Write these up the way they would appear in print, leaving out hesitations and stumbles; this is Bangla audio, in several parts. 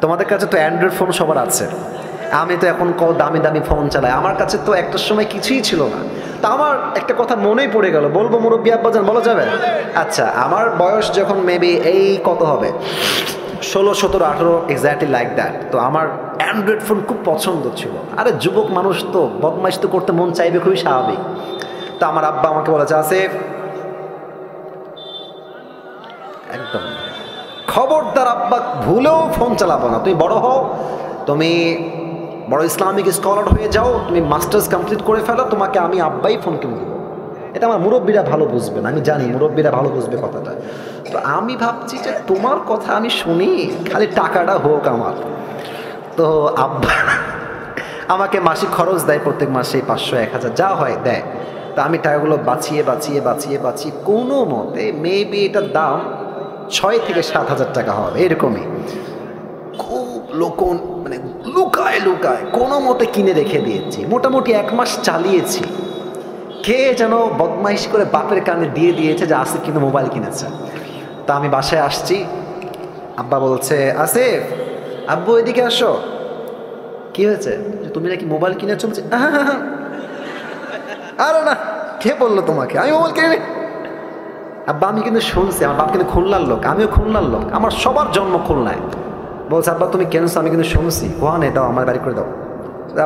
তোমাদের কাছে তো অ্যান্ড্রয়েড ফোন সবার আছে, আমি তো এখন দামি দামি ফোন চালাই। আমার কাছে তো একটা সময় কিছুই ছিল না। তা আমার একটা কথা মনেই পড়ে গেল, বলবো মুরব্বী আব্বাজান, বলা যাবে? আচ্ছা, আমার বয়স যখন মেবি এই কত হবে, 16, 17, 18, এক্স্যাক্টলি লাইক দ্যাট। তো আমার অ্যান্ড্রয়েড ফোন খুব পছন্দ ছিল। আরে যুবক মানুষ তো বদমাইশ তো করতে মন চাইবে, খুবই স্বাভাবিক। তো আমার আব্বা আমাকে বলেছে, আসিফ একদম খবরদার আব্বা ভুলেও ফোন চালাবো না, তুমি বড় হও, তুমি বড় ইসলামিক স্কলার হয়ে যাও, তুমি মাস্টার্স কমপ্লিট করে ফেলো, তোমাকে আমি আব্বাই ফোন কিনে দেবো। এটা আমার মুরব্বীরা ভালো বুঝবে না, আমি জানি মুরব্বীরা ভালো বুঝবে কথাটা। তো আমি ভাবছি যে তোমার কথা আমি শুনি, খালি টাকাটা হোক আমার। তো আব্বা আমাকে মাসিক খরচ দেয়, প্রত্যেক মাসে 500, 1000 যা হয় দেয়। তো আমি টাকাগুলো বাঁচিয়ে বাঁচিয়ে বাঁচিয়ে বাঁচিয়ে কোনো মতে মেবি এটার দাম 6 থেকে 7,000 টাকা হবে এরকমই। খুব মানে লুকায় লুকায় কোনো মতে কিনে রেখে দিয়েছি। মোটামুটি 1 মাস চালিয়েছি। কে যেন বদমাইশ করে বাপের কানে দিয়ে দিয়েছে যে আসিফ কিন্তু মোবাইল কিনেছে। তা আমি বাসায় আসছি, আব্বা বলছে, আসিফ আব্বু এদিকে আসো। কি হয়েছে? তুমি নাকি মোবাইল কিনে চলছে? আরে না, কে বললো তোমাকে? আমি মোবাইল কিনে। আব্বা আমি কিন্তু শুনছি, আমার বাপ কিন্তু খুলনার লোক, আমিও খুলনার লোক, আমার সবার জন্ম খুলনায়। বলছে, আব্বা তুমি কেনছো? আমি কিন্তু শুনছি। কোহানে দাও, আমার বাড়ি করে দাও।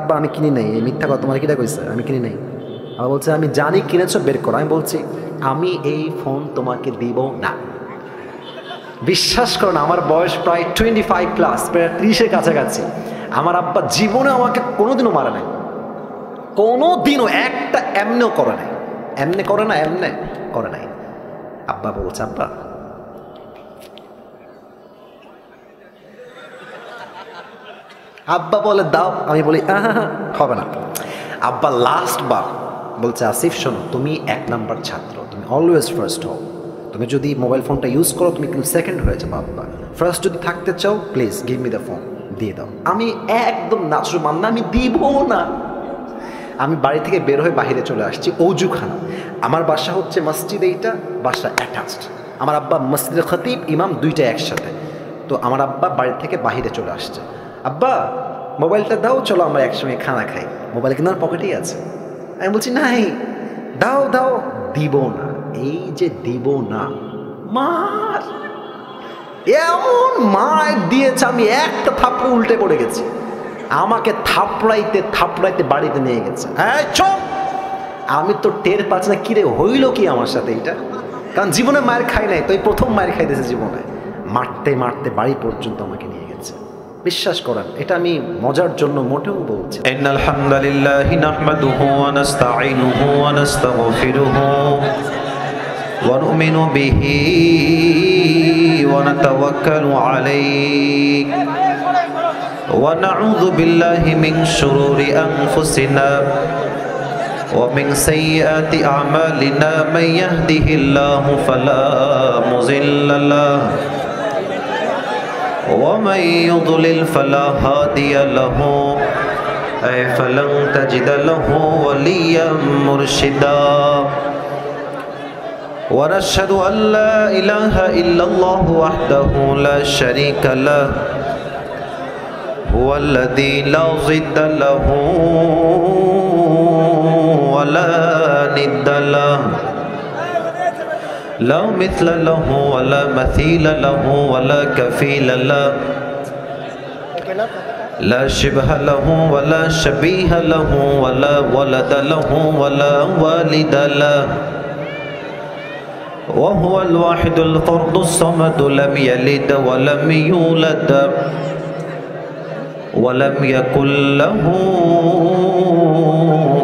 আব্বা আমি কিনি নাই, এই মিথ্যা কথা, তোমার কিটা কইছে? আমি কিনি নাই। আবার বলছে, আমি জানি কিনেছো, বের করো। আমি বলছি, আমি এই ফোন তোমাকে দিব না। বিশ্বাস করো না, আমার বয়স প্রায় 25+, প্রায় 30-এর কাছাকাছি। আমার আব্বা জীবনে আমাকে কোনোদিনও মারে নাই, কোনোদিনও একটা এমনেও করে নাই। এমনে করে না, এমনে করে নাই। আব্বা বলছে, আব্বা আব্বা বলে দাও। আমি বলি হবে না। আব্বা লাস্ট বার বলছে, আসিফ শোনো, তুমি 1 নাম্বার ছাত্র, তুমি অলওয়েজ ফার্স্ট হও। তুমি যদি মোবাইল ফোনটা ইউজ করো, তুমি কিন্তু সেকেন্ড হয়ে যাবে। আব্বা ফার্স্ট যদি থাকতে চাও, please give me the phone, দিয়ে দাও। আমি একদম নাচু মান্না, আমি দিব না। আমি বাড়ি থেকে বের হয়ে বাহিরে চলে আসছি, অজুখানা। আমার বাসা হচ্ছে মসজিদ, এইটা বাসা অ্যাটাচড। আমার আব্বা মসজিদের খতিব, ইমাম, দুইটা একসাথে। তো আমার আব্বা বাড়ি থেকে বাহিরে চলে আসছে। আব্বা মোবাইলটা দাও, চলো আমরা একসঙ্গে খানা খাই। মোবাইল কিন্তু আমার পকেটেই আছে। আমি বলছি, নাই, দাও দাও। দিব না। এই যে দিব না, মার এমন মার দিয়েছে, আমি একটা থাপ্পড় উল্টে পড়ে গেছি। আমাকে থাপড়াইতে থাপড়াইতে বাড়িতে নিয়ে গেছে। হ্যাঁ চপ। আমি তো টের পাচ্ছি না কিরে হইল কি আমার সাথে এটা, কারণ জীবনে মায়ের খাই নাই, তো এই প্রথম মায়ের খাইতেছে জীবনে। মারতে মারতে বাড়ি পর্যন্ত আমাকে নিয়ে গেছে। বিশ্বাস করেন, এটা আমি মজার জন্য মোটেও বলছি। ইন্নাল হামদালিল্লাহি নাহমাদুহু ওয়া নাস্তাঈনুহু ওয়া নাস্তাগফিরুহু ওয়া নু'মিনু বিহি ওয়া নাতাওয়াক্কালু আলাইহি ওয়া নাউযু বিল্লাহি মিন শুরুরি আনফুসিনা ওয়া মিন সাইয়্যাতি আ'মালিনা মান ইয়াহদিহিল্লাহু ফালা মুযিল্লা লাহু ومن يضلل فلا هادي له أي فلن تجد له وليا مرشدا ونشهد أن لا إله إلا الله وحده لا شريك له هو الذي لا ضد له ولا ند له لا مثل له ولا مثيل له ولا كفيل له لا شبه له ولا شبيه له ولا ولد له ولا والد له وهو الواحد الفرد الصمد لم يلد ولم يولد ولم يكن له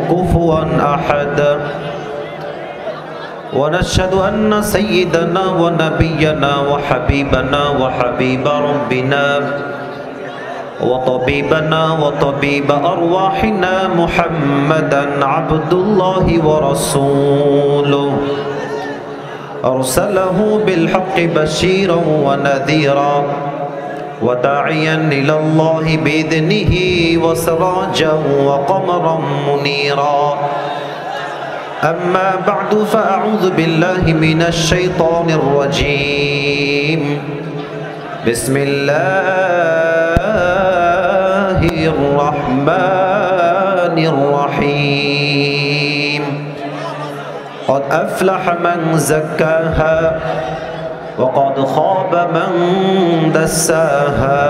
كفوا أحد ونشهد أن سيدنا ونبينا وحبيبنا وحبيب ربنا وطبيبنا وطبيب أرواحنا محمدا عبد الله ورسوله أرسله بالحق بشيرا ونذيرا وداعيا إلى الله بإذنه وسراجا وقمرا منيرا أما بعد فأعوذ بالله من الشيطان الرجيم بسم الله الرحمن الرحيم قد أفلح من زكاها وقد خاب من دساها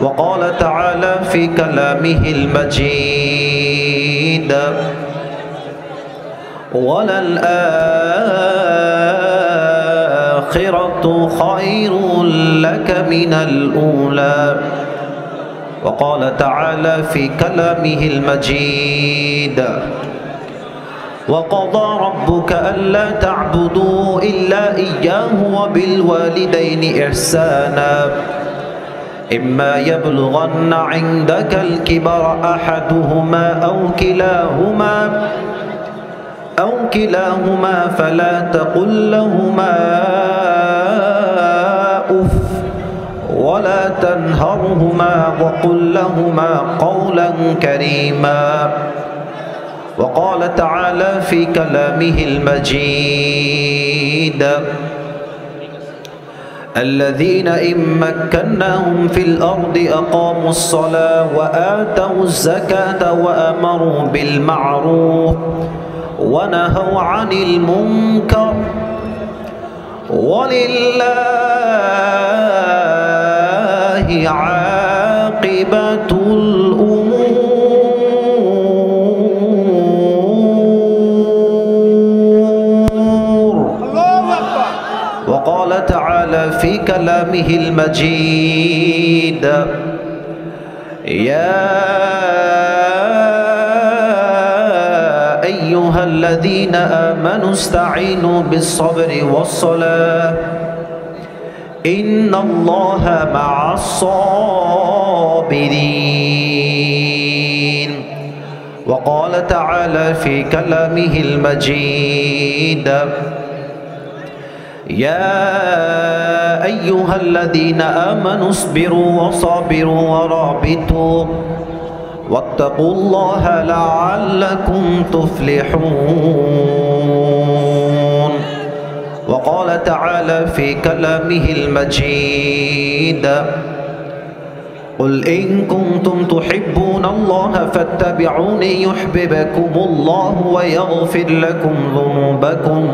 وقال تعالى في كلامه المجيد وللآخرة خير لك من الأولى وقال تعالى في كلامه المجيد وقضى ربك ألا تعبدوا إلا إياه وبالوالدين إحسانا إما يبلغن عندك الكبر أحدهما أو كلاهما فلا تقل لهما أف ولا تنهرهما وقل لهما قولا كريما وقال تعالى في كلامه المجيد الذين إن مكناهم في الأرض أقاموا الصلاة وآتوا الزكاة وأمروا بالمعروف ونهوا عن المنكر ولله عاقبة الأمور. وقال تعالى في كلامه المجيد يا أيها الذين آمنوا استعينوا بالصبر والصلاة إن الله مع الصابرين. وقال تعالى في كلامه المجيد يا أيها الذين آمنوا اصبروا وصابروا ورابطوا واتقوا الله لعلكم تفلحون. وقال تعالى في كلامه المجيد قل إن كنتم تحبون الله فاتبعوني يحببكم الله ويغفر لكم ذنوبكم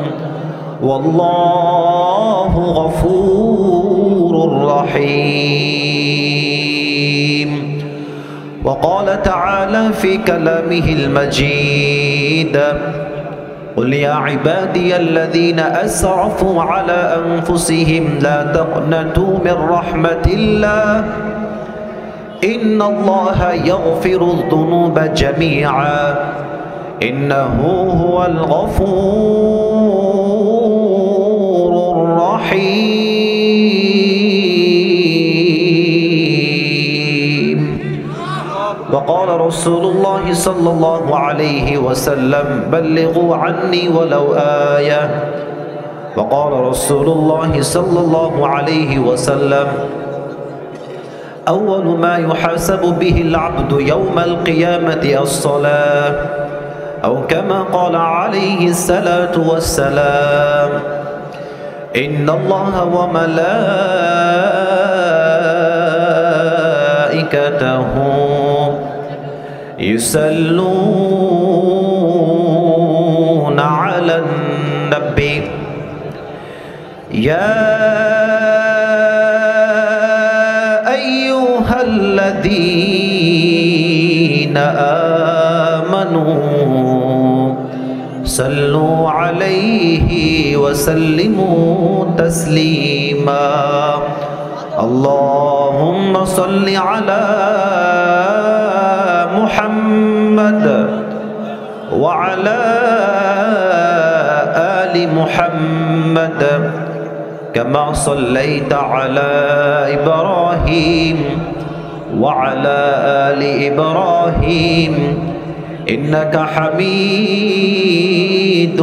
والله غفور رحيم. وقال تعالى في كلامه المجيد قل يا عبادي الذين أسرفوا على أنفسهم لا تقنطوا من رحمة الله إن الله يغفر الذنوب جميعا إنه هو الغفور الرحيم. وقال رسول الله صلى الله عليه وسلم بلغوا عني ولو آية. وقال رسول الله صلى الله عليه وسلم أول ما يحاسب به العبد يوم القيامة الصلاة أو كما قال عليه الصلاة والسلام إن الله وملائكته يصلون على النبي يا أيها الذين آمنوا صلوا عليه وسلموا تسليما اللهم صل على محمد وعلى آل محمد كما صليت على إبراهيم وعلى آل إبراهيم إنك حميد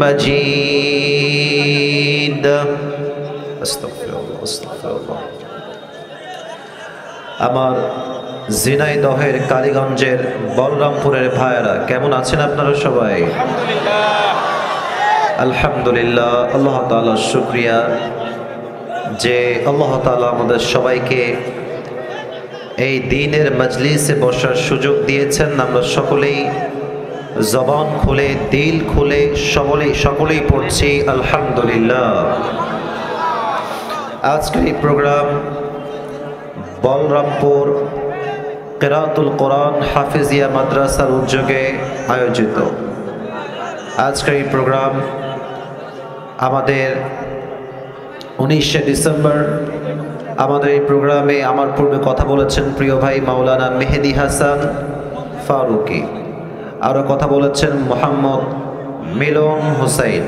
مجيد. أستغفر الله أستغفر الله. আমার ঝিনাইদহের কালীগঞ্জের বলরামপুরের ভাইয়েরা কেমন আছেন আপনারা সবাই? আলহামদুলিল্লাহ। আল্লাহ তাআলার শুকরিয়া যে আল্লাহ তাআলা আমাদের সবাইকে এই দ্বীনের মজলিসে বসার সুযোগ দিয়েছেন। আমরা সকলেই জবান খুলে, দিল খুলে সকলেই পড়ছি আলহামদুলিল্লাহ। আজকের এই প্রোগ্রাম বলরামপুর কিরাতুল কোরআন হাফিজিয়া মাদ্রাসার উদ্যোগে আয়োজিত। আজকের এই প্রোগ্রাম আমাদের 19শে ডিসেম্বর। আমাদের এই প্রোগ্রামে আমার পূর্বে কথা বলেছেন প্রিয় ভাই মাওলানা মেহেদি হাসান ফারুকি, আরও কথা বলেছেন মোহাম্মদ মিলন হোসেন।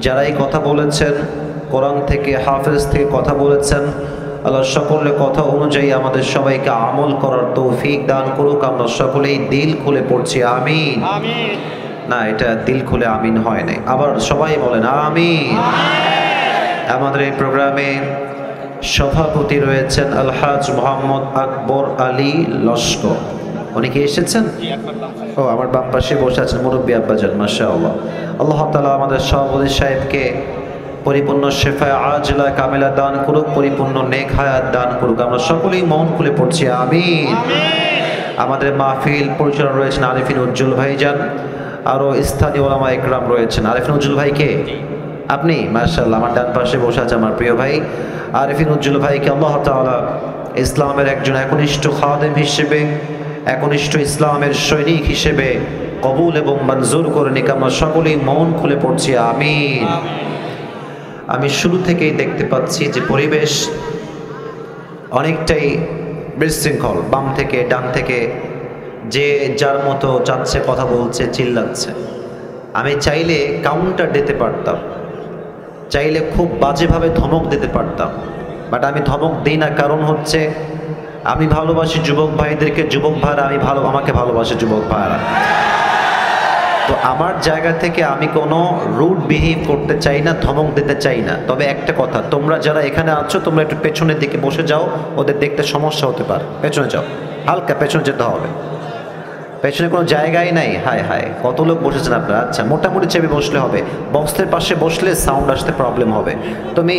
যারাই কথা বলেছেন, কোরআন থেকে হাফেজ থেকে কথা বলেছেন, আল্লাহ সকলের কথা অনুযায়ী আমাদের সবাইকে আমল করার তৌফিক দান করুক। আমরা সকলেই দিল খুলে পড়ছি আমিন। না, এটা দিল খুলে আমিন হয় নাই, আবার সবাই বলেন আমিন। আমাদের এই প্রোগ্রামে সভাপতি রয়েছেন আলহাজ মোহাম্মদ আকবর আলী লস্কর। উনি কি এসেছেন? ও, আমার বাম পাশে বসে আছেন মুরব্বী আব্বাজান, মাশাআল্লাহ। আল্লাহ তাআলা আমাদের সভাপতি সাহেবকে পরিপূর্ণ শেফায়ে আজলা কামিলা দান করুক, পরিপূর্ণ নেক হায়াত দান করুক। আমরা সকলেই মন খুলে পড়ছি আমিন। আমাদের মাহফিল পরিচালনা রয়েছেন আরিফিন উজ্জ্বল ভাইজান, আরও স্থানীয় ওলামা ইকরাম রয়েছেন। আরিফিন উজ্জ্বল ভাইকে আপনি, মাশাআল্লাহ, আমার ডান পাশে বসে আছে আমার প্রিয় ভাই আরিফিন উজ্জ্বল ভাইকে আল্লাহ তাআলা ইসলামের একজন একনিষ্ঠ খাদেম হিসেবে, একনিষ্ঠ ইসলামের সৈনিক হিসেবে কবুল এবং মঞ্জুর করে নিক। আমরা সকলেই মন খুলে পড়ছি আমিন। আমি শুরু থেকেই দেখতে পাচ্ছি যে পরিবেশ অনেকটাই বিশৃঙ্খল। বাম থেকে ডান থেকে যে যার মতো চাচ্ছে, কথা বলছে, চিল্লাচ্ছে। আমি চাইলে কাউন্টার দিতে পারতাম, চাইলে খুব বাজেভাবে ধমক দিতে পারতাম, বাট আমি ধমক দিই না। কারণ হচ্ছে আমি ভালোবাসি যুবক ভাইদেরকে, যুবক ভাইরা আমাকে ভালোবাসে যুবক ভাইরা। তো আমার জায়গা থেকে আমি কোনো রুড বিহেভ করতে চাই না, ধমক দিতে চাই না। তবে একটা কথা, তোমরা যারা এখানে আছো তোমরা একটু পেছনের দিকে বসে যাও, ওদের দেখতে সমস্যা হতে পারে। পেছনে যাও, হালকা পেছনে যেতে হবে। পেছনে কোনো জায়গাই নাই। হায় হায়, কত লোক বসেছেন আপনারা? আচ্ছা, মোটামুটি চেপে বসলে হবে। বক্সের পাশে বসলে সাউন্ড আসতে প্রবলেম হবে। তুমি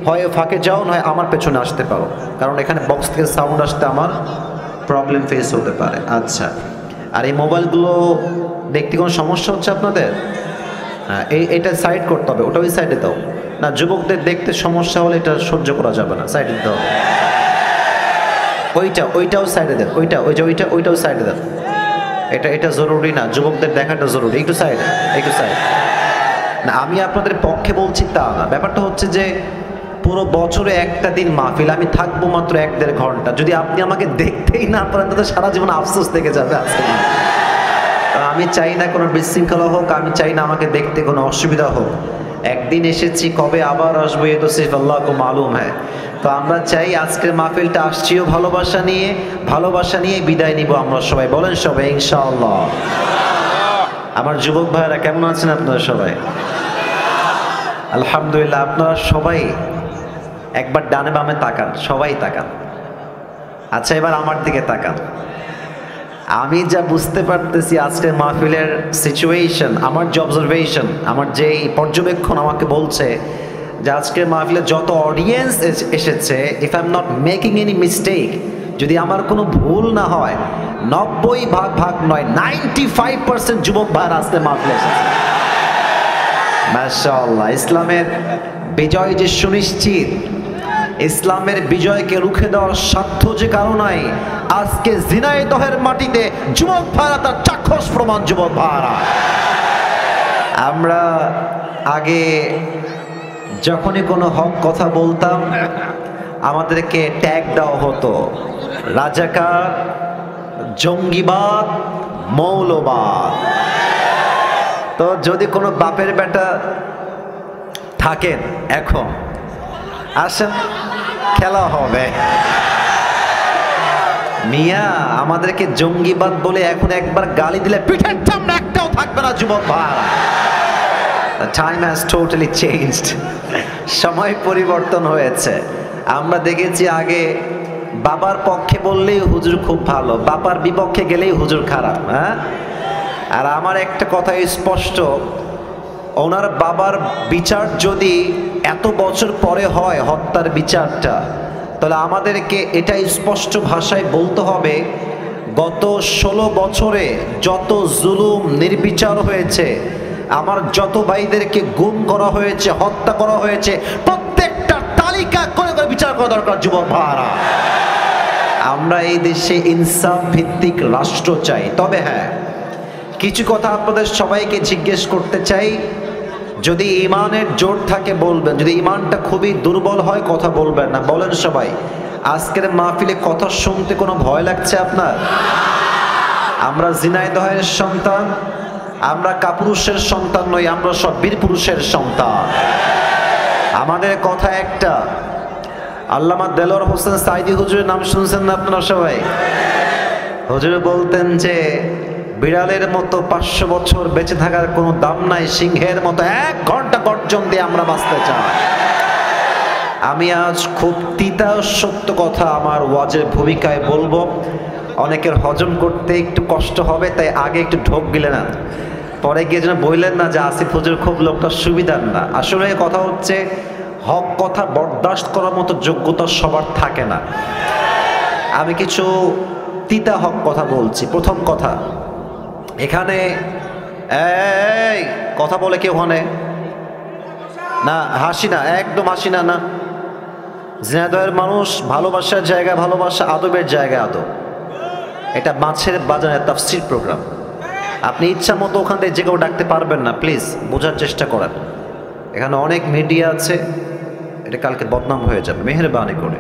হয় ফাঁকে যাও, নয় আমার পেছনে আসতে পারো, কারণ এখানে বক্স থেকে সাউন্ড আসতে আমার প্রবলেম ফেস হতে পারে। আচ্ছা, আর এই মোবাইলগুলো দেখতে কোনো সমস্যা হচ্ছে আপনাদের? হ্যাঁ, এটা সাইড করতে হবে, ওটা ওই সাইডে দাও না। যুবকদের দেখতে সমস্যা হলে এটা সহ্য করা যাবে না, সাইডে দিতে হবে। ওইটাও সাইডে দেন, ওইটাও সাইডে দেন। এটা জরুরি না, যুবকদের দেখাটা জরুরি। একটু সাইড না। আমি আপনাদের পক্ষে বলছি তা না। ব্যাপারটা হচ্ছে যে পুরো বছরে একটা দিন মাহফিল, আমি থাকবো মাত্র 1-1.5 ঘন্টা। যদি আপনি আমাকে দেখতেই না পারেন তাহলে সারা জীবন আফসোস থেকে যাবে। আমি চাই না কোনো বিশৃঙ্খলা হোক, আমি চাই না আমাকে দেখতে কোনো অসুবিধা হোক। একদিন এসেছি, কবে আবার আসবো এ তো সির্ফ আল্লাহ কো মালুম হ্যায়। তো আমরা চাই আজকের মাহফিলটা আসছিও ভালোবাসা নিয়ে বিদায় নিব আমরা সবাই। বলেন সবাই ইনশাআল্লাহ। আমার যুবক ভাইরা কেমন আছেন আপনারা সবাই? আলহামদুলিল্লাহ। আপনারা সবাই একবার ডানে বামে তাকান, সবাই তাকান। আচ্ছা, এবার আমার দিকে তাকান। আমি যা বুঝতে পারতেছি আজকের মাহফিলের সিচুয়েশন, আমার যে অবজারভেশন, আমার যে পর্যবেক্ষণ আমাকে বলছে যে আজকের মাহফিলে যত অডিয়েন্স এসেছে, if I am not making any mistake, যদি আমার কোনো ভুল না হয়, 90 ভাগ নয়, 95% যুবক ভাইরা আজকে মাহফিলে এসেছে। মাশাআল্লাহ। ইসলামের বিজয় যে সুনিশ্চিত, ইসলামের বিজয়কে রুখে দেওয়ার সাধ্য যে কারো নাই, আজকে ঝিনাইদহের মাটিতে যুবক ভাইরা তার চাক্ষুষ প্রমাণ। যুবক ভাইরা, আমরা আগে যখনই কোনো হক কথা বলতাম আমাদেরকে ট্যাগ দেওয়া হতো রাজাকার, জঙ্গিবাদ, মৌলবাদ। তো যদি কোনো বাপের বেটা থাকেন, এখন আসেন, খেলা হবে। মিয়া, আমাদেরকে জঙ্গিবাদ বলে এখন একবার গালি দিলে পিঠের চামড়া একটাও থাকবে না। যুবক ভাইরা, The time has totally changed. সময় পরিবর্তন হয়েছে। আমরা দেখেছি আগে বাবার পক্ষে বললেই হুজুর খুব ভালো, বাবার বিপক্ষে গেলেই হুজুর খারাপ। হ্যাঁ, আর আমার একটা কথা স্পষ্ট, ওনার বাবার বিচার যদি এত বছর পরে হয়, হত্যার বিচারটা, তাহলে আমাদেরকে এটা স্পষ্ট ভাষায় বলতে হবে, গত 16 বছরে যত জুলুম নির্বিচার হয়েছে, আমার যত ভাইদেরকে গুম করা হয়েছে, হত্যা করা হয়েছে, প্রত্যেকটা তালিকা করে করে বিচার করা দরকার যুবক ভাইরা। আমরা এই দেশে ইনসাফ ভিত্তিক রাষ্ট্র চাই। তবে হ্যাঁ, কিছু কথা আপনাদের সবাইকে জিজ্ঞেস করতে চাই। যদি ইমানের জোর থাকে বলবেন, যদি ইমানটা খুবই দুর্বল হয় কথা বলবেন না। বলেন সবাই, আজকের মাহফিলে কথা শুনতে কোনো ভয় লাগছে আপনার? আমরা ঝিনাইদহের সন্তান, আমরা কাপুরুষের সন্তান নই, আমরা সব বীর পুরুষের সন্তান। আমাদের কথা একটা। আল্লামা দেলোয়ার হোসেন সাইদি হুজুরের নাম শুনছেন না আপনারা সবাই? হুজুর বলতেন যে বিড়ালের মতো 500 বছর বেঁচে থাকার কোনো দাম নাই, সিংহের মতো 1 ঘন্টা গর্জন দিয়ে আমরা বাঁচতে চাই। আমি আজ খুব তিতা সত্য কথা আমার ওয়াজের ভূমিকায় বলবো। অনেকের হজম করতে একটু কষ্ট হবে, তাই আগে একটু ঢোক গিলে না, পরে গিয়ে যেন বললেন না যে আসিফ হুজুর খুব লোকটা সুবিধার না। আসলে কথা হচ্ছে, হক কথা বরদাস্ত করার মতো যোগ্যতা সবার থাকে না। আমি কিছু তিতা হক কথা বলছি। প্রথম কথা, এখানে এই কথা বলে কেউ ওখানে না, হাসি না, একদম হাসি না। না, ঝিনাইদহের মানুষ ভালোবাসার জায়গা ভালোবাসা, আদবের জায়গা আদব। এটা মাছের বাজারের তাফসীর প্রোগ্রাম। আপনি ইচ্ছা মতো ওখান থেকে যে কেউ ডাকতে পারবেন না। প্লিজ বোঝার চেষ্টা করেন। এখানে অনেক মিডিয়া আছে, এটা কালকে বদনাম হয়ে যাবে। মেহেরবানি করে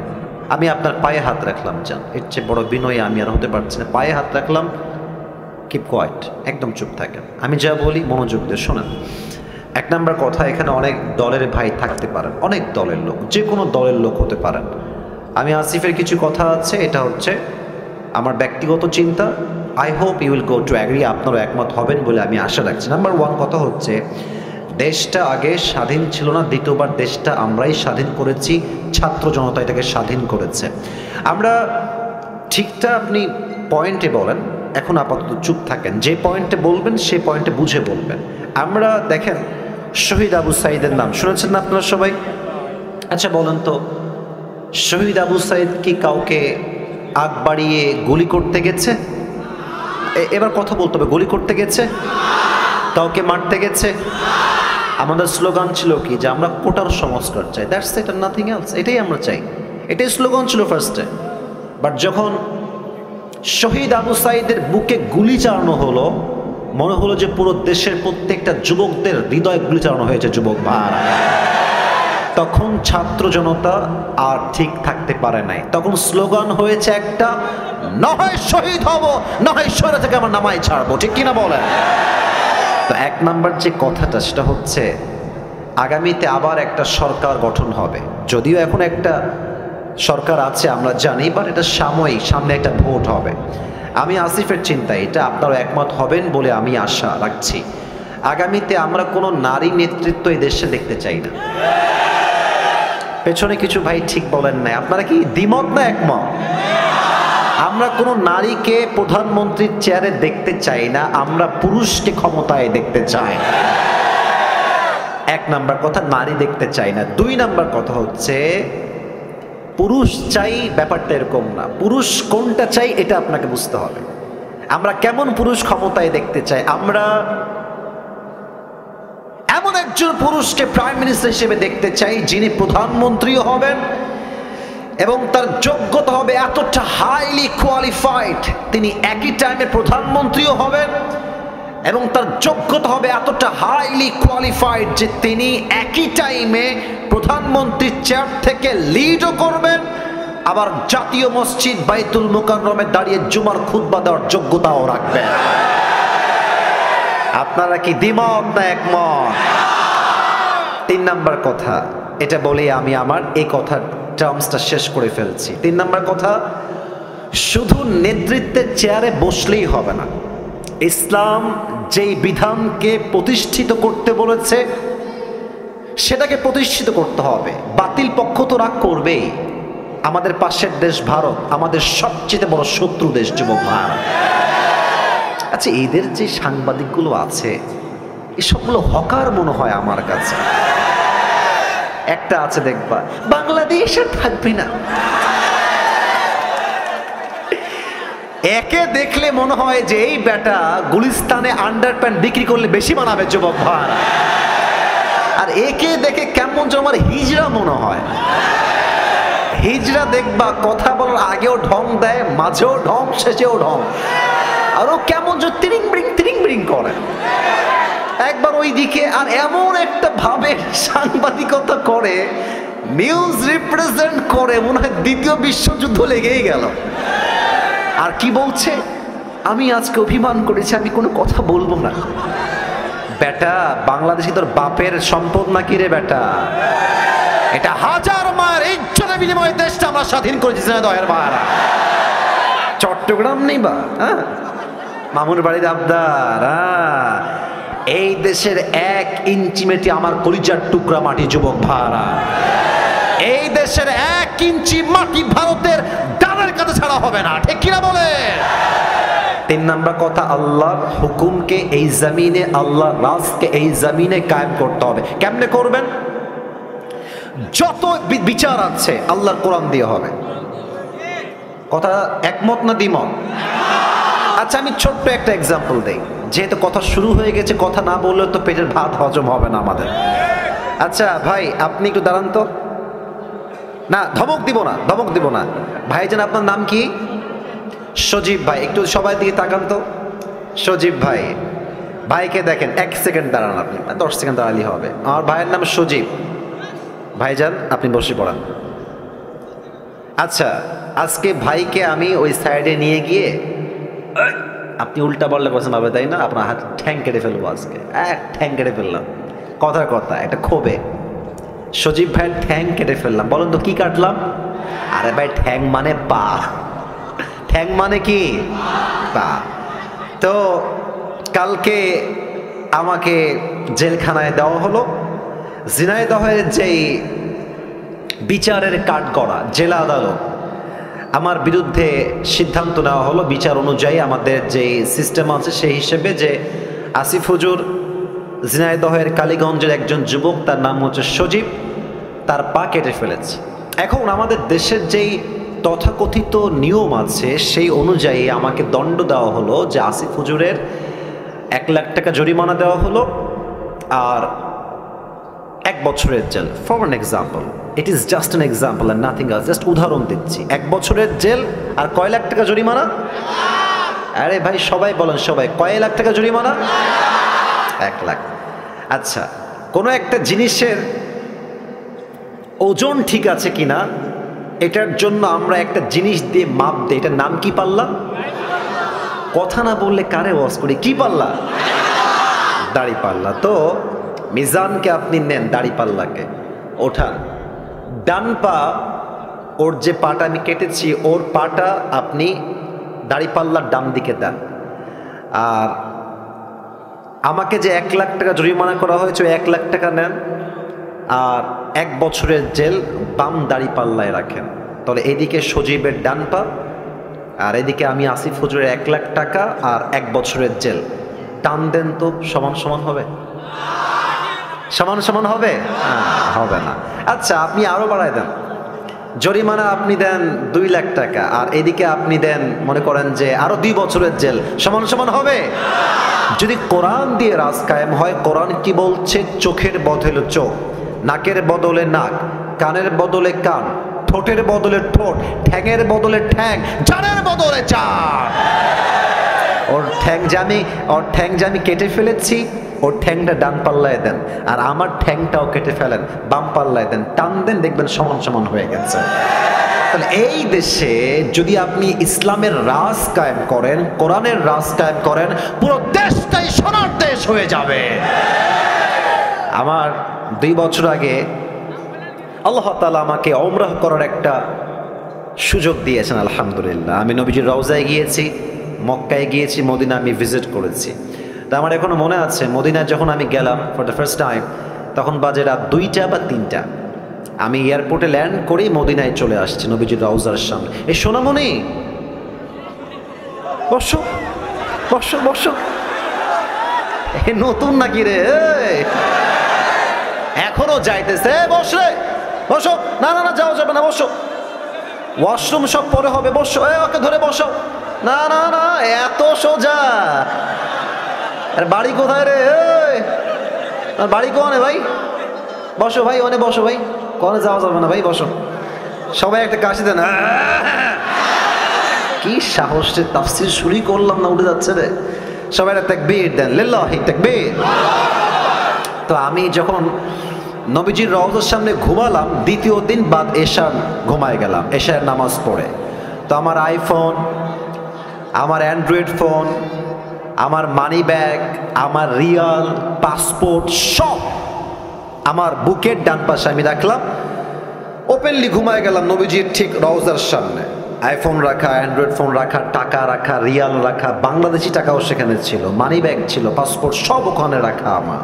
আমি আপনার পায়ে হাত রাখলাম, যান, এর চেয়ে বড় বিনয়ী আমি আর হতে পারছি না। পায়ে হাত রাখলাম, কিপ কোয়াইট, একদম চুপ থাকেন। আমি যা বলি মনোযোগ দিয়ে শোনেন। 1 নাম্বার কথা, এখানে অনেক দলের ভাই থাকতে পারেন, অনেক দলের লোক, যে কোনো দলের লোক হতে পারেন। আমি আসিফের কিছু কথা আছে, এটা হচ্ছে আমার ব্যক্তিগত চিন্তা। I hope you will go to agree, আপনারা একমত হবেন বলে আমি আশা রাখছি। নাম্বার 1 কথা হচ্ছে, দেশটা আগে স্বাধীন ছিল না, দ্বিতীয়বার দেশটা আমরাই স্বাধীন করেছি, ছাত্র জনতা এটাকে স্বাধীন করেছে। আমরা ঠিকটা আপনি পয়েন্টে বলেন, এখন আপাতত চুপ থাকেন। যে পয়েন্টে বলবেন সেই পয়েন্টে বুঝে বলবেন। আমরা দেখেন, শহীদ আবু সাইদের নাম শুনেছেন না আপনারা সবাই? আচ্ছা বলেন তো, শহীদ আবু সাইদ কি কাউকে আগ বাড়িয়ে গুলি করতে গেছে? এবার কথা বলতে হবে, গুলি করতে গেছে? কাউকে মারতে গেছে? আমাদের স্লোগান ছিল কি, যে আমরা কোটার সংস্কার চাই, that's it and nothing else. এটাই আমরা চাই, এটাই স্লোগান ছিল ফার্স্টে। বাট যখন শহীদ আবু সাইদের বুকে গুলি চালানো হলো, মনে হলো যে পুরো দেশের প্রত্যেকটা যুবকদের হৃদয় গুলি চালানো হয়েছে। যুবক ভাইরা, তখন ছাত্র জনতা আর ঠিক থাকতে পারে নাই। তখন স্লোগান হয়েছে একটা, নয় শহীদ হব, নয় শহীদ থেকে আমরা নামাই ছাড়বো। ঠিক কিনা বলেন? তো 1 নাম্বার যে কথাটা, সেটা হচ্ছে আগামীতে আবার একটা সরকার গঠন হবে। যদিও এখন একটা সরকার আছে আমরা জানি, বাট এটা সাময়িক, সামনে একটা ভোট হবে। আমি আসিফের চিন্তা এটা, আপনারা একমত হবেন বলে আমি আশা রাখছি। আগামীতে আমরা কোনো নারী নেতৃত্ব এই দেশে দেখতে চাই না। পেছনে কিছু ভাই ঠিক বলেন নাই, আপনারা কি দ্বিমত না একমত? আমরা কোনো নারীকে প্রধানমন্ত্রীর চেয়ারে দেখতে চাই না, আমরা পুরুষকে ক্ষমতায় দেখতে চাই। 1 নাম্বার কথা, নারী দেখতে চাই না। 2 নাম্বার কথা হচ্ছে, পুরুষ চাই ব্যাপারটা এরকম না, পুরুষ কোনটা চাই এটা আপনাকে বুঝতে হবে। আমরা কেমন পুরুষ ক্ষমতায় দেখতে চাই? আমরা এমন একজন পুরুষকে প্রাইম মিনিস্টার হিসেবে দেখতে চাই, যিনি প্রধানমন্ত্রীও হবেন এবং তার যোগ্যতা হবে এতটা হাইলি কোয়ালিফাইড, তিনি একই টাইমে প্রধানমন্ত্রীও হবেন এবং তার যোগ্যতা হবে এতটা হাইলি কোয়ালিফাইড যে তিনি একই টাইমে প্রধানমন্ত্রীর চেয়ার থেকে লিডও করবেন, আবার জাতীয় মসজিদ বাইতুল মুকাররমে দাঁড়িয়ে জুমার খুতবা দেওয়ার যোগ্যতাও রাখবেন। আপনারা কি দ্বিমত না একমত? 3 নাম্বার কথা, এটা বলে আমি আমার এই কথার টার্মসটা শেষ করে ফেলছি। 3 নাম্বার কথা, শুধু নেতৃত্বের চেয়ারে বসলেই হবে না। ইসলাম যেই বিধানকে প্রতিষ্ঠিত করতে বলেছে সেটাকে প্রতিষ্ঠিত করতে হবে। বাতিল পক্ষ তো রাগ করবেই। আমাদের পাশের দেশ ভারত আমাদের সবচেয়ে বড় শত্রু দেশ। যুবক ভারত, আচ্ছা এদের যে সাংবাদিকগুলো আছে এসবগুলো হকার মনে হয় আমার কাছে। একটা আছে দেখবা, বাংলাদেশ আর থাকবে না। একে দেখলে মনে হয় যে এই বেটা গুলিস্তানে আন্ডারপ্যান্ট বিক্রি করলে বেশি বানাবে যুবক ভাড়া। আর একে দেখে কেমন যেন আমার হিজড়া মনে হয়। হিজড়া দেখবা কথা বলার আগেও ঢং দেয়, মাঝেও ঢং, শেষেও ঢং, আরো কেমন যে তিরিং বিরিং করে একবার ওই দিকে, আর এমন একটা ভাবে সাংবাদিকতা করে, নিউজ রিপ্রেজেন্ট করে, মনে হয় দ্বিতীয় বিশ্বযুদ্ধ লেগেই গেল। আর কি বলছে, আমি আজকে অভিমান করেছি, আমি কোনো কথা বলবো না। বেটা বাংলাদেশি তোর বাপের সম্পদ নাকি রে বেটা? এটা হাজার মায়ের ইজ্জতের বিনিময়ে দেশটা আমরা স্বাধীন করেছি না দয়ের বাহারা। চট্টগ্রাম নেই বা হ্যাঁ, মামুর বাড়ির আবদার। এই দেশের 1 ইঞ্চি মেটি আমার কলিজার টুকরা মাটি যুবক ভাড়া। এই দেশের 1 ইঞ্চি মাটি ভারতের ডানের কাছে ছাড়া হবে না, ঠিক কিনা বলে? 3 নাম্বার কথা, আল্লাহর হুকুমকে এই জমিনে, আল্লাহর রাজকে এই জমিনে কায়েম করতে হবে। কেমনে করবেন? যত বিচার আছে আল্লাহর কোরআন দিয়ে হবে। কথা একমত না দ্বিমত? আচ্ছা আমি ছোট্ট একটা এক্সাম্পল দেই, যেহেতু কথা শুরু হয়ে গেছে, কথা না বললে তো পেটের ভাত হজম হবে না আমাদের। আচ্ছা ভাই আপনি একটু দাঁড়ান তো। না ধমক দিব না। ভাইজান আপনার নাম কি? সজীব ভাই। একটু সবাই দিকে তাকান তো। সজীব ভাই, ভাইকে দেখেন, 1 সেকেন্ড দাঁড়ান আপনি, 10 সেকেন্ড দাঁড়ালেই হবে। আমার ভাইয়ের নাম সজীব। ভাইজান আপনি বসে পড়ান। আচ্ছা আজকে ভাইকে আমি ওই সাইডে নিয়ে গিয়ে, আপনি উল্টা বললে বলছেন ভাবে তাই না, আপনার হাত ঠ্যাং কেটে ফেলবো আজকে। ঠ্যাং কেটে ফেললাম, কথার কথা, একটা ক্ষোভে সজীব ভাইয়ের ঠ্যাং কেটে ফেললাম। বলেন তো কি কাটলাম? আরে ভাই ঠ্যাং মানে পা। ঠ্যাং মানে কি? পা। তো কালকে আমাকে জেলখানায় দেওয়া হলো। ঝিনাইদহের যেই বিচারের কাঠগড়া জেলা আদালত, আমার বিরুদ্ধে সিদ্ধান্ত নেওয়া হলো বিচার অনুযায়ী, আমাদের যে সিস্টেম আছে সেই হিসেবে, যে আসিফ হুজুর ঝিনাইদহের কালীগঞ্জের একজন যুবক, তার নাম হচ্ছে সজীব, তার পা কেটে ফেলেছে। এখন আমাদের দেশের যেই তথাকথিত নিয়ম আছে সেই অনুযায়ী আমাকে দণ্ড দেওয়া হলো, যে আসিফ হুজুরের 1 লাখ টাকা জরিমানা দেওয়া হলো আর 1 বছরের জেল। For an example, it is just an example and nothing else, just উদাহরণ দিচ্ছি। 1 বছরের জেল আর কয় লাখ টাকা জরিমানা? আরে ভাই সবাই বলেন, সবাই কয় লাখ টাকা জরিমানা? 1 লাখ। আচ্ছা কোনো একটা জিনিসের ওজন ঠিক আছে কিনা এটার জন্য আমরা একটা জিনিস দিয়ে মাপ দিই, এটার নাম কি পাল্লা? কথা না বললে কারে ওয়াজ করি? কি পাল্লা? দাড়ি পাল্লা। তো মিজানকে আপনি নেন, দাড়ি পাল্লাকে ওঠান, ডান পা, ওর যে পাটা আমি কেটেছি ওর পাটা আপনি দাড়ি পাল্লার ডান দিকে দেন। আর আমাকে যে 1 লাখ টাকা জরিমানা করা হয়েছে 1 লাখ টাকা নেন, আর 1 বছরের জেল বাম দাড়ি পাল্লায় রাখেন। তাহলে এদিকে সজীবের ডান পা, আর এদিকে আমি আসিফ হুজুরের 1 লাখ টাকা আর 1 বছরের জেল। টান দেন তো, সমান সমান হবে? সমান সমান হবে? হবে না। আচ্ছা আপনি আরো বাড়ায় দেন, জরিমানা আপনি দেন 2 লাখ টাকা, আর এদিকে আপনি দেন মনে করেন যে আরো 2 বছরের জেল। সমান সমান হবে? যদি কোরআন দিয়ে রাজ কায়েম হয়, কোরআন কি বলছে? চোখের বদলে চোখ, নাকের বদলে নাক, কানের বদলে কান, ঠোঁটের বদলে ঠোঁট, ঠ্যাঙের বদলে ঠ্যাং, জানের বদলে চার। ওর ঠ্যাং যে আমি কেটে ফেলেছি, ওর ঠ্যাংটা ডান পাল্লায় দেন, আর আমার ঠ্যাংটাও কেটে ফেলেন, বাম পাল্লায় দেন, টান দেন, দেখবেন সমান সমান হয়ে গেছে। তাহলে এই দেশে যদি আপনি ইসলামের রাজ কায়েম করেন, কোরআনের রাজ কায়েম করেন, পুরো দেশটাই সোনার দেশ হয়ে যাবে। আমার 2 বছর আগে আল্লাহ তাআলা আমাকে উমরাহ করার একটা সুযোগ দিয়েছেন, আলহামদুলিল্লাহ। আমি নবীজির রওজায় গিয়েছি, মক্কায় গিয়েছি, মদিনা আমি ভিজিট করেছি। তা আমার এখনো মনে আছে, মদিনায় যখন আমি গেলাম ফর দ্য ফার্স্ট টাইম, তখন বাজে রাত 2টা বা 3টা। আমি এয়ারপোর্টে ল্যান্ড করেই মদিনায় চলে আসছি, নবীজির রওজার সামনে। এই সোনামণি বসো বসো বসো, নতুন নাকি রে? এখনো যাইতেছে, বসে বসো, না না না যাওয়া যাবে না, বসো, ওয়াশরুম সব পরে হবে, বসো, ওকে ধরে বসো, না না না এত সোজা। আর বাড়ি কোথায় রে, আর বাড়ি কোনে ভাই, বসো ভাই, ওনে বসো ভাই, কোনে যাওয়া যাবে না ভাই, বসো। সবাই একটা কাশি দেন, কি সাহস রে, তাফসীর শুরু করলাম না উঠে যাচ্ছে রে। সবাই একটা তাকবীর দেন, লিল্লাহি তাকবীর। তো আমি যখন নবীজির রওজার সামনে ঘুমালাম, দ্বিতীয় দিন বাদ এশার ঘুমায় গেলাম, এশার নামাজ পড়ে। তো আমার আইফোন, আমার অ্যান্ড্রয়েড ফোন, আমার মানি ব্যাগ, আমার রিয়াল, পাসপোর্ট সব আমার বুকের ডান পাশে আমি রাখলাম। ওপেনলি ঘুমায় গেলাম নবীজির ঠিক রওজার সামনে। আইফোন রাখা, অ্যান্ড্রয়েড ফোন রাখা, টাকা রাখা, রিয়াল রাখা, বাংলাদেশি টাকাও সেখানে ছিল, মানি ব্যাগ ছিল, পাসপোর্ট সব ওখানে রাখা আমার।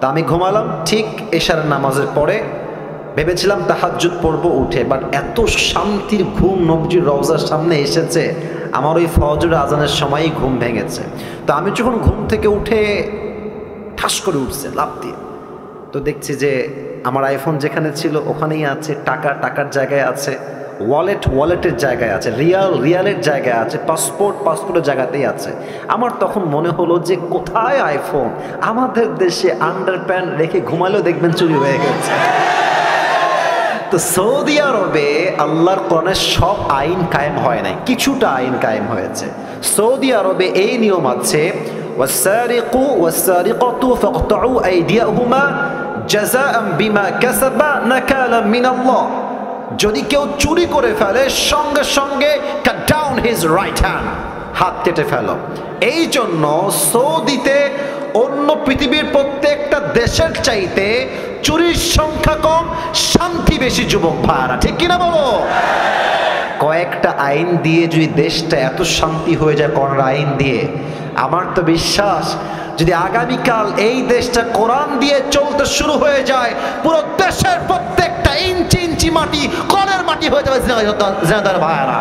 তা আমি ঘুমালাম ঠিক এশার নামাজের পরে। ভেবেছিলাম তাহাজ্জুদ পড়বো উঠে, বাট এত শান্তির ঘুম নবীজির রওজার সামনে এসেছে, আমার ওই ফজর আজানের সময়ই ঘুম ভেঙেছে। তো আমি যখন ঘুম থেকে উঠে ঠাস করে উঠছে লাফ দিয়ে, তো দেখছি যে আমার আইফোন যেখানে ছিল ওখানেই আছে, টাকা টাকার জায়গায় আছে, ওয়ালেট ওয়ালেটের জায়গায় আছে, রিয়াল রিয়ালের জায়গায় আছে, পাসপোর্ট পাসপোর্টের জায়গাতেই আছে। আমার তখন মনে হলো যে কোথায় আইফোন, আমাদের দেশে আন্ডারপ্যান্ট রেখে ঘুমালেও দেখবেন চুরি হয়ে গেছে। তো সৌদি আরবে আল্লাহর কোরআনের সব আইন কায়েম হয় নাই, কিছুটা আইন কায়েম হয়েছে। সৌদি আরবে এই নিয়ম আছে, ওয়াসারিকু ওয়াসারিকাতু ফাকতাউ আইদিয়াহুমা জাযাআন বিমা কাসাবা নাকালাম মিনাল্লাহ। যদি কেউ চুরি করে ফেলে সঙ্গে সঙ্গে cut down his right hand, হাত কেটে ফেলো। এই জন্য সৌদিতে অন্য পৃথিবীর প্রত্যেকটা দেশের চাইতে চুরির সংখ্যা কম, শান্তি বেশি। যুবক ভাইরা ঠিক কিনা বলো? কয়েকটা আইন দিয়ে যদি দেশটা এত শান্তি হয়ে যায়, কোরআন আইন দিয়ে, আমার তো বিশ্বাস যদি আগামীকাল এই দেশটা কোরআন দিয়ে চলতে শুরু হয়ে যায়, পুরো দেশের প্রত্যেকটা ইঞ্চি ইঞ্চি মাটি কোরআনের মাটি হয়ে যাবে। জিনাদার ভাইরা,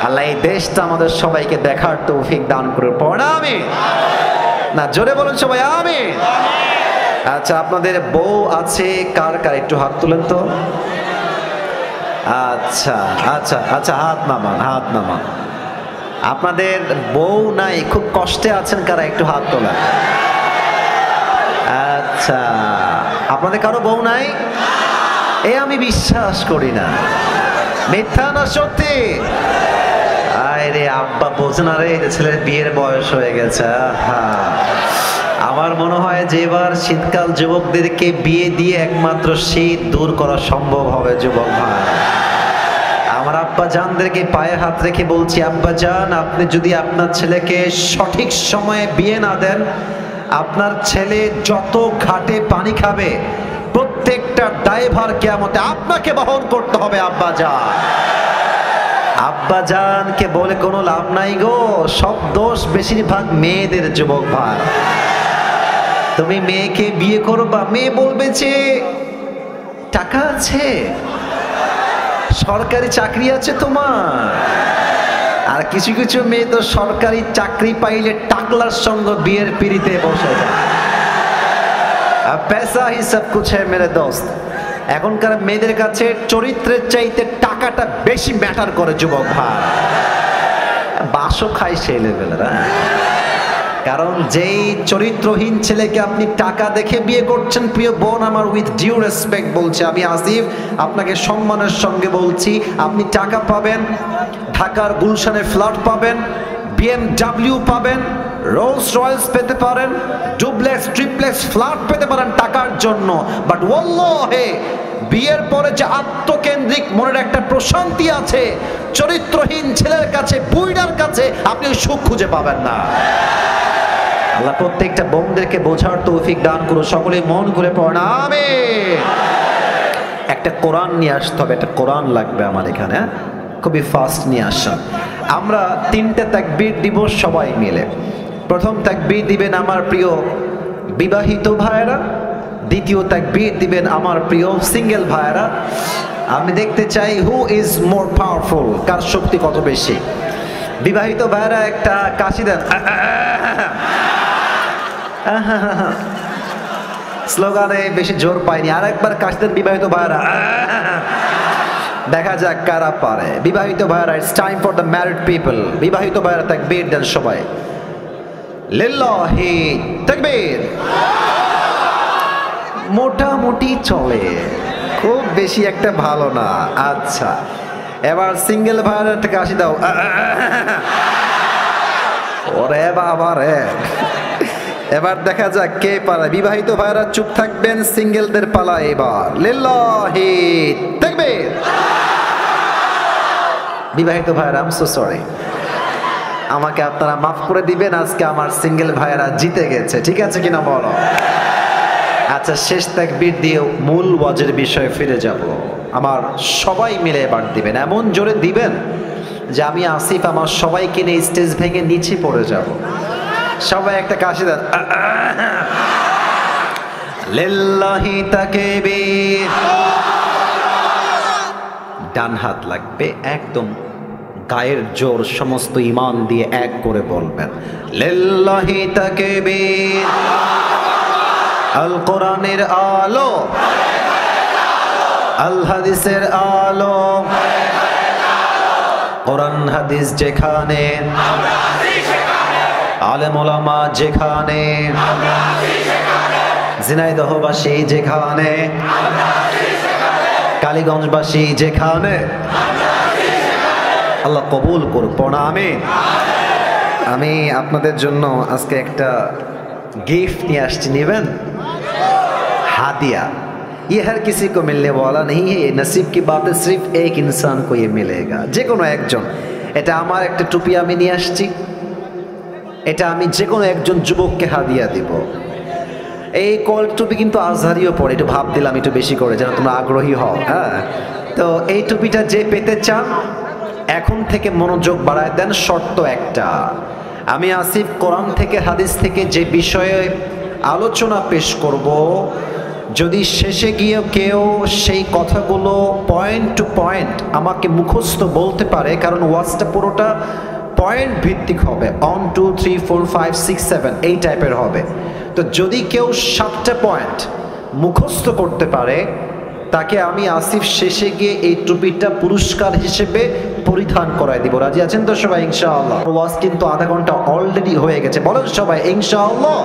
আল্লাহ এই দেশটা আমাদের সবাইকে দেখার তৌফিক দান করে পড়া আমি না, জোরে বলুন সবাই আমিন। আচ্ছা, আপনাদের বউ আছে কার কার, একটু হাত তুলেন তো। আচ্ছা আচ্ছা আচ্ছা, হাত নামান, হাত নামান। আপনাদের বউ নাই, খুব কষ্টে আছেন কারা, একটু হাত তোলেন। আচ্ছা, আপনাদের কারো বউ নাই? আমি বিশ্বাস করি না, মিথ্যা না সত্যি? আরে আব্বা বোঝে না রে, ছেলের বিয়ের বয়স হয়ে গেছে। আমার মনে হয় যে এবার শীতকাল যুবকদেরকে বিয়ে দিয়ে একমাত্র শীত দূর করা সম্ভব হবে। যুবক ভাই, আমার আব্বা জানদেরকে পায়ে হাত রেখে বলছি, আব্বা জান, আপনি যদি আপনার ছেলেকে সঠিক সময়ে বিয়ে না দেন, আপনার ছেলে যত ঘাটে পানি খাবে প্রত্যেকটা দায়ভার কিয়ামতে আপনাকে বহন করতে হবে। আব্বা জান, আব্বা জানকে বলে কোনো লাভ নাই গো, সব দোষ বেশিরভাগ মেয়েদের। যুবক ভাই, তুমি মেয়েকে বিয়ে করবা, মেয়ে বলবে যে টাকা আছে, সরকারি চাকরি আছে তোমার। আর কিছু কিছু মেয়ে তো সরকারি চাকরি পাইলে টাকলার সঙ্গে বিয়ের পিড়িতে বসে যায়। আর পয়সা হি সব কুছ হ্যায় মেরে দোস্ত। এখনকার মেয়েদের কাছে চরিত্রের চাইতে টাকাটা বেশি ম্যাটার করে। যুবক ভাই, বাসও খায় সেই লেভেলের। কারণ যেই চরিত্রহীন ছেলেকে আপনি টাকা দেখে বিয়ে করছেন, প্রিয় বোন আমার, উইথ ডিউ রেসপেক্ট বলছি, আমি আসিফ আপনাকে সম্মানের সঙ্গে বলছি, আপনি টাকা পাবেন, ঢাকার গুলশানে ফ্ল্যাট পাবেন, BMW পাবেন, রোলস রয়েলস পেতে পারেন, ডুপ্লেক্স ট্রিপ্লেক্স ফ্ল্যাট পেতে পারেন টাকার জন্য। বাট ওয়াল্লাহি বিয়ের পরে যে আত্মকেন্দ্রিক মনের একটা প্রশান্তি আছে, চরিত্রহীন ছেলের কাছে, বুইড়ার কাছে আপনি সুখ খুঁজে পাবেন না। আল্লাহ প্রত্যেকটা বোনদেরকে বোঝার তৌফিক দান করুন। সকলে মন করে পড়েন আমিন। একটা কোরআন নিয়ে আসতে হবে, একটা কোরআন লাগবে আমার এখানে, খুবই ফাস্ট নিয়ে আসেন। আমরা তিনটা তাকবীর দিব সবাই মিলে। প্রথম তাকবীর দিবেন আমার প্রিয় বিবাহিত ভাইয়েরা, দ্বিতীয় তাকবীর দিবেন আমার প্রিয় সিঙ্গেল ভাইয়েরা। আমি দেখতে চাই হু ইজ মোর পাওয়ারফুল, কার শক্তি কত বেশি। বিবাহিত ভাইয়েরা একটা কাশি দেন। স্লোগানে বেশি জোর পাইনি, আরেকবার কাশি দেন বিবাহিত ভাইরা। দেখা যাক কারা পারে। বিবাহিত ভাইরা, it's time for the married people. বিবাহিত ভাইরা তাকবীর দেন সবাই, লিল্লাহি তাকবীর। মোটামুটি চলে, খুব বেশি একটা ভালো না। আচ্ছা, এবার সিঙ্গেল ভাইরা একটা কাশি দাও। ওরে বাবা রে, এবার দেখা যাক কে পারে। বিবাহিত ভাইরা চুপ থাকবেন, সিঙ্গেলদের পালা এবার। লিল্লাহি তাকবীর। বিবাহিত ভাইরা, আই এম সো সরি, আমাকে আপনারা মাফ করে দিবেন, আজকে আমার সিঙ্গেল ভাইরা জিতে গেছে, ঠিক আছে কিনা বলো? আচ্ছা, শেষ তাকবীর দিয়ে মূল ওয়াজের বিষয়ে ফিরে যাব। আমার সবাই মিলে এবার দিবেন, এমন জোরে দিবেন যে আমি আসিফ আমার সবাইকে নিয়ে স্টেজ ভেঙে নিচে পড়ে যাব। সবাই একটা কাশি দেন। লিল্লাহি তাকবীর। ডান হাত লাগবে একদম গায়ের জোর, সমস্ত ঈমান দিয়ে এক করে বলবেন লিল্লাহি তাকবীর। আল কোরআনের আলো, আল হাদিসের আলো, কোরআন হাদিস যেখানে, আলেম ওলামা যেখানে, ঝিনাইদহবাসী যেখানে, কালীগঞ্জবাসী যেখানে, আল্লাহ কবুল করুক। পড়া আমিন। আমি আপনাদের জন্য আজকে একটা गिफ्ट নিয়ে আসছি, নেবেন? हादिया, ये हर किसी को मिलने वाला नहीं है, ये नसीब की बात है, सिर्फ एक इंसान को ये मिलेगा, যে কোনো একজন। এটা আমার একটা টুপি আমি নিয়ে আসছি, এটা আমি যে কোনো একজন যুবককে হাদিয়া দিব। এই কল টুপি কিন্তু আজহারিও পড়ে, একটু ভাব দিলাম একটু বেশি করে যেন তোমরা আগ্রহী হও। হ্যাঁ, তো এই টুপিটা যে পেতে চান এখন থেকে মনোযোগ বাড়ায় দেন। শর্ত একটা, আমি আসিফ কোরআন থেকে হাদিস থেকে যে বিষয়ে আলোচনা পেশ করব, যদি শেষে গিয়ে কেউ সেই কথাগুলো পয়েন্ট টু পয়েন্ট আমাকে মুখস্থ বলতে পারে, কারণ ওয়াজটা পুরোটা পয়েন্ট ভিত্তিক হবে, 1 2 3 4 5 6 7 এই টাইপের হবে। তো যদি কেউ 7টা পয়েন্ট মুখস্থ করতে পারে, তাকে আমি আসিফ শেষে গিয়ে এই টুপিটা পুরস্কার হিসেবে পরিধান করায় দিব। রাজি আছেন তো সবাই? ইনশাআল্লাহ। ওয়াজ কিন্তু আধা ঘন্টা অলরেডি হয়ে গেছে, বলেন সবাই ইনশাআল্লাহ।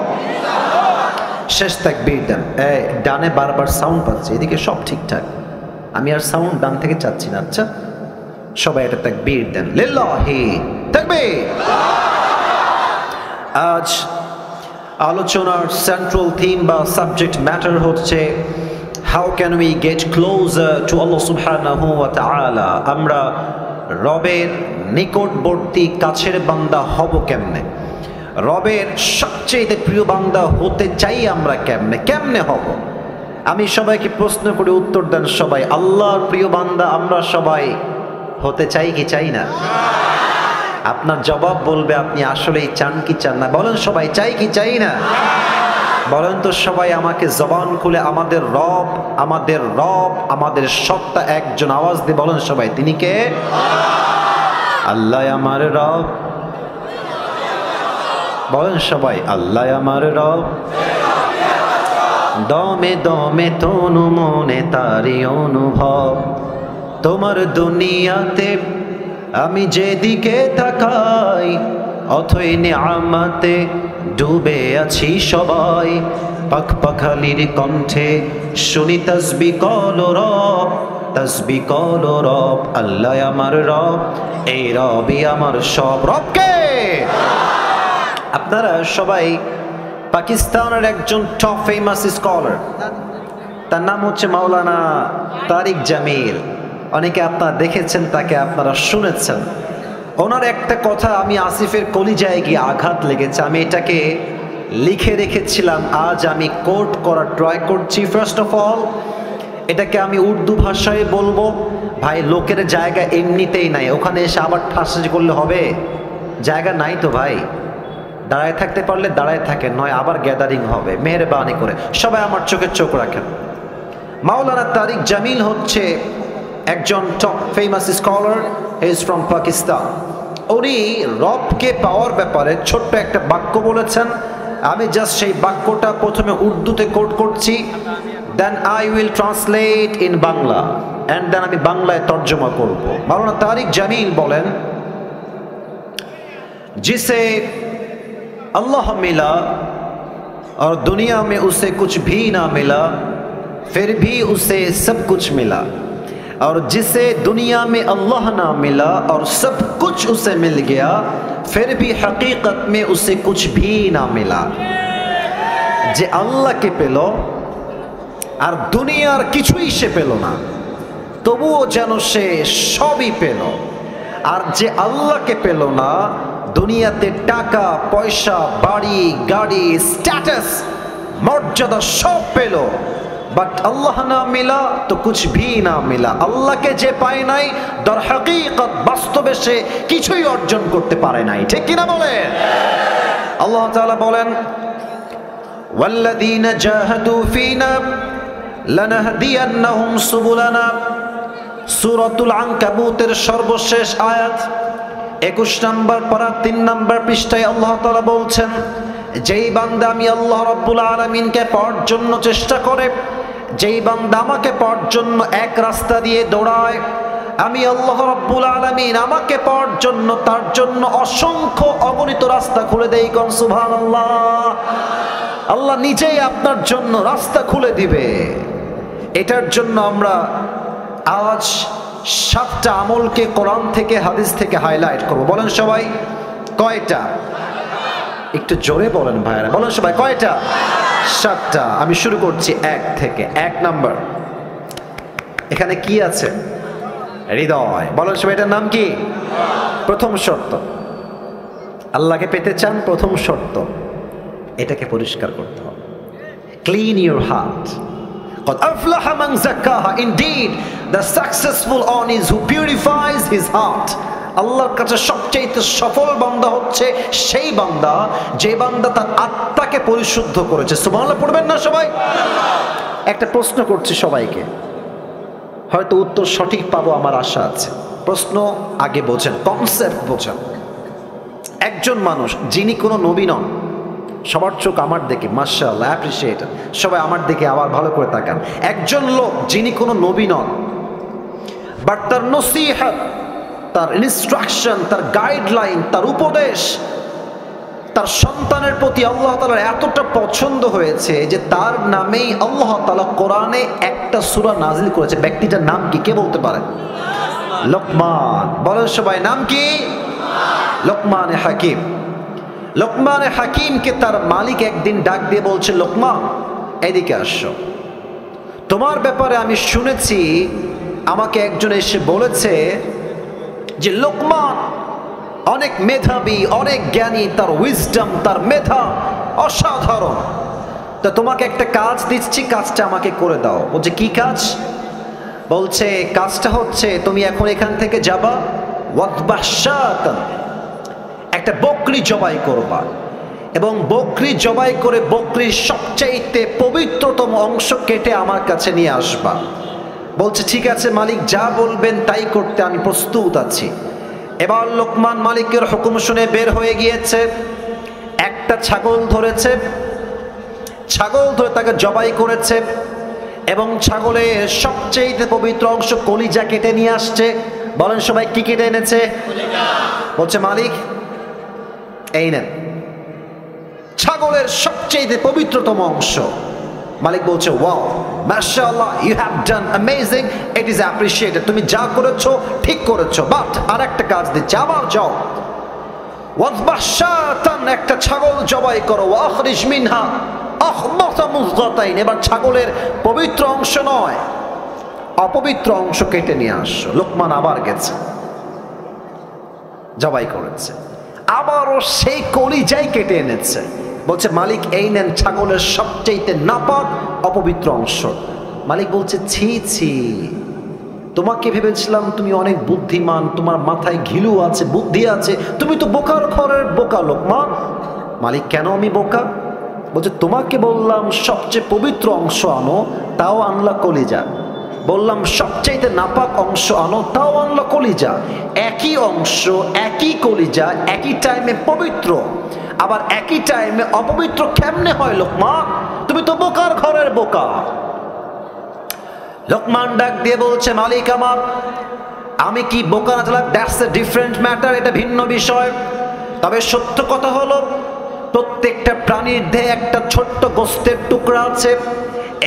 শেষ তাকবীর দেন। এই ডানে বারবার সাউন্ড পাচ্ছে, এদিকে সব ঠিকঠাক, আমি আর সাউন্ড ডান থেকে চাচ্ছি না। আচ্ছা, সবাই একটা তাকবীর দেন, লিল্লাহি তাকবীর। আজ আলোচনার সেন্ট্রাল থিম বা সাবজেক্ট ম্যাটার হচ্ছে how can we get closer to Allah subhanahu wa ta'ala, আমরা রবের নিকটবর্তী কাছের বান্দা হব কেমনে, রবের সবচেয়ে প্রিয় বান্দা হতে চাই আমরা কেমনে, কেমনে হব। আমি সবাইকে প্রশ্ন করে উত্তর দেন সবাই। আল্লাহর প্রিয় বান্দা আমরা সবাই হতে চাই কি চাই না? আপনার জবাব বলবে আপনি আসলেই চান কি চান না। বলেন সবাই, চাই কি চাই না? বলেন তো সবাই আমাকে জবান খুলে, আমাদের রব, আমাদের রব, আমাদের সত্তা একজন, আওয়াজ দিয়ে বলেন সবাই, তিনি কে? আল্লাহ আমার রব। বলেন সবাই, আল্লাহ আমার রব। দমে দমে তনু মনে তারি অনুভব, তোমার দুনিয়াতে আমি যেদিকে তাকাই, অথই নিয়ামতে ডুবে আছি সবাই। পাখ পাখালির কণ্ঠে শুনি তাসবিহ কল রব, তাসবিহ কল রব। আল্লাহ আমার রব, এই রবই আমার সব। রবকে আপনারা সবাই পাকিস্তানের একজন টপ ফেমাস স্কলার, তার নাম হচ্ছে মাওলানা তারিক জামিল। অনেকে আপনারা দেখেছেন, তাকে আপনারা শুনেছেন। ওনার একটা কথা আমি আসিফের কলিজায় গিয়ে আঘাত লেগেছে, আমি এটাকে লিখে রেখেছিলাম, আজ আমি কোট করার ট্রাই করছি। ফার্স্ট অফ অল এটাকে আমি উর্দু ভাষায় বলবো। ভাই, লোকের জায়গা এমনিতেই নাই, ওখানে এসে আবার ঠাসি করলে হবে? জায়গা নাই তো ভাই, দাঁড়ায় থাকতে পারলে দাঁড়ায় থাকেন, নয় আবার গ্যাদারিং হবে। মেহরবানি করে সবাই আমার চোখে চোখ রাখেন। মাওলানা তারিক জামিল হচ্ছে একজন top famous scholar, is from Pakistan. উনি রবকে পাওয়ার ব্যাপারে ছোট্ট একটা বাক্য বলেছেন, আমি জাস্ট সেই বাক্যটা প্রথমে উর্দুতে কোট করছি, then I will translate in Bangla and then আমি বাংলায় তর্জমা করব। মাওলানা তারিক জামিল বলেন, जिसे अल्लाह मिला और दुनिया में उसे कुछ भी ना मिला फिर भी उसे सब कुछ मिला, और जिसे दुनिया में अल्लाह ना मिला और सब कुछ उसे मिल गया फिर भी हकीकत में उसे कुछ भी ना मिला। जे अल्लाह के पेलो और दुनियार किछुई से पेलो ना तबुओ जेन से सबई पेलो, और जे अल्लाह के पेलो ना दुनियाते टाका पैसा बाड़ी गाड़ी स्टैटस मर्यादा सब पेलो, बट अल्लाह ना मिला तो कुछ भी ना मिला। अल्लाह के जे पाए नाई दर हकीकत वास्तवे से किछुई अर्जन करते पारे नाई, ठीक कि ना बोले? अल्लाह ताआला बोलेन, वल्लदीना जाहादू फीना लनहदियन्नहुम सुबुलाना। सूरतुल आनकाबूतेर सर्वशेष आयात 21 নম্বর পারা 3 নম্বর পৃষ্ঠায় আল্লাহ তাআলা বলছেন, যেই বান্দা আমি আল্লাহ রাব্বুল আলামিনকে পাওয়ার জন্য চেষ্টা করে, যেই বান্দা আমাকে পাওয়ার জন্য এক রাস্তা দিয়ে দৌড়ায়, আমি আল্লাহ রাব্বুল আলামিন আমাকে পাওয়ার জন্য তার জন্য অসংখ্য অগণিত রাস্তা খুলে দেই। কোন সুবহানাল্লাহ। আল্লাহ নিজেই আপনার জন্য রাস্তা খুলে দিবে। এটার জন্য আমরা আজ 7টা আমলকে কোরআন থেকে হাদিস থেকে হাইলাইট করব। বলেন সবাই কয়টা? একটু জোরে বলেন ভাইরা, বলেন সবাই কয়টা? 7টা। আমি শুরু করছি 1 থেকে। 1 নাম্বার, এখানে কি আছে? হৃদয়। বলেন সবাই এটার নাম কি? প্রথম শর্ত, আল্লাহকে পেতে চান, প্রথম শর্ত এটাকে পরিষ্কার করতে হবে। Clean your heart. قد أفلح من زكاها. Indeed, the successful one is who purifies his heart. আল্লাহর কাছে সবচেয়ে সফল বান্দা হচ্ছে সেই বান্দা যে বান্দা তার আত্মাকে পরিশুদ্ধ করেছে। সুবহানাল্লাহ পড়বেন না সবাই? একটা প্রশ্ন করছি সবাইকে, হয়তো উত্তর সঠিক পাবো আমার আশা আছে। প্রশ্ন আগে বোঝেন, কনসেপ্ট বোঝেন। একজন মানুষ যিনি কোনো নবী নন, সবার চোখ আমার দিকে, মাশাআল্লাহ, অ্যাপ্রিশিয়েট, সবাই আমার দিকে আবার ভালো করে তাকান। একজন লোক যিনি কোনো নবী নন, বাট তার নসিহত, তার ইনস্ট্রাকশন, তার গাইডলাইন, তার উপদেশ তার সন্তানের প্রতি আল্লাহ তাআলার এতটা পছন্দ হয়েছে যে তার নামেই আল্লাহ তাআলা কোরআনে একটা সূরা নাজিল করেছে। ব্যক্তিটার নাম কি কে বলতে পারেন? লোকমান। বলেন সবাই নাম কি? লোকমান হাকিম। লোকমান হাকিমকে তার মালিক একদিন ডাক দিয়ে বলছে, লোকমান এদিকে আসো, তোমার ব্যাপারে আমি শুনেছি, আমাকে একজন এসে বলেছে যে লোকমান অনেক মেধাবী, অনেক জ্ঞানী, তার উইজডম, তার মেধা অসাধারণ। তো তোমাকে একটা কাজ দিচ্ছি, কাজটা আমাকে করে দাও। বলছে কি কাজ? বলছে কাজটা হচ্ছে তুমি এখন এখান থেকে যাবা, ওয়াদবাশাতান, একটা বকরি জবাই করবা, এবং বকরি জবাই করে বকরির সবচাইতে পবিত্রতম অংশ কেটে আমার কাছে নিয়ে আসবা। বলছে ঠিক আছে মালিক, যা বলবেন তাই করতে আমি প্রস্তুত আছি। এবার লোকমান মালিকের হুকুম শুনে বের হয়ে গিয়েছে, একটা ছাগল ধরেছে, ছাগল ধরে তাকে জবাই করেছে, এবং ছাগলের সবচেয়ে পবিত্র অংশ কলিজা কেটে নিয়ে আসছে। বলেন সবাই কি কেটে এনেছে? বলছে মালিক এই নেন ছাগলের সবচেয়ে পবিত্রতম অংশ। মালিক বলছে ওয়াও, মাশাআল্লাহ, you have done amazing, it is appreciated, তুমি যা করেছো ঠিক করেছো, বাট আর একটা কাজ দিচ্ছি, আবার যাও, ওয়াদবাশাতান, একটা ছাগল জবাই করো, ওয়াখরিজ মিনহা আখমাতা মুযগাতাইন, এবার ছাগলের পবিত্র অংশ নয় অপবিত্র অংশ কেটে নিয়ে আসো। লোকমান আবার গেছে, জবাই করেছে, আবারও সেই কলিজাই কেটে এনেছে। বলছে মালিক এই নেন ছাগলের সবচেয়ে নাপাক অপবিত্র অংশ। মালিক বলছে ছি ছি, তোমাকে ভেবেছিলাম তুমি অনেক বুদ্ধিমান, তোমার মাথায় ঘিলু আছে, বুদ্ধি আছে, তুমি তো বোকার ঘরের বোকা লোকমান। মালিক কেন আমি বোকা? বলছে তোমাকে বললাম সবচেয়ে পবিত্র অংশ আনো, তাও আনলা কলিজা, বললাম সবচাইতে নাপাক অংশ আনো, তাও আনলো কলিজা। একই অংশ, একই কলিজা, একই টাইমে পবিত্র, আবার একই টাইমে অপবিত্র কেমনে হয় লোকমান? তুমি তো বোকার ঘরের বোকা। লোকমান ডাক দিয়ে বলছে, মালিক আমার, আমি কি বোকা না চালাক, দ্যাটস এ ডিফারেন্ট ম্যাটার, এটা ভিন্ন বিষয়। তবে সত্য কথা হলো প্রত্যেকটা প্রাণীর দেহে একটা ছোট্ট গোস্তের টুকরা আছে।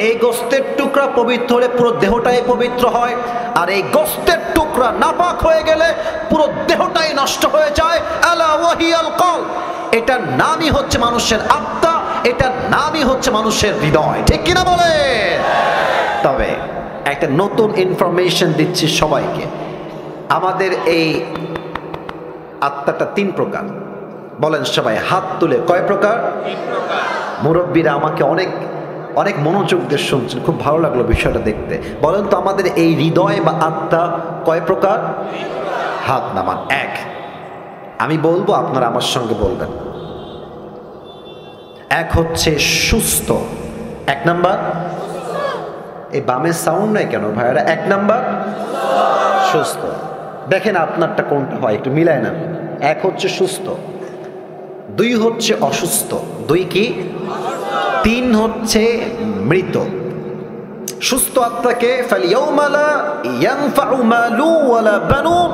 এই গোস্তের টুকরা পবিত্র হলে পুরো দেহটাই পবিত্র হয়, আর এই গোস্তের টুকরা নাপাক হয়ে গেলে পুরো দেহটাই নষ্ট হয়ে যায়। আলা ওয়াহিয়াল কলব, এটার নামই হচ্ছে মানুষের আত্মা, এটার নামই হচ্ছে মানুষের হৃদয়। ঠিক কিনা বলে? তবে একটা নতুন ইনফরমেশন দিচ্ছি সবাইকে। আমাদের এই আত্মাটা 3 প্রকার। বলেন সবাই, হাত তুলে, কয় প্রকার? মুরব্বীরা আমাকে অনেক অনেক মনোযোগ দিয়ে শুনছেন, খুব ভালো লাগলো বিষয়টা দেখতে। বলেন তো আমাদের এই হৃদয় বা আত্মা কয় প্রকার? হাত নামান। 1, আমি বলবো, আপনারা আমার সঙ্গে বলবেন। 1 হচ্ছে সুস্থ। 1 নাম্বার, এই বামের সাউন্ড নাই কেন ভাইয়ারা? 1 নাম্বার সুস্থ। দেখেন আপনারটা কোনটা হয়, একটু মিলায় না। 1 হচ্ছে সুস্থ, 2 হচ্ছে অসুস্থ, 2 কি? 3 হচ্ছে মৃত। সুস্থ আত্মাকে ফালইয়াউমা লা ইয়ানফাউ মালু ওয়ালা বানুন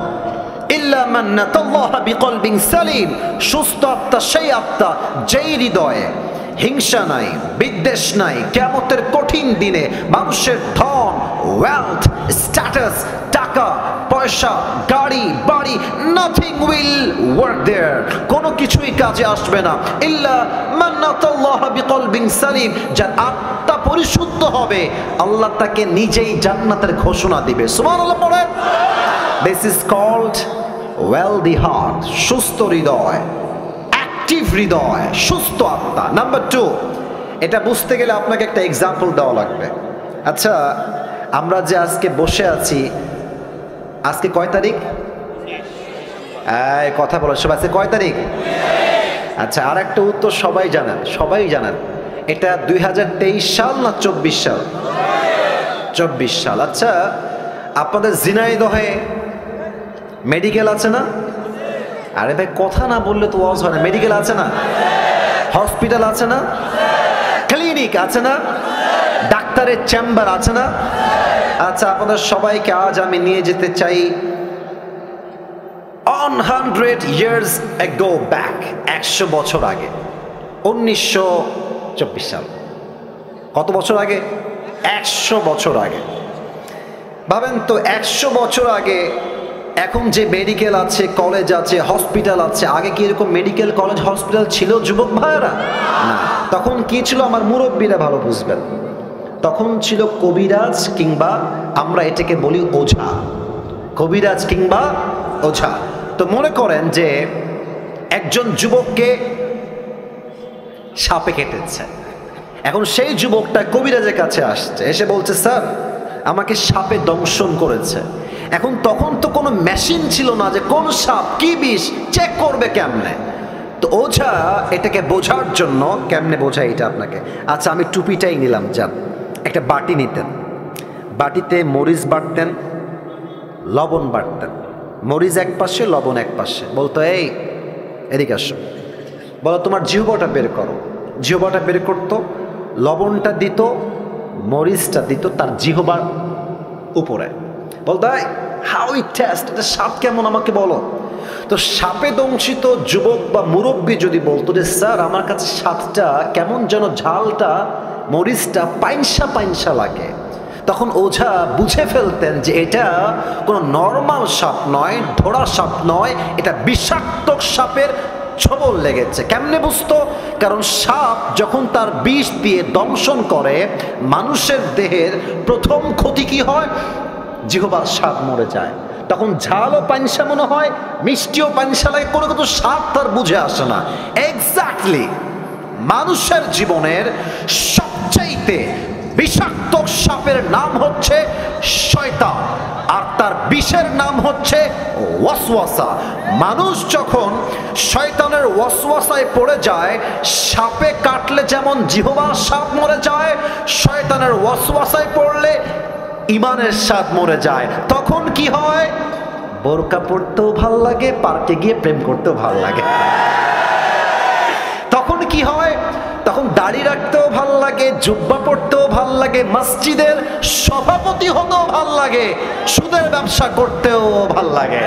ইল্লা মান আতাল্লাহা বিকলবিন সালিম। সুস্থ আত্মা সেই আত্মা যেই হৃদয়ে হিংসা নাই, বিদ্বেষ নাই। কিয়ামতের কঠিন দিনে মানুষের ধন, ওয়েলথ, স্ট্যাটাস, টাকা পয়সা, গাড়ি বাড়ি, নাথিং উইল ওয়ার্ক দেয়ার, কোনো কিছুই কাজে আসবে না। ইল্লা মান আতাল্লাহা বিকলবিন সালিম, যার আত্মা পরিশুদ্ধ হবে আল্লাহ তাকে নিজেই জান্নাতের ঘোষণা দিবে। সুবহানাল্লাহ পড়েন। This is called wealthy heart, সুস্থ হৃদয়, অ্যাক্টিভ হৃদয়, সুস্থ আত্মা। নাম্বার 2, এটা বুঝতে গেলে আপনাকে একটা এক্সাম্পল দেওয়া লাগবে। আচ্ছা, আমরা যে আজকে বসে আছি, আজকে কয় তারিখ? কথা বলো সবাই, আজকে কয় তারিখ? আচ্ছা, আর একটা উত্তর সবাই জানেন, সবাই জানেন, এটা 2023 সাল না 24 সাল? 24 সাল। আচ্ছা, আপনাদের ঝিনাইদহে মেডিকেল আছে না? আরে ভাই, কথা না বললে তো ওয়াজ হয় না। মেডিকেল আছে না? হসপিটাল আছে না? ক্লিনিক আছে না? ডাক্তারের চেম্বার আছে না? আচ্ছা, আপনাদের সবাইকে আজ আমি নিয়ে যেতে চাই 100 years ago back, 100 বছর আগে, 1924 সাল। কত বছর আগে? 100 বছর আগে। ভাবেন তো, 100 বছর আগে এখন যে মেডিকেল আছে, কলেজ আছে, হসপিটাল আছে, আগে কি এরকম মেডিকেল কলেজ হসপিটাল ছিল যুবক ভাইয়েরা? না। তখন কি ছিল? আমার মুরব্বীরা ভালো বুঝবেন। তখন ছিল কবিরাজ, কিংবা আমরা এটাকে বলি ওঝা। কবিরাজ কিংবা ওঝা। তো মনে করেন যে একজন যুবককে সাপে কেটেছে, এখন সেই যুবকটা কবিরাজের কাছে আসছে, এসে বলছে, স্যার আমাকে সাপে দংশন করেছে। এখন তখন তো কোনো মেশিন ছিল না যে কোন সাপ কি বিষ চেক করবে কেমনে। তো ওঝা এটাকে বোঝার জন্য, কেমনে বোঝায় এটা আপনাকে, আচ্ছা আমি টুপিটাই নিলাম, যান একটা বাটি নিতেন, বাটিতে মরিচ বাটতেন, লবণ বাটতেন, মরিচ এক পাশে লবণ এক পাশে, বলতো এই এদিকে আসো, বলো তোমার জিহ্বাটা বের করো। জিহ্বাটা বের করতো, লবণটা দিত, মরিচটা দিত তার জিহ্বার উপরে, বলতো হাউ ইট টেস্ট, এটা সাপ কেমন আমাকে বলো। তো সাপে দংশিত যুবক বা মুরব্বী যদি বলতো যে স্যার আমার কাছে স্বাদটা কেমন যেন, ঝালটা, মরিচটা পাইনসা পাইনসা লাগে, তখন ওঝা বুঝে ফেলতেন যে এটা কোনো নর্মাল সাপ নয়, ধরা সাপ নয়, এটা বিষাক্ত সাপের ছোবল লেগেছে। কেমনে বুঝতো? কারণ সাপ যখন তার বিষ দিয়ে দংশন করে, মানুষের দেহের প্রথম ক্ষতি কি হয়? জিহ্বার স্বাদ মরে যায়। তখন ঝালও পানসা মনে হয়, মিষ্টিও পানসা লাগে, কোনো কিছু স্বাদ তার বুঝে আসে না। এক্স্যাক্টলি মানুষের জীবনের সবচাইতে বিষাক্ত সাপের নাম হচ্ছে শয়তান, আর তার বিষের নাম হচ্ছে ওয়াসওয়াসা। মানুষ যখন শয়তানের ওয়াসওয়াসায় পড়ে যায়, সাপে কাটলে যেমন জিহ্বার স্বাদ মরে যায়, শয়তানের ওয়াসওয়াসায় পড়লে ইমানের স্বাদ মরে যায়। তখন কি হয়? বোরকা পড়তেও ভাল লাগে, পার্কে গিয়ে প্রেম করতেও ভাল লাগে। কি হয়, তখন দাড়ি রাখতেও ভাল লাগে, জুব্বা পড়তেও ভাল লাগে, মসজিদের সভাপতি হতেও ভাল লাগে, সুদের ব্যবসা করতেও ভাল লাগে।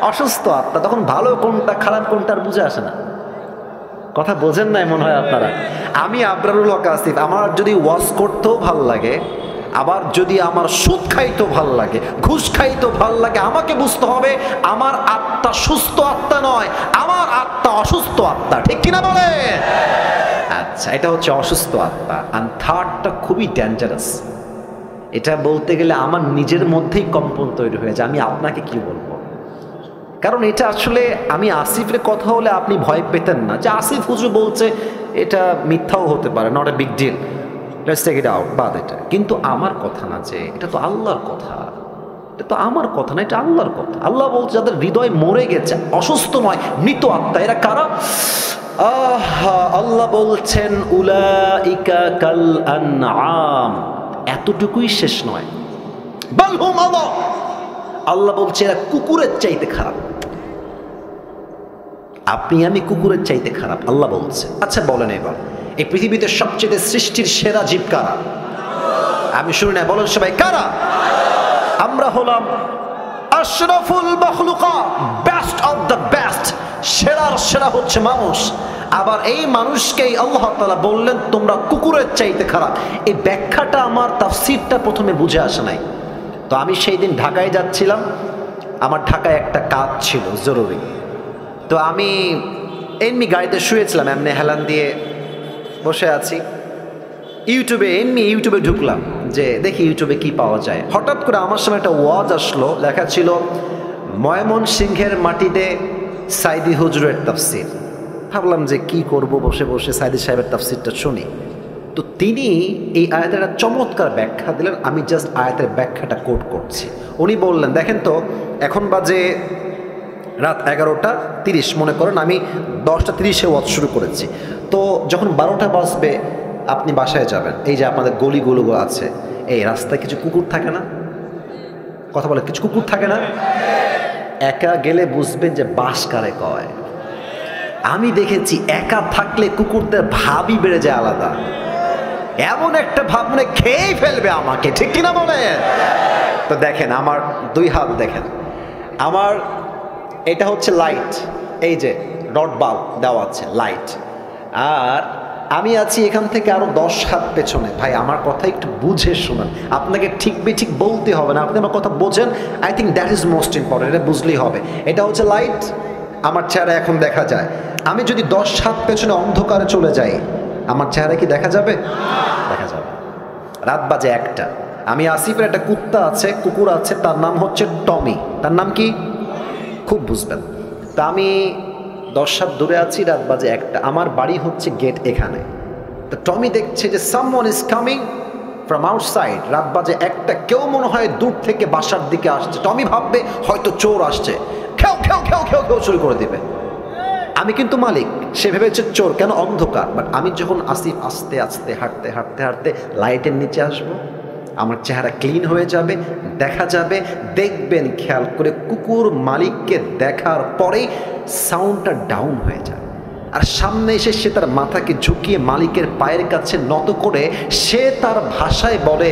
অসুস্থ আত্মা, তখন ভালো কোনটা খারাপ কোনটা আর বুঝে আসে না। কথা বোঝেন নাই মনে হয় আপনারা। আমি আবরারুল হক আসিফ, আমার যদি ওয়াজ করতেও ভাল লাগে, আবার যদি আমার সুদ খাইতেও ভাল লাগে, ঘুষ খাইতেও ভাল লাগে, আমাকে বুঝতে হবে আমার আত্মা সুস্থ আত্মা নয়, আমার আত্মা অসুস্থ আত্মা। ঠিক কিনা বলে? আচ্ছা, এটা হচ্ছে অসুস্থ আত্মা। আর থার্ডটা খুবই ডেঞ্জারাস। এটা বলতে গেলে আমার নিজের মধ্যেই কম্পন তৈরি হয়ে যায়, আমি আপনাকে কি বলবো। কারণ এটা আসলে আমি আসিফের কথা হলে আপনি ভয় পেতেন না যে আসিফ হুজুর বলছে, এটা মিথ্যাও হতে পারে, not a big deal, let's take it out, বাদ এটা। কিন্তু আমার কথা না, যে এটা তো আল্লাহর কথা, এটা তো আমার কথা না, এটা আল্লাহর কথা। আল্লাহ বলছে যাদের হৃদয় মরে গেছে, অসুস্থ নয়, মৃত আত্মা, এরা কারা? আল্লাহ বলছেন উলাইকা কাল আনআম। এতটুকুই শেষ নয়, বাল হুম আল্লাহ, আল্লাহ বলছে এরা কুকুরের চাইতে খারাপ। আপনি আমি কুকুরের চাইতে খারাপ, আল্লাহ বলছে। আচ্ছা বলেন এবার, এই পৃথিবীতে সবচেয়ে সৃষ্টির সেরা জীব কারা? আমি শুনি না, বলেন সবাই কারা? আমরা হলাম আশরাফুল মাখলুকাত, বেস্ট অফ দ্য বেস্ট, সেরার সেরা হচ্ছে মানুষ। আবার এই মানুষকেই আল্লাহ তাআলা বললেন তোমরা কুকুরের চাইতে খারাপ। এই ব্যাখ্যাটা আমার তাফসীরটা প্রথমে বুঝে আসে নাই। তো আমি সেই দিন ঢাকায় যাচ্ছিলাম, আমার ঢাকায় একটা কাজ ছিল জরুরি। তো আমি এমনি গাড়িতে শুয়েছিলাম, এমনি হেলান দিয়ে বসে আছি, ইউটিউবে ঢুকলাম যে দেখি ইউটিউবে কি পাওয়া যায়। হঠাৎ করে আমার সামনে একটা ওয়াজ আসলো, লেখা ছিল ময়মনসিংহের মাটিতে সাইদি হুজুরের তাফসীর। ভাবলাম যে কি করব, বসে বসে সাইদি সাহেবের তাফসীরটা শুনি। তো তিনি এই আয়াতের একটা চমৎকার ব্যাখ্যা দিলেন, আমি জাস্ট আয়াতের ব্যাখ্যাটা কোট করছি। উনি বললেন, দেখেন তো এখন বাজে রাত 11:30, মনে করেন আমি 10:30 ওয়াজ শুরু করেছি। তো যখন 12টা বাজবে আপনি বাসায় যাবেন, এই যে আপনাদের গলিগুলো আছে, এই রাস্তায় কিছু কুকুর থাকে না? কথা বলে, কিছু কুকুর থাকে না? একা গেলে বুঝবেন যে বাস কারে কয়। আমি দেখেছি একা থাকলে কুকুরদের ভাবই বেড়ে যায় আলাদা, এমন একটা ভাব মানে খেয়েই ফেলবে আমাকে। ঠিক কিনা বলে? তো দেখেন আমার 2 হাত, দেখেন আমার এটা হচ্ছে লাইট, এই যে রড বাল্ব দেওয়া আছে লাইট, আর আমি আছি এখান থেকে আরো 10 হাত পেছনে। ভাই আমার কথা একটু বুঝে শোনান, আপনাকে ঠিক বেঠিক বলতে হবে না, আপনি আমার কথা বোঝেন। I think that is most important, এটা বুঝলেই হবে। এটা হচ্ছে লাইট, আমার চেহারা এখন দেখা যায়। আমি যদি 10 হাত পেছনে অন্ধকারে চলে যাই, আমার চেহারা কি দেখা যাবে? দেখা যাবে। রাত বাজে 1টা, আমি আসিফের একটা কুত্তা আছে, কুকুর আছে, তার নাম হচ্ছে টমি। তার নাম কি? খুব বুঝবেন। তা আমি 10 হাত দূরে আছি, রাত বাজে 1টা, আমার বাড়ি হচ্ছে গেট এখানে। তো টমি দেখছে যে someone is coming from outside, রাত বাজে 1টা, কেউ মনে হয় দূর থেকে বাসার দিকে আসছে। টমি ভাববে হয়তো চোর আসছে, খেও খেও খেও খেও খেও শুরু করে দিবে। আমি কিন্তু মালিক, সে ভেবেছে চোর, কেন? অন্ধকার। বাট আমি যখন আসিফ আস্তে আস্তে হাঁটতে হাঁটতে হাঁটতে লাইটের নিচে আসবো, আমার চেহারা ক্লিন হয়ে যাবে, দেখা যাবে। দেখবেন খেয়াল করে, কুকুর মালিককে দেখার পরেই সাউন্ডটা ডাউন হয়ে যায়, আর সামনে এসে সে তার মাথাকে ঝুঁকিয়ে মালিকের পায়ের কাছে নত করে সে তার ভাষায় বলে,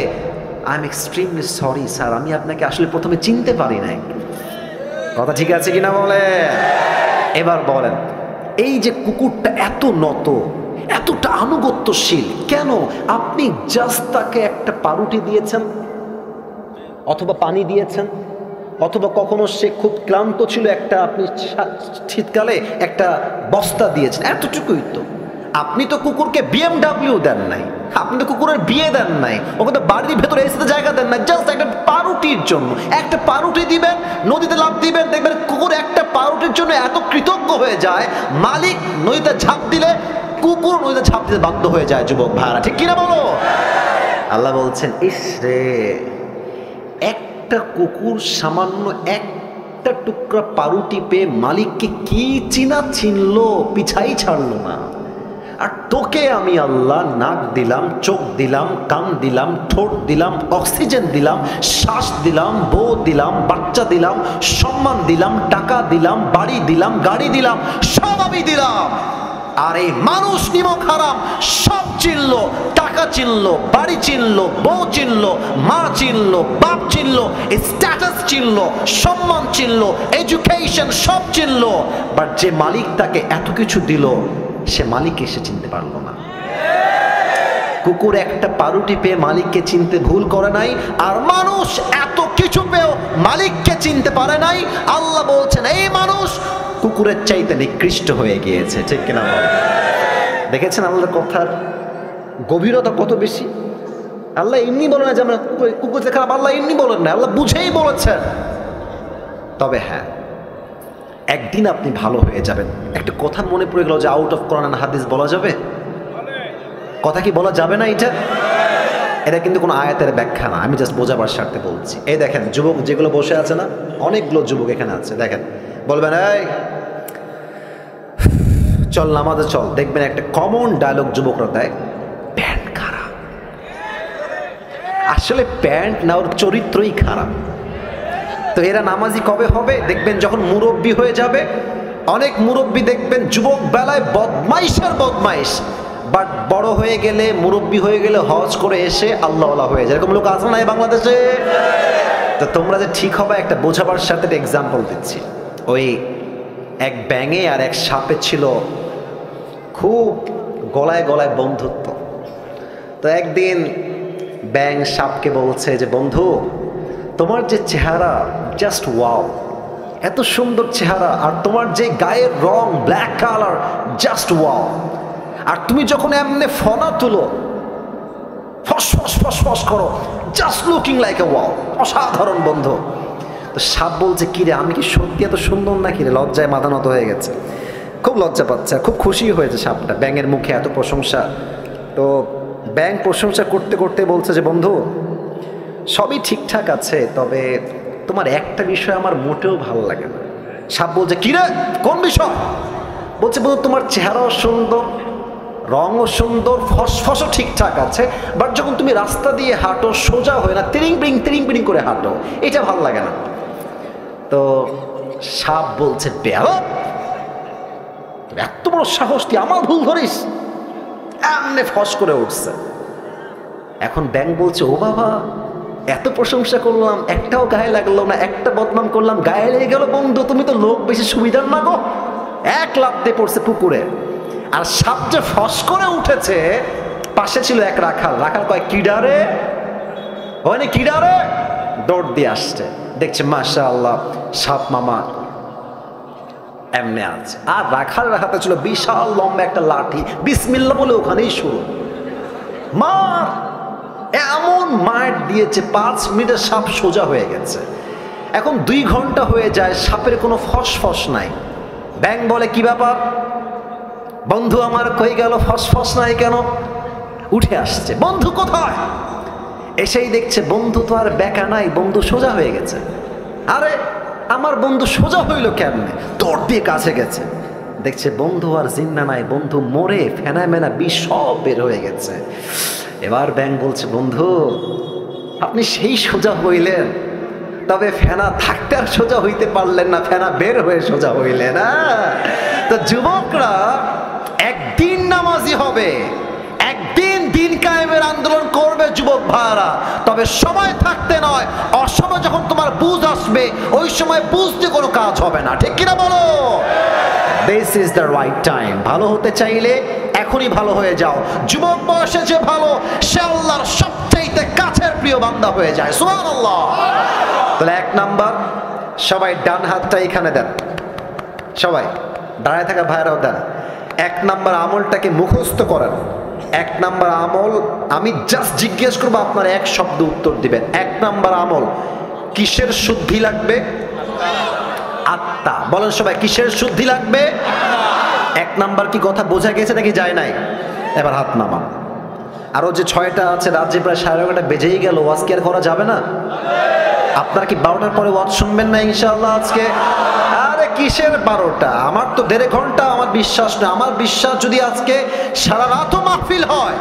I am extremely sorry sir, আমি আপনাকে আসলে প্রথমে চিনতে পারি নাই। কথা ঠিক আছে কিনা বলে? এবার বলেন, এই যে কুকুরটা এত নত, এতটা আনুগত্যশীল কেন? আপনি জাস্ট তাকে একটা পাউরুটি দিয়েছেন, অথবা পানি দিয়েছেন, অথবা কখনো সে খুব ক্লান্ত ছিল, একটা আপনি শীতকালে একটা বস্তা দিয়েছেন, এতটুকুই তো। আপনি তো কুকুরকে BMW দেন নাই, আপনি তো কুকুরের বিয়ে দেন নাই, ওকে তো বাড়ির ভেতরে এসে জায়গা দেন নাই, জাস্ট একটা পাউরুটির জন্য। একটা পাউরুটি দিবেন, নদীতে লাফ দিবেন, দেখবেন কুকুর একটা পাউরুটির জন্য এত কৃতজ্ঞ হয়ে যায়, মালিক নদীতে ঝাঁপ দিলে কুকুর নদীতে ঝাঁপ দিতে বাধ্য হয়ে যায়। যুবক ভাড়া, ঠিক কিনা বলো? আল্লাহ বলছেন, ইস রে, একটা কুকুর সামান্য একটা টুকরা পাউরুটি পেয়ে মালিককে কি চিনলো, পিছাই ছাড়লো না। আর তোকে আমি আল্লাহ নাক দিলাম, চোখ দিলাম, কান দিলাম, ঠোঁট দিলাম, অক্সিজেন দিলাম, শ্বাস দিলাম, বউ দিলাম, বাচ্চা দিলাম, সম্মান দিলাম, টাকা দিলাম, বাড়ি দিলাম, গাড়ি দিলাম, সব আমি দিলাম। আর এই মানুষ নিমক হারাম সব চিনলো, টাকা চিনলো, বাড়ি চিনলো, বউ চিনলো, মা চিনলো, বাপ চিনলো, স্ট্যাটাস চিনলো, সম্মান চিনলো, এডুকেশন সব চিনলো, বাট যে মালিক তাকে এত কিছু দিল সে মালিককে সে চিনতে পারলো না। কুকুর একটা পাউরুটি পেয়ে মালিককে চিনতে ভুল করে নাই, আর মানুষ এত কিছু পেয়েও মালিককে চিনতে পারে নাই। আল্লাহ বলছেন এই মানুষ কুকুরের চাইতে নিকৃষ্ট হয়ে গিয়েছে। ঠিক কিনা বল? দেখেছেন আল্লাহর কথার গভীরতা কত বেশি? আল্লাহ এমনি বলে না যে আমরা কুকুর যে খারাপ, আল্লাহ এমনি বলেন না, আল্লাহ বুঝেই বলেছেন। তবে হ্যাঁ, একদিন আপনি ভালো হয়ে যাবেন। একটা কথা মনে পড়ে গেল যে আউট অফ কোরআন হাদিস বলা যাবে? কথা কি বলা যাবে না? এটা কিন্তু কোনো আয়াতের ব্যাখ্যা না, আমি জাস্ট বোঝাবার স্বার্থে বলছি। এই দেখেন যুবক যেগুলো বসে আছে না, অনেকগুলো যুবক এখানে আছে, দেখেন বলবেন এই চল নামাজে চল, দেখবেন একটা কমন ডায়লগ যুবকরা দেয়, প্যান্ট খারাপ। আসলে প্যান্ট না, ওর চরিত্রই খারাপ। তো এরা নামাজি কবে হবে? দেখবেন যখন মুরব্বী হয়ে যাবে। অনেক মুরব্বী দেখবেন যুবক বেলায় বদমাইশের বদমাইশ, বাট বড় হয়ে গেলে, মুরব্বী হয়ে গেলে হজ করে এসে আল্লাহওয়ালা হয়ে যায়। এরকম লোক আছে না এই বাংলাদেশে? তো তোমরা যে ঠিক হবে একটা বোঝাবার সাথে এক্সাম্পল দিচ্ছি। ওই এক ব্যাঙে আর এক সাপে ছিল খুব গলায় গলায় বন্ধুত্ব। তো একদিন ব্যাঙ সাপকে বলছে যে বন্ধু, তোমার যে চেহারা জাস্ট ওয়াও, এত সুন্দর চেহারা, আর তোমার যে গায়ের রং ব্ল্যাক কালার জাস্ট ওয়াও, আর তুমি যখন এমনি ফনা তুলো, ফস ফস ফস ফস করো, just looking like a wow, অসাধারণ বন্ধু। তো সাপ বলছে কিরে, আমি কি সত্যি এত সুন্দর না? কিরে, লজ্জায় মাথা নত হয়ে গেছে, খুব লজ্জা পাচ্ছে, খুব খুশি হয়েছে সাপটা ব্যাঙের মুখে এত প্রশংসা। তো ব্যাঙ প্রশংসা করতে করতে বলছে যে বন্ধু সবই ঠিকঠাক আছে, তবে তোমার একটা বিষয় আমার মোটেও ভালো লাগে না। সাপ বলছে কিরে, কোন বিষয়? বলছে বন্ধু তোমার চেহারাও সুন্দর, রঙও সুন্দর, ফসফসও ঠিকঠাক আছে, বাট যখন তুমি রাস্তা দিয়ে হাঁটো সোজা হয় না, তিরিং বিরিং করে হাঁটো, এটা ভালো লাগে না। তো সাপ বলছে বেয়াদব, এত বড় সাহস, তুই আমার ভুল ধরিস? এমনি ফস করে উঠছে। এখন ব্যাঙ বলছে ও বাবা, এত প্রশংসা করলাম একটাও গায়ে লাগলো না, একটা বদনাম করলাম গায়ে লেগে গেল। বন্ধু তুমি তো লোক বেশি সুবিধার না গো। এক লাফ দিয়ে পড়ছে পুকুরে। আর সাপ যে ফস করে উঠেছে, পাশে ছিল এক রাখাল। রাখাল কয় কিডারে, ওখানে কিডারে, দৌড় দিয়ে আসছে, দেখছে মাশাআল্লাহ সাপ মামা এমনি আছে। আর রাখালের হাতে ছিল বিশাল লম্বা একটা লাঠি, বিসমিল্লাহ বলে ওখানেই শুরু মার। এমন মার দিয়েছে 5 মিনিটে সাপ সোজা হয়ে গেছে। এখন 2 ঘন্টা হয়ে যায়, সাপের কোনো ফসফস নাই। ব্যাঙ বলে কি ব্যাপার বন্ধু আমার, কই গেল, ফসফস নাই কেন? উঠে আসছে, বন্ধু কোথায়? এসেই দেখছে বন্ধু তো আর বেকা নাই, বন্ধু সোজা হয়ে গেছে। আরে আমার বন্ধু সোজা হইল কেমনে? দৌড় দিয়ে কাছে গেছে, দেখছে বন্ধু আর জিন্দা নাই, বন্ধু মরে ফেনা মেনা বিষ সব বের হয়ে গেছে। এবার ব্যাঙ বলছে বন্ধু আপনি সেই সোজা হইলেন, তবে ফেনা থাকতে আর সোজা হইতে পারলেন না, ফেনা বের হয়ে সোজা হইলেন না। তো যুবকরা একদিন নামাজি হবে, একদিন দিন কায়েমের আন্দোলন করবে যুবক ভাইরা, তবে সময় থাকতে নয়, অসময় যখন তোমার বুঝ আসবে ওই সময় বুঝতে কোনো কাজ হবে না। ঠিক কিনা বলো? This is the right time. ভালো হতে চাইলে এখনই ভালো হয়ে যাও। যুবক বয়সে যে ভালো, সে আল্লাহর সবচাইতে কাছের প্রিয় বান্দা হয়ে যায়। সুবহানাল্লাহ। তাহলে 1 নাম্বার, সবাই ডান হাতটা এখানে দেন, সবাই দাঁড়ায় থাকা ভাইরাও দেন। 1 নাম্বার আমলটাকে মুখস্থ করেন। 1 নাম্বার আমল, আমি জাস্ট জিজ্ঞেস করবো, আপনার 1 শব্দ উত্তর দিবেন। 1 নাম্বার আমল, কিসের শুদ্ধি লাগবে? আত্মা। বলেন সবাই, কিসের শুদ্ধি লাগবে? 1 নাম্বার কি কথা বোঝা গেছে নাকি যায় নাই? এবার হাত নামান। আরো যে 6টা আছে, রাত যে প্রায় 11:30 বেজেই গেল, ওয়াজ কি আর করা যাবে না? আপনারা কি 12টার পরে ওয়াজ শুনবেন না ইনশাআল্লাহ আজকে? আরে কিসের 12টা? আমার তো 1.5 ঘন্টা, আমার বিশ্বাস না। আমার বিশ্বাস যদি আজকে সারা রাতও মাহফিল হয়,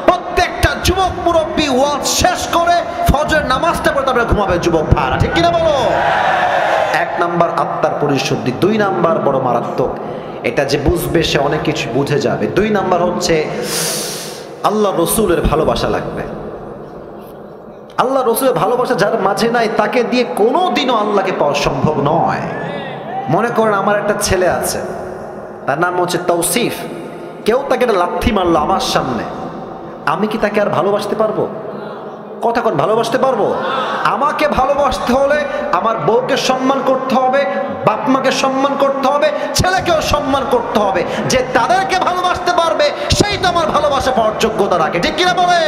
প্রত্যেকটা যুবক মুরব্বী ওয়াজ শেষ করে ফজরের নামাজটা পড়ে তারপরে ঘুমাবে যুবক ভাইরা। ঠিক কিনা বলো? এক নাম্বার আত্মার পরিশুদ্ধি, 2 নাম্বার বড় মারাত্মক, এটা যে বুঝবে সে অনেক কিছু বুঝে যাবে। 2 নাম্বার হচ্ছে আল্লাহ রসুলের ভালোবাসা লাগবে। আল্লাহ রসুলের ভালোবাসা যার মাঝে নাই তাকে দিয়ে কোনো দিনও আল্লাহকে পাওয়া সম্ভব নয়। মনে করেন আমার একটা ছেলে আছে, তার নাম হচ্ছে তৌসিফ, কেউ তাকে একটা লাথি মারলো আমার সামনে, আমি কি তাকে আর ভালোবাসতে পারবো? কথা কোন ভালোবাসতে পারবো? আমাকে ভালোবাসতে হলে আমার বউকে সম্মান করতে হবে, বাপ মাকে সম্মান করতে হবে, ছেলেকেও সম্মান করতে হবে। যে তাদেরকে ভালোবাসতে পারবে সেই তো আমার ভালোবাসা পাওয়ার যোগ্যতা রাখে, ঠিক কিনা বলে?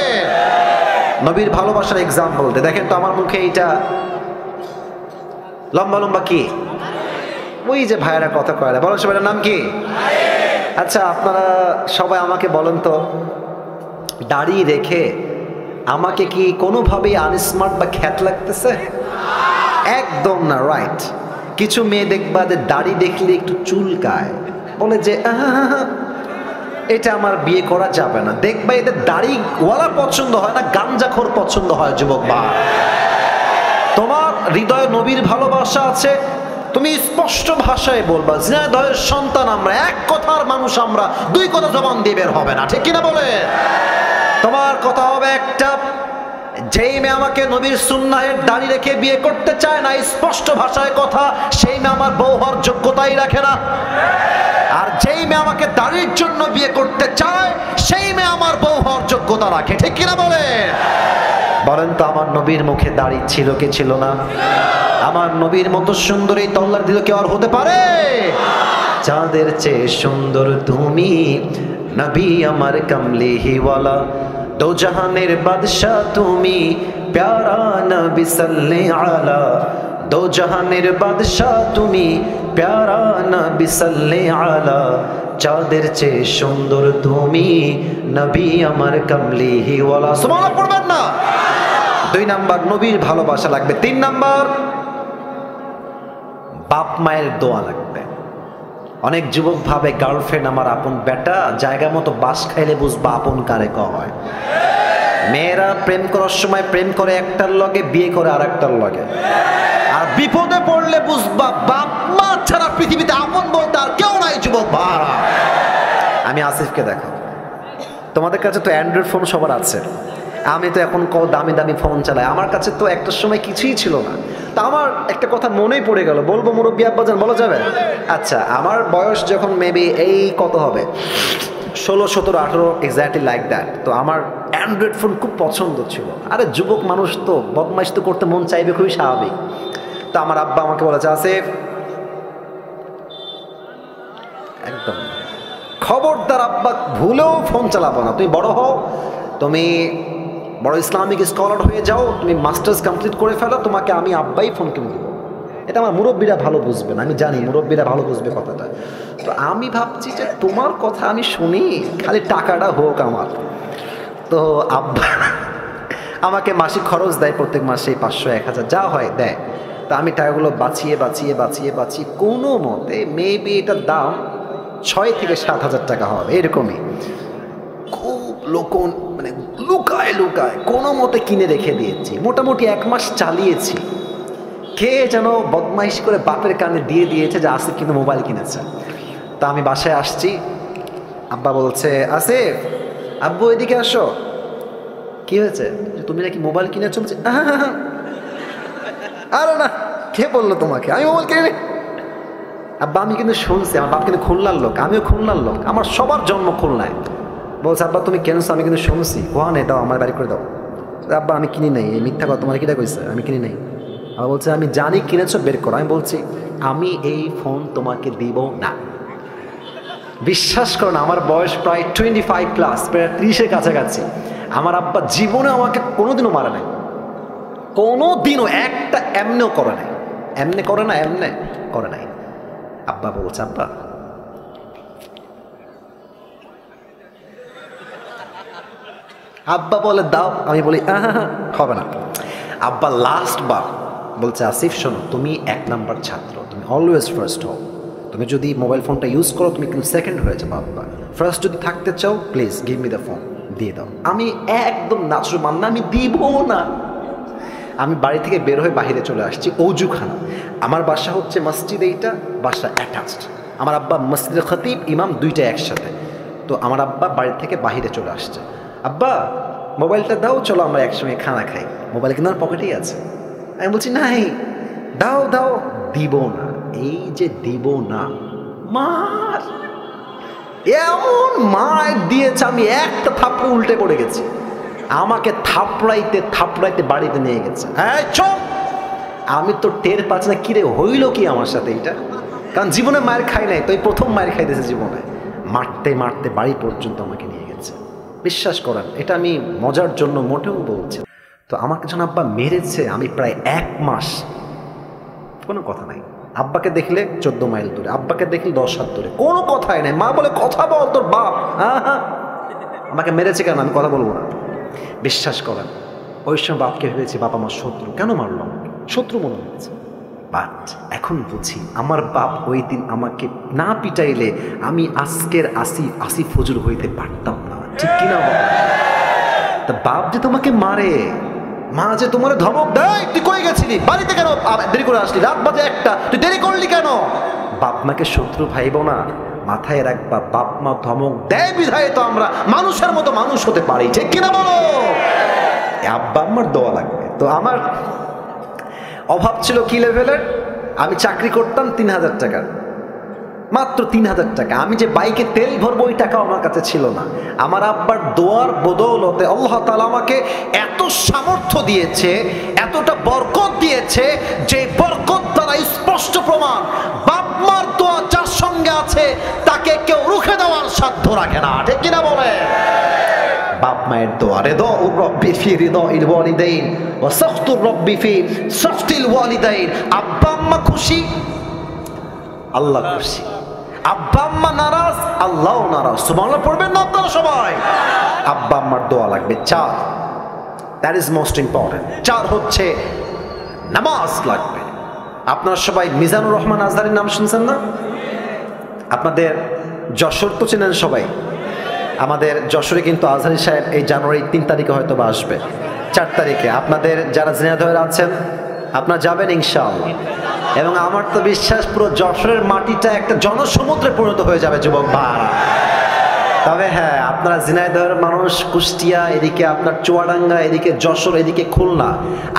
নবীর ভালোবাসার এক্সাম্পল দেখেন তো আমার মুখে এইটা লম্বা লম্বা কি, ওই যে ভাইয়েরা কথা কয়, বলো সবাইয়ের নাম কি? আচ্ছা আপনারা সবাই আমাকে বলেন তো, দাড়ি রেখে আমাকে কি কোনোভাবেই আনস্মার্ট বা খ্যাত লাগতেছে? একদম না, রাইট। কিছু মেয়ে দেখবা যে দাড়ি দেখলে একটু চুলকায়, বলে যে এটা আমার বিয়ে করা যাবে না। দেখবা এদের দাড়িওয়ালা পছন্দ হয় না, গাঞ্জাখোর পছন্দ হয়। যুবক ভাই, তোমার হৃদয়ে নবীর ভালোবাসা আছে, তুমি স্পষ্ট ভাষায় বলবা জিনাদয়ের সন্তান আমরা, এক কথার মানুষ আমরা, 2 কথা জবান দিয়ে বের হবে না, ঠিক কিনা বলে? তোমার কথা হবে একটা, যেই মেয়ে আমাকে নবীর সুন্নাহের দাড়ি রেখে বিয়ে করতে চায় না, স্পষ্ট ভাষায় কথা, সেই মেয়ে আমার বউ হওয়ার যোগ্যতাই রাখে না। আর যেই মেয়ে আমাকে দাড়ির জন্য বিয়ে করতে চায় সেই মেয়ে আমার বউ হওয়ার যোগ্যতা রাখে, ঠিক কিনা বলে? বলেন তো আমার নবীর মুখে দাড়ি ছিল কি ছিল না? আমার নবীর মতো সুন্দর এই তল্লার দিল কেউ আর হতে পারে? চাঁদের চেয়ে সুন্দর তুমি নবী আমার কামলিহিওয়ালা, দো জাহানের বাদশা তুমি প্যারা নবী সাল্লে আলা, দো জাহানের বাদশা তুমি প্যারা নবী সাল্লে আলা, চাঁদের চেয়ে সুন্দর তুমি নবী আমার কামলিহিওয়ালা। সুবহানাল্লাহ পড়বেন না? 2 নাম্বার নবীর ভালোবাসা লাগবে। 3 নাম্বার বাপ মায়ের দোয়া লাগবে। অনেক যুবক ভাবে গার্লফ্রেন্ড আমার আপন বেটা, জায়গা মতো বাস খাইলে বুঝবা আপন কারে কয়। মেয়েরা প্রেম করার সময় প্রেম করে একটার লগে, বিয়ে করে আর একটার লগে, আর বিপদে পড়লে বুঝবা বাপ মা ছাড়া পৃথিবীতে আপন বলতে আর কেউ নাই। যুবক ভাড়া, আমি আসিফকে দেখো, তোমাদের কাছে তো অ্যান্ড্রয়েড ফোন সবার আছে, আমি তো এখন দামি দামি ফোন চালাই, আমার কাছে তো একটা সময় কিছুই ছিল না। তা আমার একটা কথা মনেই পড়ে গেল, বলবো মুরব্বী আব্বাজান, বলা যাবে? আচ্ছা, আমার বয়স যখন মেবি এই কত হবে, 16, 17, 18, এক্স্যাক্টলি লাইক দ্যাট। তো আমার অ্যান্ড্রয়েড ফোন খুব পছন্দ ছিল। আরে যুবক মানুষ তো বদমাইশ তো করতে মন চাইবে, খুবই স্বাভাবিক। তো আমার আব্বা আমাকে বলেছে, আসিফ একদম খবরদার আব্বা ভুলেও ফোন চালাবো না, তুমি বড় হও, তুমি বড় ইসলামিক স্কলার হয়ে যাও, তুমি মাস্টার্স কমপ্লিট করে ফেলো, তোমাকে আমি আব্বাই ফোন কিনে দেবো। এটা আমার মুরব্বীরা ভালো বুঝবেন, আমি জানি মুরব্বীরা ভালো বুঝবে কথাটা। তো আমি ভাবছি যে তোমার কথা আমি শুনি, খালি টাকাটা হোক আমার। তো আব্বা আমাকে মাসিক খরচ দেয়, প্রত্যেক মাসে 500, 1000 যা হয় দেয়। তা আমি টাকাগুলো বাঁচিয়ে বাঁচিয়ে বাঁচিয়ে বাঁচিয়ে কোনো মতে মেবি এটার দাম 6 থেকে 7,000 টাকা হবে, এরকমই। খুব মানে লুকায় লুকায় কোনো মতে কিনে রেখে দিয়েছি, মোটামুটি 1 মাস চালিয়েছি। কে যেন বদমাইশ করে বাপের কানে দিয়ে দিয়েছে যে আসিফ কিন্তু মোবাইল কিনেছে। তা আমি বাসায় আসছি, আব্বা বলছে, আসিফ আব্বু এদিকে আসো। কি হয়েছে? তুমি নাকি মোবাইল কিনে চলছে? আরে না, কে বললো তোমাকে আমি মোবাইল কিনে? আব্বা আমি কিন্তু শুনছি, আমার বাপ কিন্তু খুলনার লোক, আমিও খুলনার লোক, আমার সবার জন্ম খুলনায়। বলছে, আব্বা তুমি কেনছো? আমি কিন্তু শুনছি। কোহানে দাও, আমার বাড়ি করে দাও। আব্বা আমি কিনি নাই, এই মিথ্যা কথা, তোমার কিটা কইছে? আমি কিনি নাই। আবার বলছে, আমি জানি কিনেছো, বের করো। আমি বলছি, আমি এই ফোন তোমাকে দিব না। বিশ্বাস করো না, আমার বয়স প্রায় 25+, প্রায় 30-এর কাছাকাছি। আমার আব্বা জীবনে আমাকে কোনোদিনও মারে নাই, কোনোদিনও একটা এমনেও করে নাই। এমনে করে না, এমনে করে নাই। আব্বা বলছে, আব্বা আব্বা বলে দাও, আমি বলি হবে না। আব্বা লাস্ট বার বলছে, আসিফ শোনো, তুমি 1 নাম্বার ছাত্র, তুমি অলওয়েজ ফার্স্ট হও। তুমি যদি মোবাইল ফোনটা ইউজ করো তুমি কিন্তু সেকেন্ড হয়ে যাবো। আব্বা ফার্স্ট যদি থাকতে চাও please give me the phone, দিয়ে দাও। আমি একদম নাচুর মান্না, আমি দিব না। আমি বাড়ি থেকে বের হয়ে বাইরে চলে আসছি অজুখানা। আমার বাসা হচ্ছে মসজিদ, এইটা বাসা অ্যাটাচড। আমার আব্বা মসজিদের খতিব, ইমাম দুইটা একসাথে। তো আমার আব্বা বাড়ি থেকে বাহিরে চলে আসছে। আব্বা মোবাইলটা দাও, চলো আমরা একসঙ্গে খানা খাই। মোবাইল কিন্তু আমার পকেটেই আছে। আমি বলছি নাই, দাও দাও। দিব না। এই যে দিব না, মার এমন মার দিয়েছে, আমি একটা থাপ্পড় উল্টে পড়ে গেছি। আমাকে থাপড়াইতে থাপড়াইতে বাড়িতে নিয়ে গেছে। হ্যাঁ চল, আমি তো টের পাচ্ছি না কিরে হইল কি আমার সাথে এটা, কারণ জীবনে মায়ের খাই নাই, তো এই প্রথম মায়ের খাইতেছে জীবনে। মারতে মারতে বাড়ি পর্যন্ত আমাকে নিয়ে গেছে। বিশ্বাস করেন, এটা আমি মজার জন্য মোটেও বলছি। তো আমাকে যখন আব্বা মেরেছে, আমি প্রায় 1 মাস কোনো কথা নাই। আব্বাকে দেখলে 14 মাইল দূরে, আব্বাকে দেখলে 10 হাত দূরে, কোনো কথাই নাই। মা বলে কথা বল, তোর বাপ। হ্যাঁ, আমাকে মেরেছে কেন, আমি কথা বলবো না। বিশ্বাস করেন, ওই সময় বাপকে ভেবেছি বাপ আমার শত্রু, কেন মারলো আমাকে, শত্রু মনে হয়েছে। বাট এখন বুঝি আমার বাপ ওই দিন আমাকে না পিটাইলে আমি আজকের আসিফ হুজুর হইতে পারতাম না, ঠিক কিনা? তা বাপ যে তোমাকে মারে, মা যে তোমার ধমক দেয়, তুই কই গেছিলি, বাড়িতে কেন দেরি করে আসলি, রাত বাজে 1টা, তুই দেরি করলি কেন? বাপ মাকে শত্রু ভাইব না, মাথায় রাখবা। বাপ মা ধমক দেয় বিধায় তো আমরা মানুষের মতো মানুষ হতে পারি, ঠিক কিনা বলো? আব্বা আম্মার দোয়া লাগবে। তো আমার অভাব ছিল কি লেভেলের, আমি চাকরি করতাম 3000 টাকার, মাত্র 3000 টাকা। আমি যে বাইকে তেল ভরবো ওই টাকাও আমার কাছে ছিল না। আমার আব্বার দোয়ার বদৌলতে আল্লাহ তাআলা আমাকে এত সামর্থ্য দিয়েছে, এতটা বরকত দিয়েছে, যে বরকত দ্বারা স্পষ্ট প্রমাণ বাপ মার দোয়া যার সঙ্গে আছে তাকে কেউ রুখে দেওয়ার সাধ্য রাখে না, ঠিক কিনা বলে? বাপ মায়ের দোয়া, রিদাউর রব্বি ফি রিদাইল ওয়ালিদাইন ওয়া সাখতুর রব্বি ফি সাখতিল ওয়ালিদাইন। আব্বা আম্মা খুশি, আল্লাহ খুশি। আব্বা আম্মা নারাজ, আল্লাহও নারাজ। সুবহানাল্লাহ পড়বেন না আপনারা সবাই? আব্বা আম্মার দোয়া লাগবে। 4, দ্যাট ইজ মোস্ট ইম্পর্টেন্ট। 4 হচ্ছে নামাজ লাগবে। আপনারা সবাই মিজানুর রহমান আজহারির নাম শুনছেন না? আপনাদের যশোর তো চেনেন সবাই। আমাদের যশোরে কিন্তু আজহারি সাহেব এই জানুয়ারি 3 তারিখে হয়তো বা আসবে, 4 তারিখে। আপনাদের যারা ঝিনাইদহে আছেন আপনারা যাবেন ইনশাআল্লাহ। এবং আমার তো বিশ্বাস পুরো যশোরের মাটিটা একটা জনসমুদ্রে পরিণত হয়ে যাবে যুবক ভাইরা। তবে হ্যাঁ, আপনারা ঝিনাইদহের মানুষ, কুষ্টিয়া, এদিকে আপনার চুয়াডাঙ্গা, এদিকে যশোর, এদিকে খুলনা।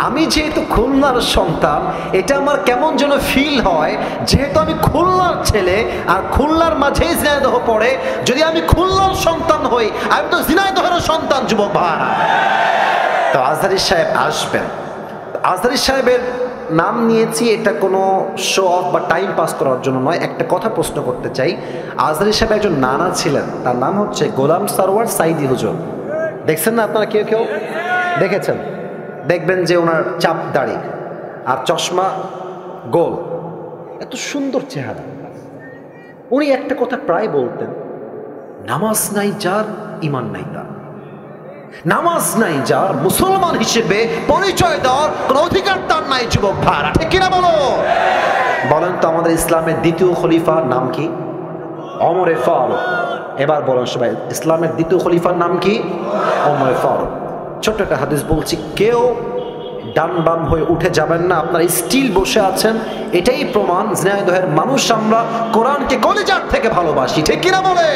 আমি যেহেতু খুলনার সন্তান, এটা আমার কেমন যেন ফিল হয়, যেহেতু আমি খুলনার ছেলে আর খুলনার মাঝেই ঝিনাইদহ পড়ে। যদি আমি খুলনার সন্তান হই, আমি তো ঝিনাইদহের সন্তান যুবক ভাইরা। তো আজহারি সাহেব আসবেন। আজহারি সাহেবের নাম নিয়েছি, এটা কোনো শো অফ বা টাইম পাস করার জন্য নয়। একটা কথা প্রশ্ন করতে চাই, আজহারি সাহেব একজন নানা ছিলেন, তার নাম হচ্ছে গোলাম সারওয়ার সাইদি হুজুর। দেখছেন না আপনারা? কেউ কেউ দেখেছেন? দেখবেন যে ওনার চাপ দাড়ি আর চশমা, গোল, এত সুন্দর চেহারা। উনি একটা কথা প্রায় বলতেন, নামাজ নাই যার, ইমান নাই তার। নামাজ নাই যার, মুসলমান হিসেবে পরিচয় দেওয়ার কোন অধিকার তার নাই যুবক ভাইরা, ঠিক কিনা বলো? বলেন তো আমাদের ইসলামের দ্বিতীয় খলিফার নাম কি? ওমরে ফারুক। এবার বলেন সবাই, ইসলামের দ্বিতীয় খলিফার নাম কি? ওমরে ফারুক। ছোট্ট একটা হাদিস বলছি, কেউ ডান বাম হয়ে উঠে যাবেন না, আপনারা স্টিল বসে আছেন। এটাই প্রমাণ ঝিনাইদহের মানুষ আমরা কোরআনকে কলিজার থেকে ভালোবাসি, ঠিক কিনা বলে?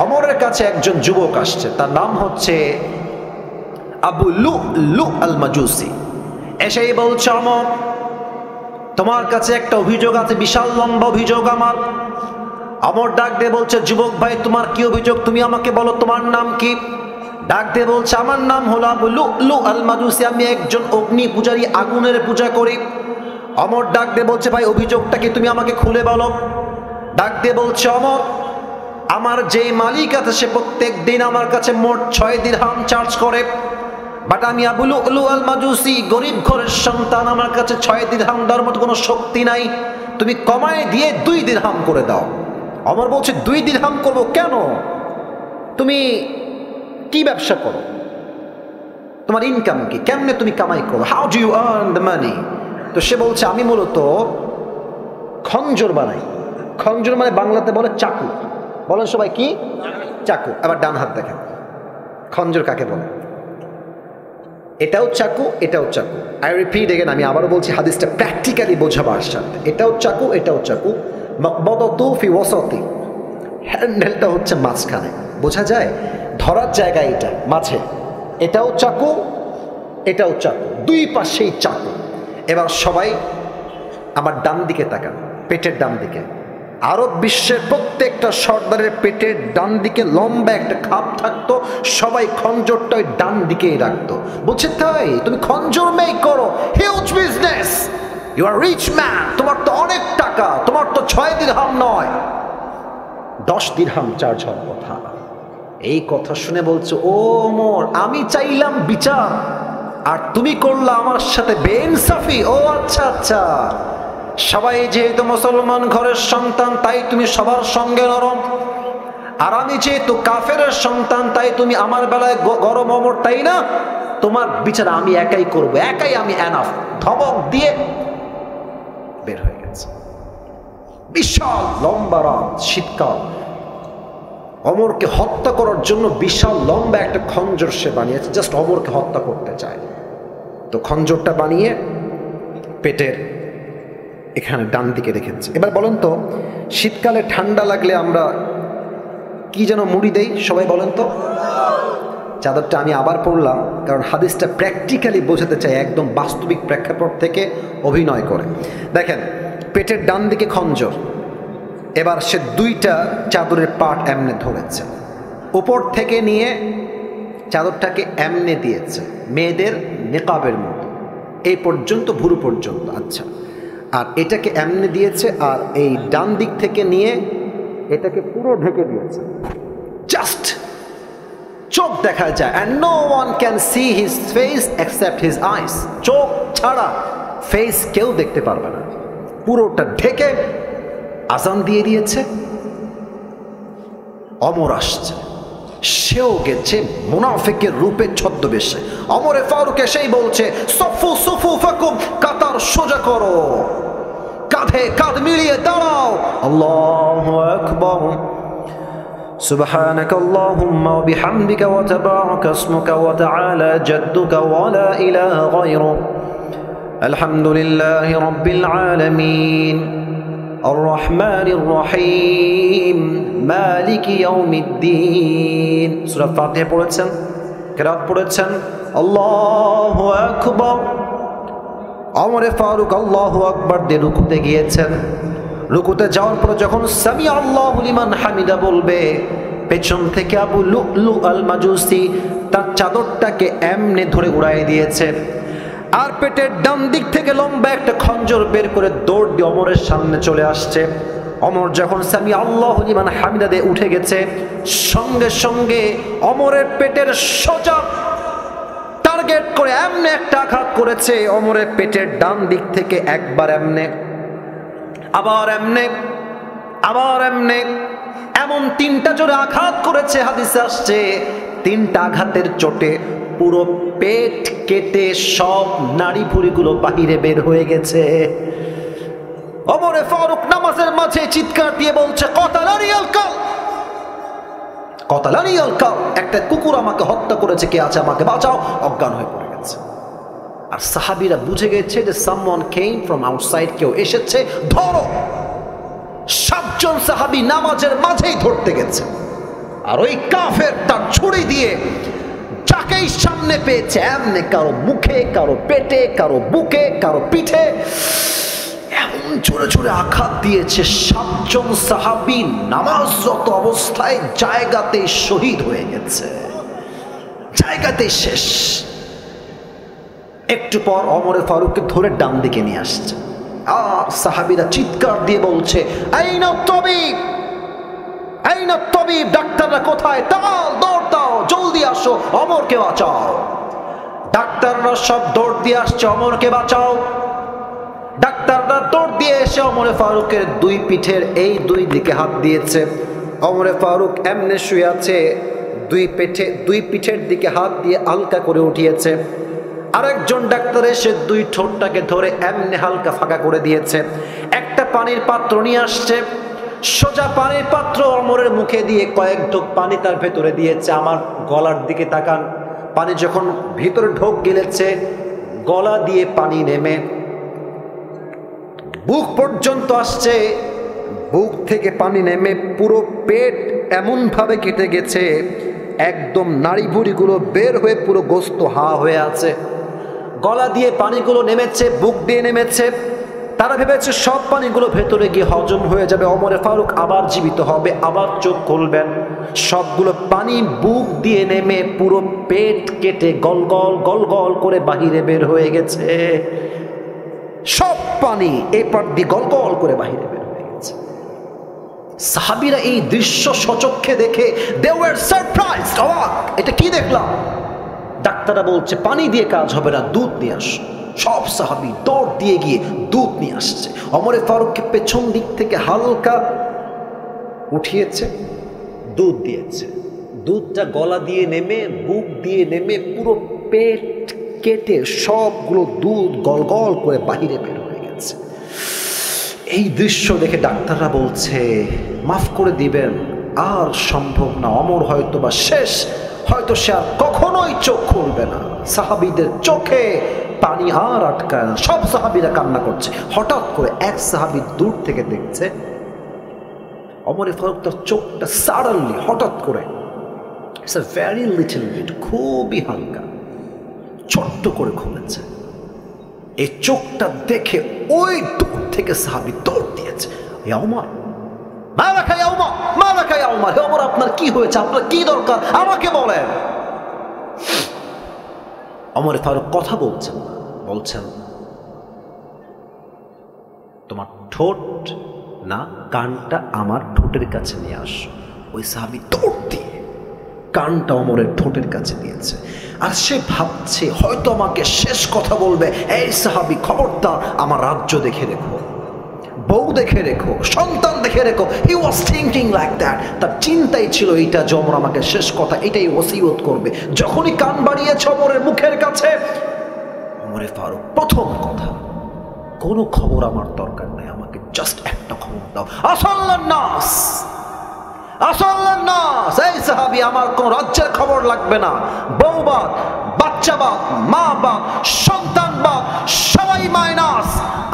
ওমরের কাছে একজন যুবক আসছে, তার নাম হচ্ছে আবু লু'লু আল মাজুসি। এসেই বলছে, ওমর তোমার কাছে একটা অভিযোগ আছে, বিশাল লম্বা অভিযোগ আমার। ওমর ডাক দিয়ে বলছে, যুবক ভাই তোমার কি অভিযোগ, তুমি আমাকে বলো, তোমার নাম কি? ডাক দিয়ে বলছে, আমার নাম হলো আবু লু'লু আল মাজুসি, আমি একজন অগ্নি পূজারী, আগুনের পূজা করি। ওমর ডাক দিয়ে বলছে, ভাই অভিযোগটা কি, তুমি আমাকে খুলে বলো। ডাক দিয়ে বলছে, ওমর আমার যে মালিক আছে সে প্রত্যেক দিন আমার কাছে মোট 6 দিরহাম চার্জ করে, বাট আমি আবু লু'লু আল মাজুসি, গরিব ঘরের সন্তান, আমার কাছে 6 দিরহাম দেওয়ার মতো কোনো শক্তি নাই, তুমি কমায় দিয়ে 2 দিরহাম করে দাও। ওমর বলছে, 2 দিরহাম করবো কেন? তুমি কি ব্যবসা করো, তোমার ইনকাম কি, কেমনে তুমি কামাই করো, how do you earn the money? তো সে বলছে, আমি মূলত খঞ্জর বানাই। খঞ্জর মানে বাংলাতে বলে চাকু। বলেন সবাই কি? চাকু। আবার ডান হাত দেখেন, খঞ্জর কাকে বলে? এটাও চাকু, এটাও চাকু। আই রিপিট এগেন, আমি আবারও বলছি হাদিসটা প্র্যাকটিক্যালি বোঝাবার সাথে। এটাও চাকু, এটাও চাকু। মাকবাদাতু ফি ওয়াসাতি, হ্যান্ডেলটা হচ্ছে মাঝখানে, বোঝা যায় ধরার জায়গা এটা মাঝে। এটাও চাকু, এটাও চাকু, দুই পাশেই চাকু। এবার সবাই আমার ডান দিকে তাকান, পেটের ডান দিকে। আরব বিশ্বের প্রত্যেকটা সর্দারের পেটের ডান দিকে লম্বা একটা খাপ থাকতো, সবাই খঞ্জরটা ওই ডান দিকেই রাখতো। বলছে তাই তুমি খঞ্জর মেক করো, huge business, you are rich man, তোমার তো অনেক টাকা, তোমার তো 6 দিরহাম নয় 10 দিরহাম চার্জ হওয়ার কথা। এই কথা শুনে বলছে ও ওমর, আমি চাইলাম বিচার আর তুমি করলা আমার সাথে বেইনসাফি। ও আচ্ছা আচ্ছা, সবাই যেহেতু মুসলমান ঘরের সন্তান তাই তুমি সবার সঙ্গে নরম, আর আমি যেহেতু কাফেরের সন্তান তাই তুমি আমার বেলায় গরম। ওমর তাই না, তোমার বিচার আমি একাই করব, একাই আমি এনাফ। ধমক দিয়ে বের হয়ে গেছে। বিশাল লম্বা রাত, শীতকাল, অমরকে হত্যা করার জন্য বিশাল লম্বা একটা খঞ্জর সে বানিয়েছে, জাস্ট অমরকে হত্যা করতে চায়। তো খঞ্জরটা বানিয়ে পেটের এখানে ডান দিকে রেখেছে। এবার বলেন তো, শীতকালে ঠান্ডা লাগলে আমরা কি যেন মুড়ি দেই, সবাই বলেন তো? চাদরটা আমি আবার পড়লাম কারণ হাদিসটা প্র্যাকটিক্যালি বোঝাতে চাই, একদম বাস্তবিক প্রেক্ষাপট থেকে অভিনয় করে। দেখেন, পেটের ডান দিকে খঞ্জর, এবার সে দুইটা চাদরের পাট এমনে ধরেছে, উপর থেকে নিয়ে চাদরটাকে এমনে দিয়েছে, মেয়েদের নেকাবের মতো, এই পর্যন্ত, ভুরু পর্যন্ত। আচ্ছা, আর এটাকে এমনে দিয়েছে, আর এই ডান দিক থেকে নিয়ে এটাকে পুরো ঢেকে দিয়েছে, জাস্ট চোখ দেখা যায়। And no one can see his face except his eyes, চোখ ছাড়া ফেস কেউ দেখতে পারবে না, পুরোটা ঢেকে আজান দিয়ে দিয়েছে। অমর আসছে, সেও গেছে মুনাফিকের রূপে ছদ্মবেশে। অমরে ফারুক এসেই বলছে সফু সুফু ফাকুম, কাতার সোজা করো, কাঁধে কাঁধ মিলিয়ে দাঁড়াও। আল্লাহু আকবার, সুবহানাক আল্লাহুম্মা ওয়া বিহামদিকা ওয়া তাবারাকা ইসমুকা ওয়া তাআলা জাদ্দুকা ওয়া লা ইলাহা গায়রুক, আলহামদুলিল্লাহি রাব্বিল আলামিন, الرحمن الرحيم مالك يوم الدين। সূরা ফাতিহা পড়েছেন, কিরাত পড়েছেন, আল্লাহু আকবার। ওমরে ফারুক আল্লাহু আকবার দিয়ে রুকুতে গিয়েছেন। রুকুতে যাওয়ার পর যখন সামি আল্লাহু লিমান হামিদা বলবে, পেছন থেকে আবু লুলু আল মাজুসি তার চাদরটাকে এমনে ধরে উড়াই দিয়েছে, আর পেটের ডান দিক থেকে লম্বা একটা খঞ্জর বের করে দৌড় দিয়ে অমরের সামনে চলে আসছে। অমর যখন সামি আল্লাহু লিমান হামিদা দিয়ে উঠে গেছে, সঙ্গে সঙ্গে অমরের পেটের সোজা টার্গেট করে এমনে একটা আঘাত করেছে। অমরের পেটের ডান দিক থেকে একবার এমনে, আবার এমনে, আবার এমনে, এমন 3টা জোরে আঘাত করেছে। হাদিসে আসছে 3টা আঘাতের চোটে পুরো পেট কেটে সব নাড়ি ভুঁড়িগুলো বাহিরে বের হয়ে গেছে। ওমরে ফারুক নামাজের মাঝে চিৎকার দিয়ে বলছে কতালানি আল কাল, কতালানি আল কাল, একটা কুকুর আমাকে হত্যা করেছে, কে আছে আমাকে বাঁচাও। অজ্ঞান হয়ে পড়ে গেছে। আর সাহাবীরা বুঝে গেছে যে সামওয়ান কেম ফ্রম আউটসাইড, কেউ এসেছে, ধরো। 7 জন সাহাবী নামাজের মাঝেই ধরতে গেছে, আর ওই কাফের তার ছুরি দিয়ে যাকেই সামনে পেয়েছে এমনে কারো মুখে, কারো পেটে, কারো বুকে, কারো পিঠে এমন জোরে জোরে আঘাত দিয়েছে। 7 জন সাহাবী নামাজরত অবস্থায় জায়গাতে শহীদ হয়ে গেছে, জায়গাতেই শেষ। একটু পর ওমরে ফারুককে ধরে ডান দিকে নিয়ে আসছে, আর সাহাবীরা চিৎকার দিয়ে বলছে আইনা তাবিব, আইনা তাবিব, ডাক্তাররা কোথায়? তাল, দৌড় দাও, জলদি আসো, অমরকে বাঁচাও। ডাক্তাররা সব দৌড় দিয়ে আসছে, অমরকে বাঁচাও। ডাক্তাররা দৌড় দিয়ে এসে ওমরে ফারুকের 2 পিঠের এই 2 দিকে হাত দিয়েছে। ওমরে ফারুক এমনে শুয়ে আছে, 2 পিঠের দিকে হাত দিয়ে হালকা করে উঠিয়েছে। আরেকজন ডাক্তার এসে 2 ঠোঁটটাকে ধরে এমনে হালকা ফাঁকা করে দিয়েছে। একটা পানির পাত্র নিয়ে আসছে, সোজা পানির পাত্র ওমরের মুখে দিয়ে কয়েক ঢোক পানি তার ভেতরে দিয়েছে। আমার গলার দিকে তাকান, পানি যখন ভিতরে ঢোক গিলেছে, গলা দিয়ে পানি নেমে বুক পর্যন্ত আসছে, বুক থেকে পানি নেমে পুরো পেট এমনভাবে কেটে গেছে, একদম নাড়ি ভুড়িগুলো বের হয়ে পুরো গোস্ত হা হয়ে আছে। গলা দিয়ে পানিগুলো নেমেছে, বুক দিয়ে নেমেছে। তারা ভেবেছে সব পানিগুলো ভেতরে গিয়ে হজম হয়ে যাবে, ওমরে ফারুক আবার জীবিত হবে, আবার চোখ খুলবেন। সবগুলো পানি বুক দিয়ে নেমে পুরো পেট কেটে গল গল গল গল করে বাহিরে বের হয়ে গেছে। সব পানি এই পাট দিয়ে গল গল করে বাহিরে বের হয়ে গেছে। সাহাবীরা এই দৃশ্য সচক্ষে দেখে they were surprised, অবাক, এটা কি দেখলাম? ডাক্তাররা বলছে পানি দিয়ে কাজ হবে না, দুধ নিয়ে আসো। সব সাহাবী দৌড় দিয়ে গিয়ে দুধ নিয়ে আসছে। ওমরে ফারুককে পেছন দিক থেকে হালকা উঠিয়েছে, দুধ দিয়েছে। দুধটা গলা দিয়ে নেমে বুক দিয়ে নেমে পুরো পেট কেটে সবগুলো দুধ গল গল করে বাহিরে বের হয়ে গেছে। এই দৃশ্য দেখে ডাক্তাররা বলছে মাফ করে দিবেন, আর সম্ভব না, অমর হয়তো বা শেষ, হয়তো সে আর কখনোই চোখ খুলবে না। সাহাবীদের চোখে পানি আর আটকায় না, সব সাহাবীরা কান্না করছে। হঠাৎ করে এক সাহাবী দূর থেকে দেখছে ওমর ফারুক তার চোখটা সাডেনলি হঠাৎ করে, it's a very little bit, খুবই হালকা, ছোট্ট করে খুলেছে। এই চোখটা দেখে ওই দূর থেকে সাহাবী দৌড় দিয়েছে, ইয়া ওমর, মা রাখা ইয়া ওমর, মা রাখা ইয়া ওমর, হে ওমর আপনার কি হয়েছে, আপনার কি দরকার আমাকে বলেন। ওমর ফারুক কথা বলছেন না, বলছেন তোমার ঠোঁট না কানটা আমার ঠোঁটের কাছে নিয়ে আসো। ওই সাহাবী দৌড় দিয়ে কানটা ওমরের ঠোঁটের কাছে দিয়েছে। আর সে ভাবছে হয়তো আমাকে শেষ কথা বলবে, এই সাহাবী খবরদার আমার রাজ্য দেখে রেখো, বউ দেখে রেখো, সন্তান দেখে রেখো। হি ওয়াজ থিঙ্কিং লাইক দ্যাট। তার চিন্তাই ছিল এইটা যে ওমর আমাকে শেষ কথা এটাই ওসিয়ত করবে। যখনই কান বাড়িয়েছে ওমরের মুখের কাছে, ওমরে ফারুক প্রথম কথা, কোনো খবর আমার দরকার নাই, আমাকে জাস্ট একটা খবর দাও। আসাল্লান নাস, আসাল্লান নাস, এই সাহাবী আমার কোন রাজ্যের খবর লাগবে না, বউ বাদ, বাচ্চা বাদ, মা বাদ, সন্তান বাদ, সবাই মাইনাস,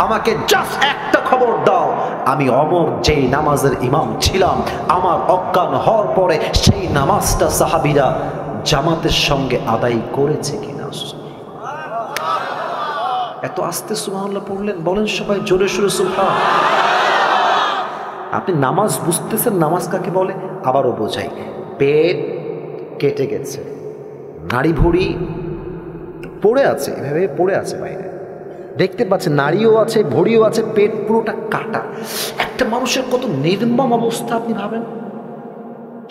আমাকে জাস্ট একটা খবর দাও। আমি ওমর যেই নামাজের ইমাম ছিলাম, আমার অজ্ঞান হওয়ার পরে সেই নামাজটা সাহাবীরা জামাতের সঙ্গে আদায় করেছে কিনা। এত আস্তে সুবহানাল্লাহ পড়লেন, বলেন সবাই জোরে সোরে সুবহান। আপনি নামাজ বুঝতেছেন, নামাজ কাকে বলে? আবারও বোঝাই, পেট কেটে গেছে, নাড়ি ভুড়ি পড়ে আছে, এভাবে পড়ে আছে বাইরে, দেখতে পাচ্ছেন নাড়িও আছে, ভুড়িও আছে, পেট পুরোটা কাটা। একটা মানুষের কত নির্মম অবস্থা আপনি ভাবেন।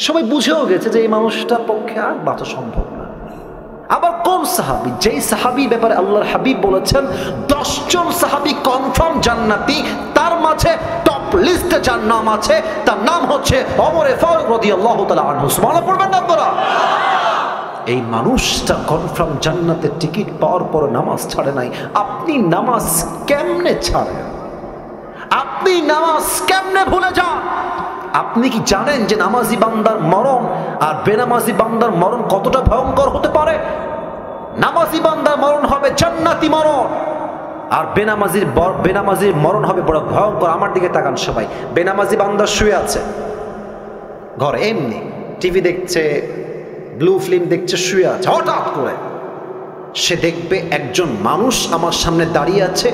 সবাই বুঝেও গেছে যে এই মানুষটার পক্ষে আর বাঁচা সম্ভব না। আবার কোন সাহাবী? যেই সাহাবী ব্যাপারে আল্লাহর হাবিব বলেছেন 10 জন সাহাবী কনফার্ম জান্নাতি, তার মাঝে টপ লিস্টে যার নাম আছে তার নাম হচ্ছে ওমরে ফারুক রাদিয়াল্লাহু তাআলা আনহু। সুবহানাল্লাহ পড়বেন না আপনারা? এই মানুষটা কনফার্ম জান্নাতের টিকিট পাওয়ার পর নামাজ ছাড়ে নাই। আপনি নামাজ কেমনে ছাড়েন? আপনি নামাজ কেমনে ভুলে যান? আপনি কি জানেন যে নামাজি বান্দার মরণ আর বেনামাজি বান্দার মরণ কতটা ভয়ঙ্কর হতে পারে? নামাজি বান্দার মরণ হবে জান্নাতি মরণ, আর বেনামাজির মরণ হবে বড় ভয়ঙ্কর। আমার দিকে তাকান সবাই, বেনামাজি বান্দা শুয়ে আছে ঘরে, এমনি টিভি দেখছে, ব্লু ফিল্ম দেখছে, শুয়ে আছে। হঠাৎ করে সে দেখবে একজন মানুষ আমার সামনে দাঁড়িয়ে আছে,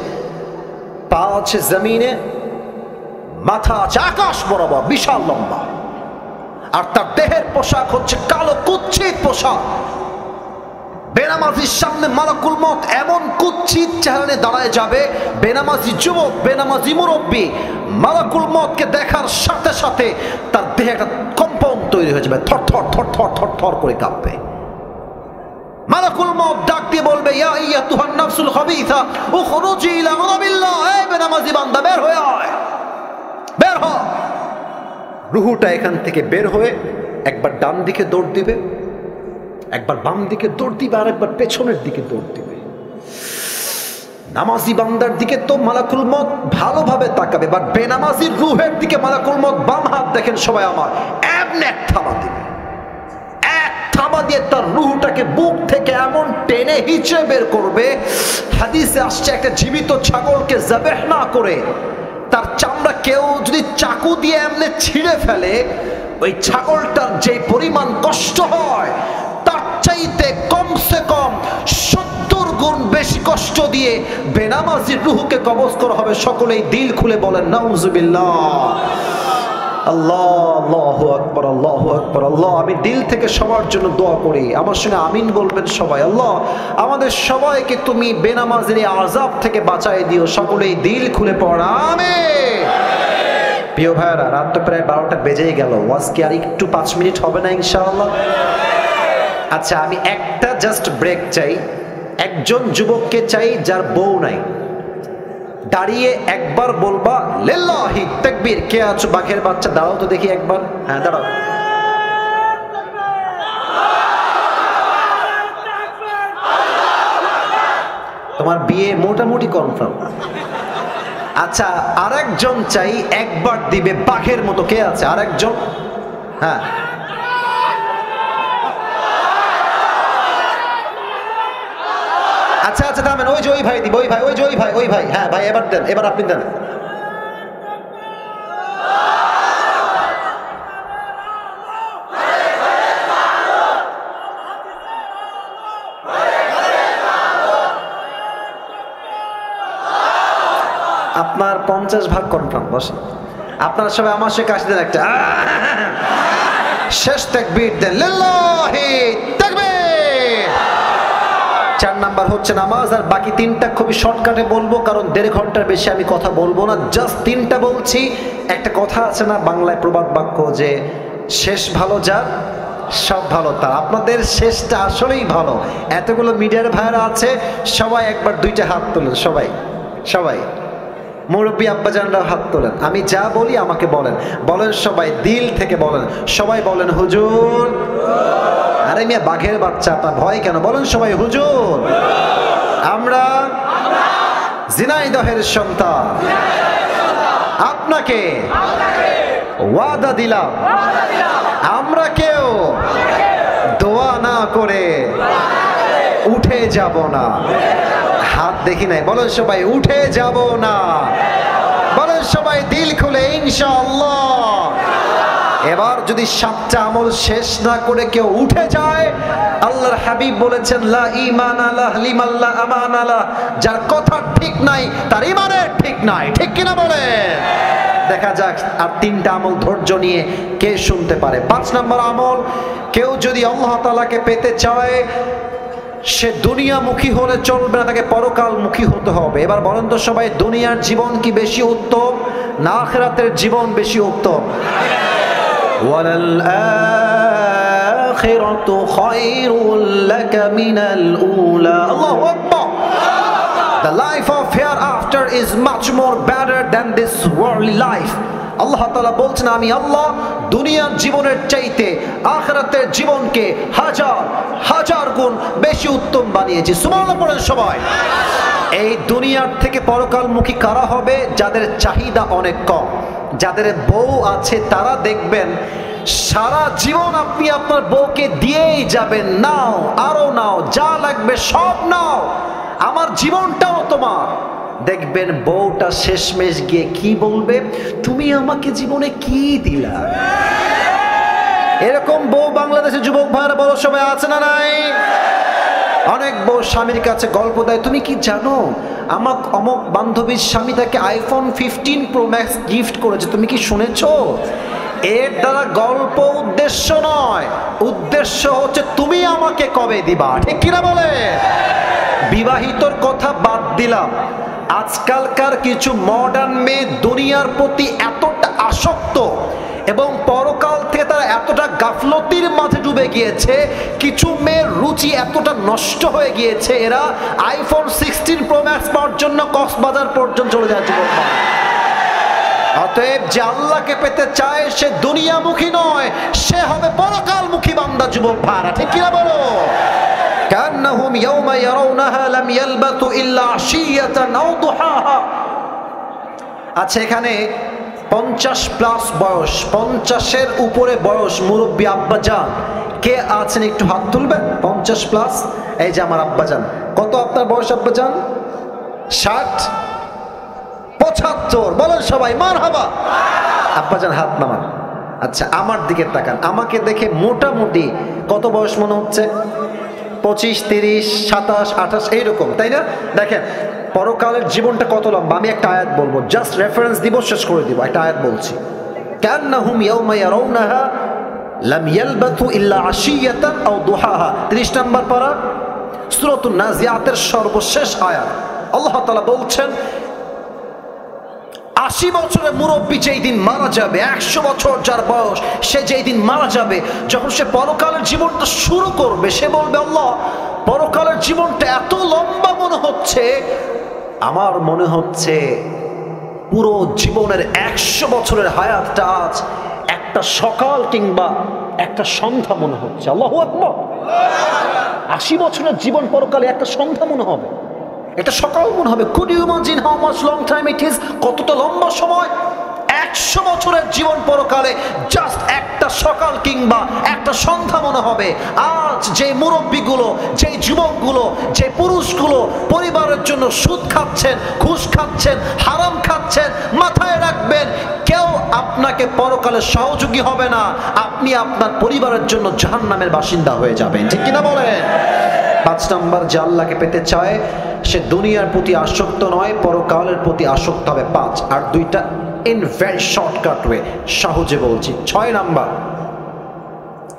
পা আছে জমিনে, মাথা আছে আকাশ বরাবর, বিশাল লম্বা, আর তার দেহের পোশাক হচ্ছে কালো কুৎসিত পোশাক। বেনামাজির সামনে মালাকুল মউত এমন কুৎসিত চেহারা দাঁড়ায় যাবে, বেনামাজি যুবক, বেনামাজি মুরব্বী মালাকুল মউতকে দেখার সাথে সাথে তার দেহে একটা কম্পন তৈরি হয়ে যাবে, থর থর থর থর থর থর করে কাঁপবে। মালাকুল মউত ডাক দিয়ে বলবে, ইয়া আইয়াতুহান নাফসুল খাবিসা উখরুজি ইলা গাদাবিল্লাহ, এই বেনামাজি বান্দা বের হয়ে আয়, বের হ। রুহুটা এখান থেকে বের হয়ে একবার ডান দিকে দৌড় দিবে, একবার বাম দিকে দৌড় দিবে, আর একবার পেছনের দিকে দৌড় দিবে। নামাজি বান্দার দিকে তো মালাকুল মউত ভালোভাবে তাকাবে, বাট বেনামাজির রুহের দিকে মালাকুল মউত বাম হাত দেখেন সবাই আমার, এমনি এক থাবা দিবে, এক থাবা ধাপ্পা দিয়ে তার রুহটাকে বুক থেকে এমন টেনে হিচড়ে বের করবে। হাদিসে আসছে একটা জীবিত ছাগলকে যাবেহ না করে তার চামড়া কেউ যদি চাকু দিয়ে এমনি ছিঁড়ে ফেলে, ওই ছাগলটার যে পরিমাণ কষ্ট হয় তার চাইতে কমসে কম 70 গুণ বেশি কষ্ট দিয়ে বেনামাজির রুহকে কবজ করা হবে। সকলেই দিল খুলে বলেন নাউজুবিল্লাহ। আল্লাহ, আল্লাহু আকবার, আল্লাহু আকবার। আল্লাহ, আমি দিল থেকে সবার জন্য দোয়া করি, আমার সঙ্গে আমিন বলবেন সবাই। আল্লাহ, আমাদের সবাইকে তুমি বেনামাজির আযাব থেকে বাঁচাই দিও। সকলেই দিল খুলে পড় আমিন। প্রিয় ভাইরা, রাত তো প্রায় 12টা বেজেই গেল। ওয়াজ কি আর একটু 5 মিনিট হবে না ইনশাআল্লাহ? আচ্ছা, আমি একটা জাস্ট ব্রেক চাই। একজন যুবককে চাই যার বউ নাই, দাঁড়িয়ে একবার বলবা লিল্লাহি তাকবীর। কে আছো বাঘের বাচ্চা? দাঁড়াও তো দেখি একবার। হ্যাঁ দাঁড়াও। তোমার বিয়ে মোটামুটি কনফার্ম। আচ্ছা, আরেকজন চাই একবার দিবে বাঘের মতো। কে আছে আরেকজন? হ্যাঁ, আচ্ছা আচ্ছা থামেন। ওই যে ওই ভাই দিব, ওই ভাই, ওই যে ওই ভাই, ওই ভাই। হ্যাঁ ভাই, এবার দেন, এবার আপনি দেন। আপনার 50 ভাগ কনফার্ম। বসেন। আপনারা সবাই আমার সঙ্গে কাশি দেন একটা। শেষ তাকবীর দেন, লিল্লাহি তাকবীর। 4 নাম্বার হচ্ছে নামাজ। আর বাকি 3টা খুবই শর্টকাটে বলবো, কারণ 1.5 ঘন্টার বেশি আমি কথা বলবো না। জাস্ট 3টা বলছি। একটা কথা আছে না বাংলায়, প্রবাদ বাক্য, যে শেষ ভালো যার সব ভালো তার। আপনাদের শেষটা আসলেই ভালো। এতগুলো মিডিয়ার ভাইরা আছে, সবাই একবার 2টা হাত তোলেন। সবাই সবাই মুরব্বী আব্বাজানরা হাত তোলেন। আমি যা বলি আমাকে বলেন, বলেন সবাই দিল থেকে বলেন। সবাই বলেন হুজুর। আরে মিয়া বাঘের বাচ্চা, আপনার ভয় কেন? বলেন সবাই হুজুর। আমরা ঝিনাইদহের সন্তান, আপনাকে ওয়াদা দিলাম আমরা কেউ দোয়া না করে উঠে যাব না। হাত দেখি নাই। বলেন সবাই উঠে যাব না। বলেন সবাই দিল খুলে ইনশাআল্লাহ। এবার যদি 7টা আমল শেষ না করে কেউ উঠে যায়, আল্লাহর হাবিব বলেছেন লা ঈমান আলা লিমান লা আমান আলা। যার কথা ঠিক নাই তার ঈমানের ঠিক নাই। ঠিক কিনা বলেন? দেখা যাক আর 3টা আমল ধৈর্য নিয়ে কে শুনতে পারে। 5 নম্বর আমল, কেউ যদি আল্লাহ তাআলাকে পেতে চায় সে দুনিয়ামুখী হলে চলবে না, তাকে পরকালমুখী হতে হবে। এবার বলেন তো সবাই, দুনিয়ার জীবন কি বেশি উত্তম না আখিরাতের জীবন বেশি উত্তম? ওয়ালাল আখিরাতু খায়রুল লাকা মিনাল উলা। আল্লাহু আকবার। The life of hereafter is much more better than this worldly life. আল্লাহ তাআলা বলছেন আমি আল্লাহ দুনিয়ার জীবনের চাইতে আখিরাতের জীবনকে হাজার হাজার গুণ বেশি উত্তম বানিয়েছি। সুবহানাল্লাহ পড়েন সবাই। এই দুনিয়ার থেকে পরকালমুখী কারা হবে? যাদের চাহিদা অনেক কম, যাদের বউ আছে তারা দেখবেন সারা জীবন আপনি আপনার বউকে দিয়েই যাবেন, নাও আরো নাও, যা লাগবে সব নাও, আমার জীবনটাও তোমার। দেখবেন বউটা শেষমেশ গিয়ে কি বলবে, তুমি আমাকে জীবনে কি দিলা? এরকম বউ বাংলাদেশের যুবক ভাইরা বড় সবাই আছে না নাই? অনেক বউ স্বামীর কাছে গল্প দেয়, তুমি কি জানো আমার অমুক বান্ধবীর স্বামী তাকে আইফোন 15 প্রো ম্যাক্স গিফট করেছে, তুমি কি শুনেছো? এর দ্বারা গল্প উদ্দেশ্য নয়, উদ্দেশ্য হচ্ছে তুমি আমাকে কবে দিবা। ঠিক কিনা বলে? বিবাহিতর কথা বাদ দিলাম, আজকালকার কিছু মডার্ন মেয়ে দুনিয়ার প্রতি এতটা আসক্ত এবং পরকাল থেকে তারা এতটা গাফলতির মাঝে ডুবে গিয়েছে, কিছু মেয়ের রুচি এতটা নষ্ট হয়ে গিয়েছে, এরা আইফোন 16 প্রো ম্যাক্স পাওয়ার জন্য কক্সবাজার পর্যন্ত চলে যাচ্ছে। অতএব যে আল্লাহকে পেতে চায় সে দুনিয়ামুখী নয়, সে হবে পরকালমুখী বান্দা। যুবক ভাইরা ঠিক কিনা বলো? কান্নাহুম ইয়াওমা ইয়ারাউনাহা লাম ইয়ালবাতু ইল্লা আশিয়াতান আও দুহাহা। আচ্ছা, এখানে 50 প্লাস বয়স, 50-এর উপরে বয়স মুরব্বী আব্বাজান, কে আছেন একটু হাত তুলবেন? 50 প্লাস। এই যে আমার আব্বাজান, কত আপনার বয়স আব্বাজান? 60, 75, বলেন সবাই মারহাবা। আব্বাজান হাত নামান। আচ্ছা আমার দিকে তাকান, আমাকে দেখে মোটামুটি কত বয়স মনে হচ্ছে? 25, 30, 27, 28 এইরকম, তাই না? দেখেন পরকালের জীবনটা কত লম্বা। আমি একটা আয়াত বলবো, জাস্ট রেফারেন্স দিব, শেষ করে দিব। একটা আয়াত বলছি, কান্নাহুম ইয়াওমা ইয়ারাউনাহা লাম ইয়ালবাথু ইল্লা আশিয়াতান আও দুহাহা। 30 নম্বর পারা, সূরাতুন নাজিয়াতের সর্বশেষ আয়াত। আল্লাহ তাআলা বলছেন 80 বছরের মুরব্বী যেই দিন মারা যাবে, 100 বছর যার বয়স, সে যেই দিন মারা যাবে, যখন সে পরকালের জীবনটা শুরু করবে, সে বলবে আল্লাহ পরকালের জীবনটা এত লম্বা মনে হচ্ছে, আমার মনে হচ্ছে পুরো জীবনের 100 বছরের হায়াতটা আজ একটা সকাল কিংবা একটা সন্ধ্যা মনে হচ্ছে। আল্লাহু আকবার। 80 বছরের জীবন পরকালে একটা সন্ধ্যা মনে হবে, একটা সকাল মনে হবে। Could you imagine how much long time it is? কতটা লম্বা সময়। 100 বছরের জীবন পরকালে জাস্ট একটা সকাল কিংবা একটা সন্ধ্যা মনে হবে। আজ যে মুরব্বীগুলো, যে যুবকগুলো, যে পুরুষগুলো পরিবারের জন্য সুদ খাচ্ছেন, ঘুষ খাচ্ছেন, হারাম খাচ্ছেন, মাথায় রাখবেন কেউ আপনাকে পরকালে সহযোগী হবে না। আপনি আপনার পরিবারের জন্য জাহান্নামের বাসিন্দা হয়ে যাবেন, ঠিক কিনা বলেন? 5 নম্বর, যে আল্লাহকে পেতে চায় সে দুনিয়ার প্রতি আসক্ত নয়, পরকালের প্রতি আসক্ত হবে। 5 আর 2টা ইন ভেরি শর্টকাট ওয়ে, সহজে বলছি। 6 নাম্বার,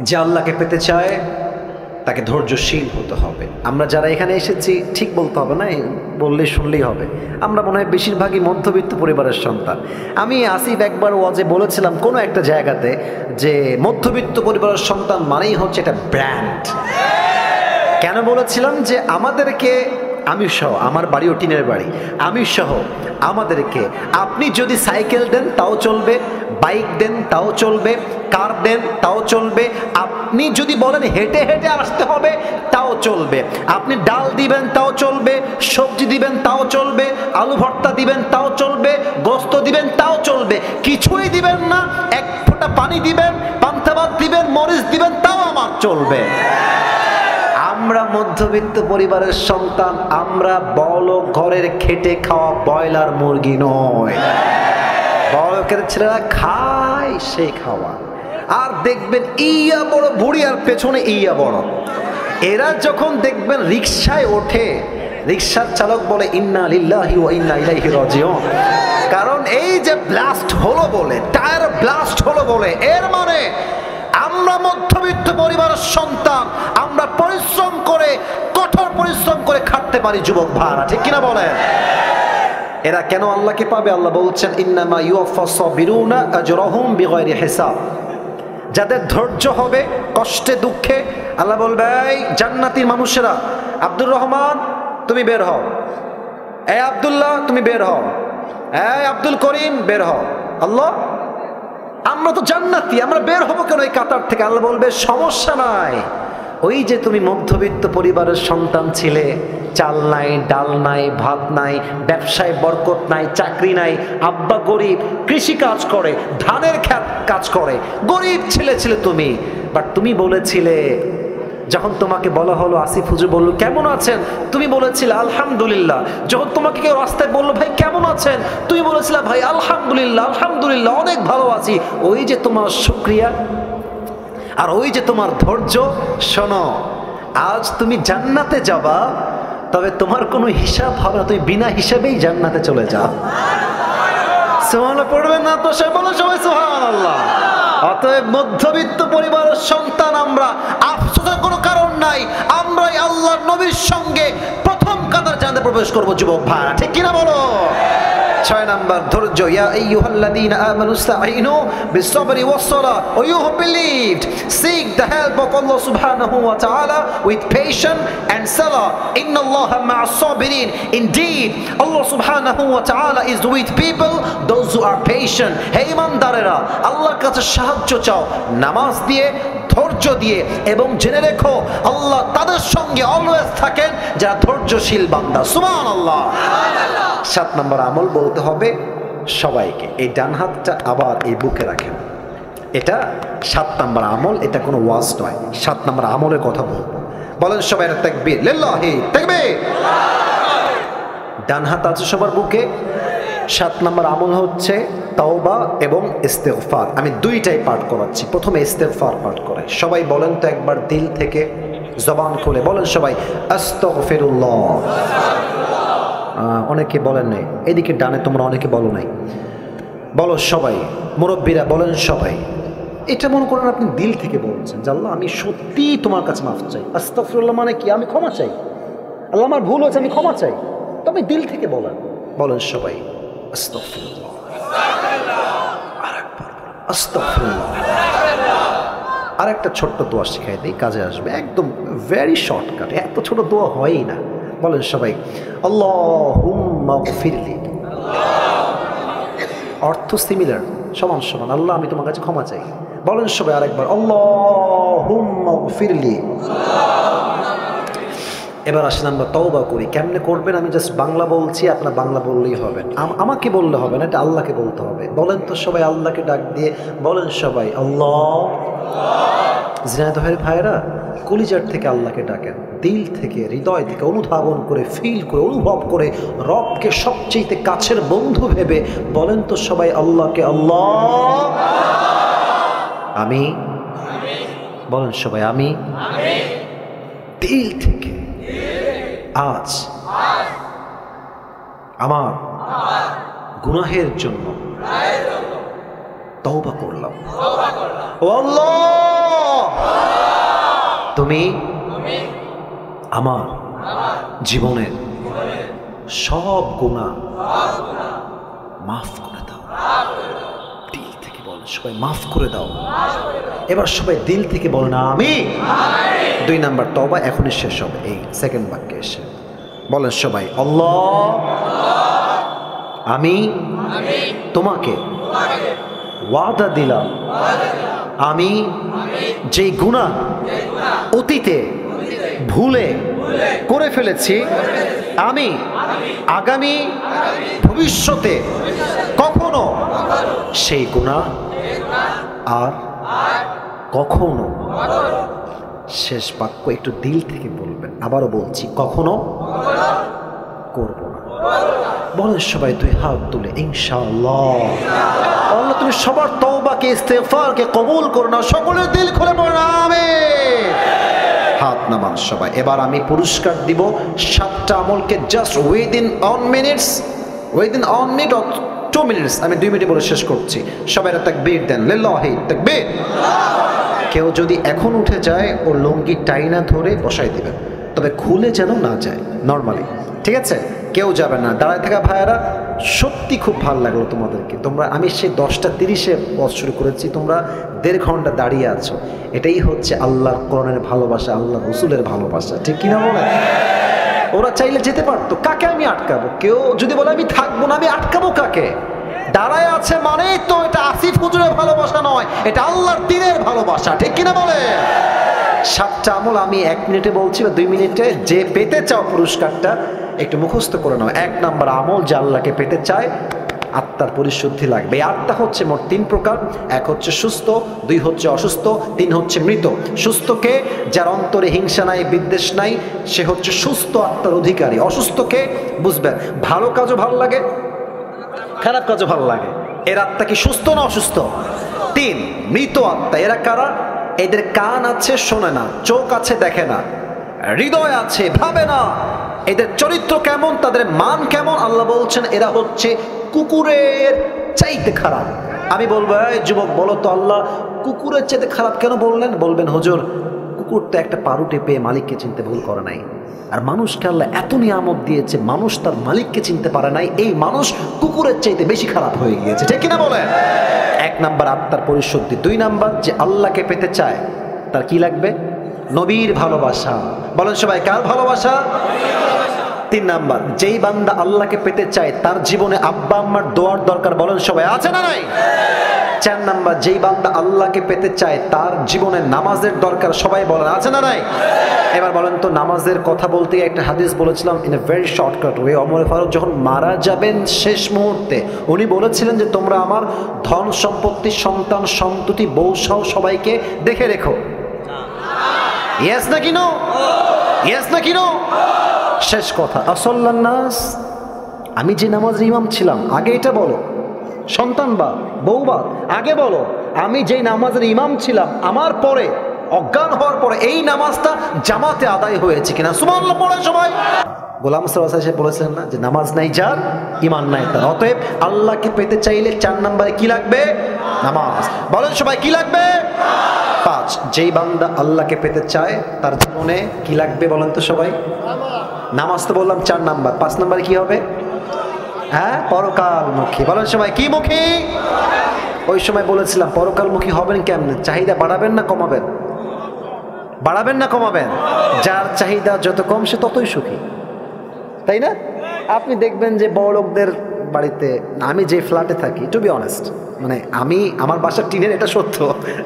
যে আল্লাহকে পেতে চায় তাকে ধৈর্যশীল হতে হবে। আমরা যারা এখানে এসেছি, ঠিক বলতে হবে না, বললেই শুনলেই হবে, আমরা মনে হয় বেশিরভাগই মধ্যবিত্ত পরিবারের সন্তান। আমি আসিফ একবার ওয়াজে বলেছিলাম কোনো একটা জায়গাতে যে মধ্যবিত্ত পরিবারের সন্তান মানেই হচ্ছে এটা ব্র্যান্ড। কেন বলেছিলাম? যে আমাদেরকে, আমি সহ, আমার বাড়িও টিনের বাড়ি, আমি সহ আমাদেরকে আপনি যদি সাইকেল দেন তাও চলবে, বাইক দেন তাও চলবে, কার দেন তাও চলবে, আপনি যদি বলেন হেঁটে হেঁটে আসতে হবে তাও চলবে, আপনি ডাল দিবেন তাও চলবে, সবজি দিবেন তাও চলবে, আলু ভর্তা দিবেন তাও চলবে, গোস্ত দিবেন তাও চলবে, কিছুই দিবেন না, এক ফোঁটা পানি দিবেন, পান্তা ভাত দিবেন, মরিচ দিবেন, তাও আমার চলবে। আমরা মধ্যবিত্ত পরিবারের সন্তান, আমরা বড় ঘরের খেটে খাওয়া ব্রয়লার মুরগি নয়। বড়লোকের ছেলেরা খায় সেই খাওয়া, আর দেখবেন ইয়া বড় বুড়ি আর পেছনে ইয়া বড়। এরা যখন দেখবেন রিকশায় ওঠে, রিকশার চালক বলে ইন্না লিল্লাহি ওয়া ইন্না ইলাইহি রাজিউন। কারণ এই যে ব্লাস্ট হলো বলে, টায়ার ব্লাস্ট হলো বলে, এর মানে আমরা মধ্যবিত্ত পরিবারের সন্তান, আমরা পরিশ্রম করে, কঠোর পরিশ্রম করে খাটতে পারি যুবক ভাইরা, ঠিক কিনা বলেন? এরা কেন আল্লাহকে পাবে? আল্লাহ বলছেন ইন্নামা ইউওয়াফাস সাবিরুনা আজরাহুম বিগাইরি হিসাব। যাদের ধৈর্য হবে কষ্টে দুঃখে, আল্লাহ বলবে এই জান্নাতি মানুষেরা, আব্দুর রহমান তুমি বের হও, এই আব্দুল্লাহ তুমি বের হও, এই আব্দুল করিম বের হও। আল্লাহ আমরা তো জান্নাতি, আমরা বের হবো কেন এই কাতার থেকে? আল্লাহ বলবে সমস্যা নাই, ওই যে তুমি মধ্যবিত্ত পরিবারের সন্তান ছিলে, চাল নাই, ডাল নাই, ভাত নাই, ব্যবসায় বরকত নাই, চাকরি নাই, আব্বা গরিব, কৃষি কাজ করে, ধানের ক্ষেত কাজ করে, গরিব ছেলে ছিলে তুমি, বাট তুমি বলেছিলে, যখন তোমাকে বলা হলো, আসিফ হুজুর বলল কেমন আছেন, তুমি বলেছিলে আলহামদুলিল্লাহ। যখন তোমাকে কেউ রাস্তায় বললো ভাই কেমন আছেন, তুমি বলেছিলে ভাই আলহামদুলিল্লাহ, আলহামদুলিল্লাহ অনেক ভালো আছি। ওই যে তোমার শুকরিয়া আর ওই যে তোমার ধৈর্য। শোনো, আজ তুমি জান্নাতে যাবা, তবে তোমার কোনো হিসাব হবে না, তুমি বিনা হিসাবেই জান্নাতে চলে যাও। সুবহানাল্লাহ পড়বেন না তো? সে বলো সবাই সুবহানাল্লাহ। অতএব মধ্যবিত্ত পরিবারের সন্তান আমরা, আফসোসের কোনো কারণ নাই, আমরাই আল্লাহর নবীর সঙ্গে প্রথম কাতার জান্নাতে প্রবেশ করবো যুবক ভাইরা, ঠিক কিনা বলো? 6 নাম্বার ধৈর্য। ইয়া আইয়ুহাল্লাযীনা আমানু ইসতাঈনু বিস-সাবরি ওয়াস-সালাহ ওয়া you who believed seek the help of Allah subhanahu wa ta'ala with patience and salah. Innallaha ma'as-sabirin. Indeed, Allah subhanahu wa ta'ala is with people those who are patient. হে ঈমানদারেরা, আল্লাহর কাছে সাহায্য চাও নামাজ দিয়ে, ধৈর্য দিয়ে, এবং জেনে রেখো আল্লাহ তাদের সঙ্গে অলওয়েজ থাকেন যারা ধৈর্যশীল বান্দা। সুবহানাল্লাহ। 7 নম্বর আমল বলতে হবে সবাইকে। এই ডান হাতটা আবার এই বুকে রাখেন, এটা 7 নাম্বার আমল, এটা কোনো ওয়াজ নয়, 7 নাম্বার আমলের কথা বলবো। বলেন সবাই তাকবীর, লিল্লাহি তাকবীর। ডান হাত আছে সবার বুকে। 7 নাম্বার আমল হচ্ছে তাওবা এবং ইস্তেগফার। আমি দুইটাই পাঠ করাচ্ছি, প্রথমে ইস্তেগফার পাঠ করে সবাই বলেন তো একবার দিল থেকে জবান খুলে বলেন সবাই আস্তাগফিরুল্লাহ। অনেকে বলেন নাই, এদিকে ডানে তোমরা অনেকে বলো নাই, বলো সবাই, মুরব্বীরা বলেন সবাই। এটা মনে করেন আপনি দিল থেকে বলছেন যে আল্লাহ আমি সত্যিই তোমার কাছে মাফ চাই। আস্তাগফিরুল্লাহ মানে কি? আমি ক্ষমা চাই, আল্লাহ আমার ভুল হয়েছে, আমি ক্ষমা চাই। তবে দিল থেকে বলেন, বলেন সবাই আস্তাগফিরুল্লাহ, আস্তাগফিরুল্লাহ। আর একটা ছোট্ট দোয়া শিখাই দিই, কাজে আসবে, একদম ভেরি শর্টকাট, এত ছোট দোয়া হয়ই না। বলেন সবাই আল্লাহুম্মা গফিরলি, অর্থ সিমিলার, সমান সমান, আল্লাহ আমি তোমার কাছে ক্ষমা চাই। বলেন সবাই আরেকবার আল্লাহুম্মা গফিরলি। এবার আসেন আমরা তওবা করি। কেমনে করবেন আমি জাস্ট বাংলা বলছি, আপনার বাংলা বললেই হবে, আমাকে বললে হবে না, এটা আল্লাহকে বলতে হবে। বলেন তো সবাই আল্লাহকে ডাক দিয়ে বলেন সবাই আল্লাহ। জিনায়দ ভাইরা কলিজার থেকে আল্লাহকে ডাকেন, দিল থেকে হৃদয় থেকে অনুধাবন করে ফিল করে অনুভব করে রবকে সবচেয়ে কাছের বন্ধু ভেবে বলেন তো সবাই আল্লাহকে আল্লাহ আমি। বলেন সবাই আমি দিল থেকে আজ আমার গুনাহের জন্য তওবা করলাম। ও আল্লাহ তুমি আমার জীবনের সব গুনাহ মাফ করে দাও। দিল থেকে বলেন সবাই মাফ করে দাও। এবার সবাই দিল থেকে বলেন আমি। 2 নাম্বার তওবা এখনই শেষ হবে, এই সেকেন্ড বাক্যে এসে বলেন সবাই আল্লাহ আমি তোমাকে ওয়াদা দিলাম, আমি যেই গুনাহ অতীতে ভুলে করে ফেলেছি আমি আগামী ভবিষ্যতে কখনো সেই গুনাহ আর কখনো। শেষ বাক্য একটু দিল থেকে বলবেন, আবারও বলছি কখনো করব না। বলেন সবাই 2 হাত তুলে ইনশাআল্লাহ। আল্লাহ তুমি সবার তওবাকে ইস্তেগফারকে কবুল করো না, সকলের দিল খুলে বলেন আমিন। হাত নামান সবাই। এবার আমি পুরস্কার দিব 7টা আমলকে just within 1 minute or 2 minutes. আমি 2 মিনিটে বলে শেষ করছি। সবাই তাকবীর দেন, লিল্লাহি তাকবীর। কেউ যদি এখন উঠে যায় ওর লুঙ্গি টাইনা ধরে বসাই দিবেন, তবে খুলে যেন না যায় নর্মালি, ঠিক আছে? কেউ যাবে না। দাঁড়ায় থাকা ভাইয়ারা সত্যি খুব ভালো লাগলো তোমাদেরকে। তোমরা আমি সেই 10:30-এ পথ শুরু করেছি, তোমরা 1.5 ঘন্টা দাঁড়িয়ে আছো। এটাই হচ্ছে আল্লাহর কোরআনের ভালোবাসা, আল্লাহ রসুলের ভালোবাসা, ঠিক কিনা বলে? ওরা চাইলে যেতে পারতো, কাকে আমি আটকাবো? কেউ যদি বলে আমি থাকবো না, আমি আটকাবো কাকে? দাঁড়ায় আছে মানেই তো এটা আসিফ হুজুরের ভালোবাসা নয়, এটা আল্লাহর দ্বীনের ভালোবাসা, ঠিক কিনা বলে? 7টা আমল আমি 1 মিনিটে বলছি বা 2 মিনিটে। যে পেতে চাও পুরস্কারটা একটু মুখস্থ করে নাও। 1 নাম্বার আমল যে আল্লাহকে পেতে চায় আত্মার পরিশুদ্ধি লাগবে। এই আত্মা হচ্ছে মোট 3 প্রকার। 1 হচ্ছে সুস্থ, 2 হচ্ছে অসুস্থ, 3 হচ্ছে মৃত। সুস্থকে যার অন্তরে হিংসা নাই বিদ্বেষ নাই সে হচ্ছে সুস্থ আত্মার অধিকারী। অসুস্থকে বুঝবেন ভালো কাজও ভালো লাগে, খারাপ কাজও ভালো লাগে। এর আত্মা কি সুস্থ না অসুস্থ? 3 মৃত আত্মা। এরা কারা? এদের কান আছে শোনে না, চোখ আছে দেখে না, হৃদয় আছে ভাবে না। এদের চরিত্র কেমন, তাদের মান কেমন? আল্লাহ বলছেন এরা হচ্ছে কুকুরের চাইতে খারাপ। আমি বলবো এই যুবক বলো তো আল্লাহ কুকুরের চাইতে খারাপ কেন বললেন? বলবেন হুজুর কুকুর তো একটা পারুটে পেয়ে মালিককে চিনতে ভুল করে নাই, আর মানুষকে আল্লাহ এত নিয়ামত দিয়েছে, মানুষ তার মালিককে চিনতে পারে নাই, এই মানুষ কুকুরের চাইতে বেশি খারাপ হয়ে গিয়েছে, ঠিক কিনা বলেন? 1 নাম্বার আত্মার পরিশুদ্ধি। 2 নাম্বার যে আল্লাহকে পেতে চায় তার কি লাগবে? নবীর ভালোবাসা। বলেন সবাই কার ভালোবাসা? 3 নাম্বার যেই বান্দা আল্লাহকে পেতে চায় তার জীবনে আব্বা আম্মার দোয়ার দরকার। বলেন সবাই আছে না নাই? 4 নাম্বার, যেই বান্দা আল্লাহকে পেতে চায় তার জীবনে নামাজের দরকার। সবাই বলেন আছে না নাই? এবার বলেন তো, নামাজের কথা বলতে গিয়ে একটা হাদিস বলেছিলাম in a very shortcut way. Omar Farooq যখন মারা যাবেন শেষ মুহূর্তে, উনি বলেছিলেন যে তোমরা আমার ধন সম্পত্তি, সন্তান সন্ততি, বউ সহ সবাইকে দেখে রেখো। ইয়েস নাকি নো? ইয়েস নাকি নো? শেষ কথা। আসল্লান নাস, আমি যে নামাজের ইমাম ছিলাম, আগে এটা বলো। সন্তান বা বউ বা আগে বলো, আমি যেই নামাজের ইমাম ছিলাম আমার পরে অজ্ঞান হওয়ার পরে এই নামাজটা জামাতে আদায় হয়েছে কিনা। সুবহানাল্লাহ পড়েন সবাই। গোলাম সাল্লাল্লাহু আলাইহি বলেছেন না যে নামাজ নাই যার ঈমান নাই তার। অতএব আল্লাহকে পেতে চাইলে 4 নম্বরে কি লাগবে? নামাজ। বলেন সবাই কি লাগবে? 5। যেই বান্দা আল্লাহকে পেতে চায় তার জীবনে কি লাগবে বলেন তো সবাই? নামাজ তো বললাম 4 নাম্বার। 5 নাম্বারে কি হবে? হ্যাঁ, পরকালমুখী। বলেন সবাই কি মুখী? ওই সময় বলেছিলাম পরকালমুখী হবেন কেমনে? চাহিদা বাড়াবেন না কমাবেন? বাড়াবেন না কমাবেন? যার চাহিদা যত কম সে ততই সুখী, তাই না? আপনি দেখবেন যে বড় লোকদের বাড়িতে, আমি যে ফ্ল্যাটে থাকি, টু বি অনেস্ট, মানে আমি আমার বাসার টিনের, এটা সত্য,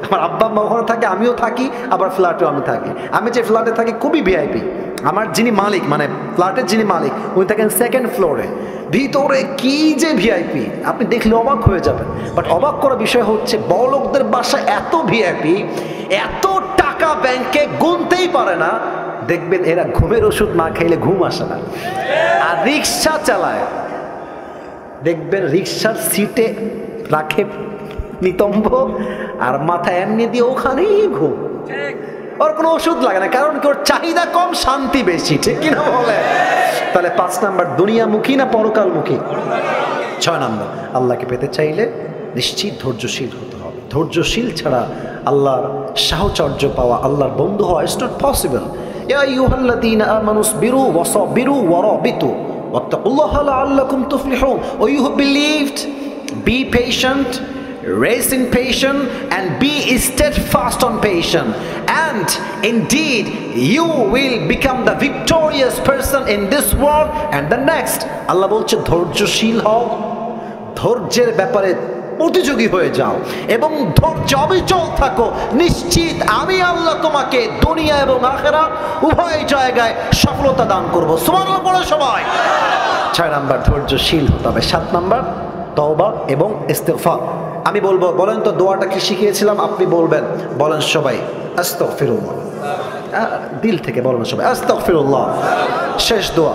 আমার আব্বা আম্মা ওখানে থাকে, আমিও থাকি, আবার ফ্ল্যাটেও আমি থাকি। আমি যে ফ্ল্যাটে থাকি খুবই ভিআইপি। আমার যিনি মালিক, মানে ফ্ল্যাটের যিনি মালিক, উনি থাকেন 2nd ফ্লোরে। ভিতরে কি যে ভিআইপি, আপনি দেখলে অবাক হয়ে যাবেন। বাট অবাক করার বিষয় হচ্ছে বড় লোকদের বাসা এত ভিআইপি, এত টাকা ব্যাংকে গুনতেই পারে না। দেখবেন এরা ঘুমের ওষুধ না খাইলে ঘুম আসে না। আর রিক্সা চালায়, দেখবেন রিক্সার সিটে রাখে নিতম্ব আর মাথা এমনি দিয়ে ওখানেই ঘুম। ওর কোনো ওষুধ লাগে না, কারণ কি ওর চাহিদা কম, শান্তি বেশি। ঠিক কিনা বলে? তাহলে 5 নাম্বার, দুনিয়ামুখী না পরকালমুখী? 6 নাম্বার, আল্লাহকে পেতে চাইলে নিশ্চিত ধৈর্যশীল হতে হবে। ধৈর্যশীল ছাড়া আল্লাহর সাহচর্য পাওয়া, আল্লাহর বন্ধু হওয়া ইটস নট পসিবল। ইয়া আইয়ুহাল্লাযীনা আমানু সবিরু ওয়াসাবিরু ওয়ারাবিতু ওয়াত্তাকুল্লাহা লাআল্লাকুম তুফলিহুন। O you have believed, be patient, raise in patience, and be steadfast on patience, and indeed you will become the victorious person in this world and the next. আল্লাহ বলছে ধৈর্যশীল হও, ধৈর্যের ব্যাপারে প্রতিযোগী হয়ে যাও এবং ধৈর্য অবিচল থাকো। নিশ্চিত আমি আল্লাহ তোমাকে দুনিয়া এবং আখিরাত উভয় জায়গায় সফলতা দান করব। সুবহানাল্লাহ বলো সবাই। 6 নাম্বার, ধৈর্যশীল হতে হবে। 7 নাম্বার, তওবা এবং ইস্তিগফার। আমি বলবো, বলেন তো দোয়াটা কি শিখিয়েছিলাম? আপনি বলবেন, বলেন সবাই আস্তাগফিরুল্লাহ। দিল থেকে বলেন সবাই আস্তাগফিরুল্লাহ। শেষ দোয়া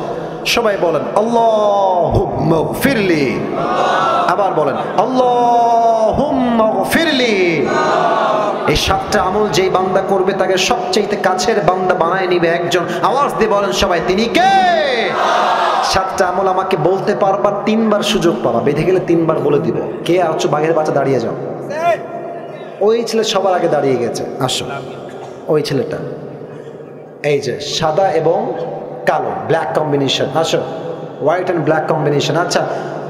সবাই বলেন আল্লাহুম্মা গফিরলি। আবার বলেন আল্লাহুম্মা গফিরলি। এই 7টা আমল যেই বান্দা করবে তাকে সবচেয়ে কাছের বান্দা বানায় নিবে একজন। আওয়াজ দিয়ে বলেন সবাই, তিনি কে? 7টা আমল আমাকে বলতে পারবা, 3বার সুযোগ পাবা। বেঁধে গেলে 3বার বলে দিব। কে আছো? বাঘের বাচ্চা দাঁড়িয়ে যাও। ওই ছেলে সবার আগে দাঁড়িয়ে গেছে, আসো। ওই ছেলেটা, এই যে সাদা এবং কালো, ব্ল্যাক কম্বিনেশন, আসো। White and black combination. আচ্ছা,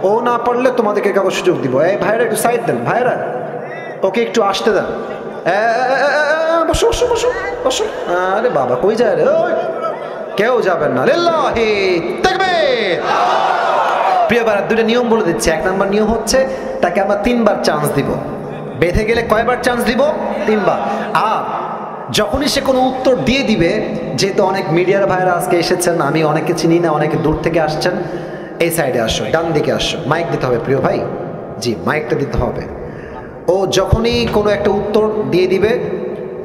ও না পারলে তোমাদেরকে কাগজ সুযোগ দিব। এই ভাইরা একটু সাইড দেন, ভাইরা ওকে একটু আসতে দেন। বসো বসো বসো বসো। আরে বাবা কই যায় রে? কেউ যাবেন না। লিল্লাহি তাকবীর। প্রিয় ভাইরা, 2টা নিয়ম বলে দিচ্ছে। 1 নাম্বার নিয়ম হচ্ছে তাকে আমরা 3বার চান্স দিব। বেঁধে গেলে কয়বার চান্স দিব? 3বার। আর যখনই সে কোনো উত্তর দিয়ে দিবে, যেহেতু অনেক মিডিয়ার ভাইরা আজকে এসেছেন, আমি অনেকে চিনি না, অনেকে দূর থেকে আসছেন, এই সাইডে আসো, ডান দিকে আসো। মাইক দিতে হবে প্রিয় ভাই, জি মাইকটা দিতে হবে। ও যখনই কোনো একটা উত্তর দিয়ে দিবে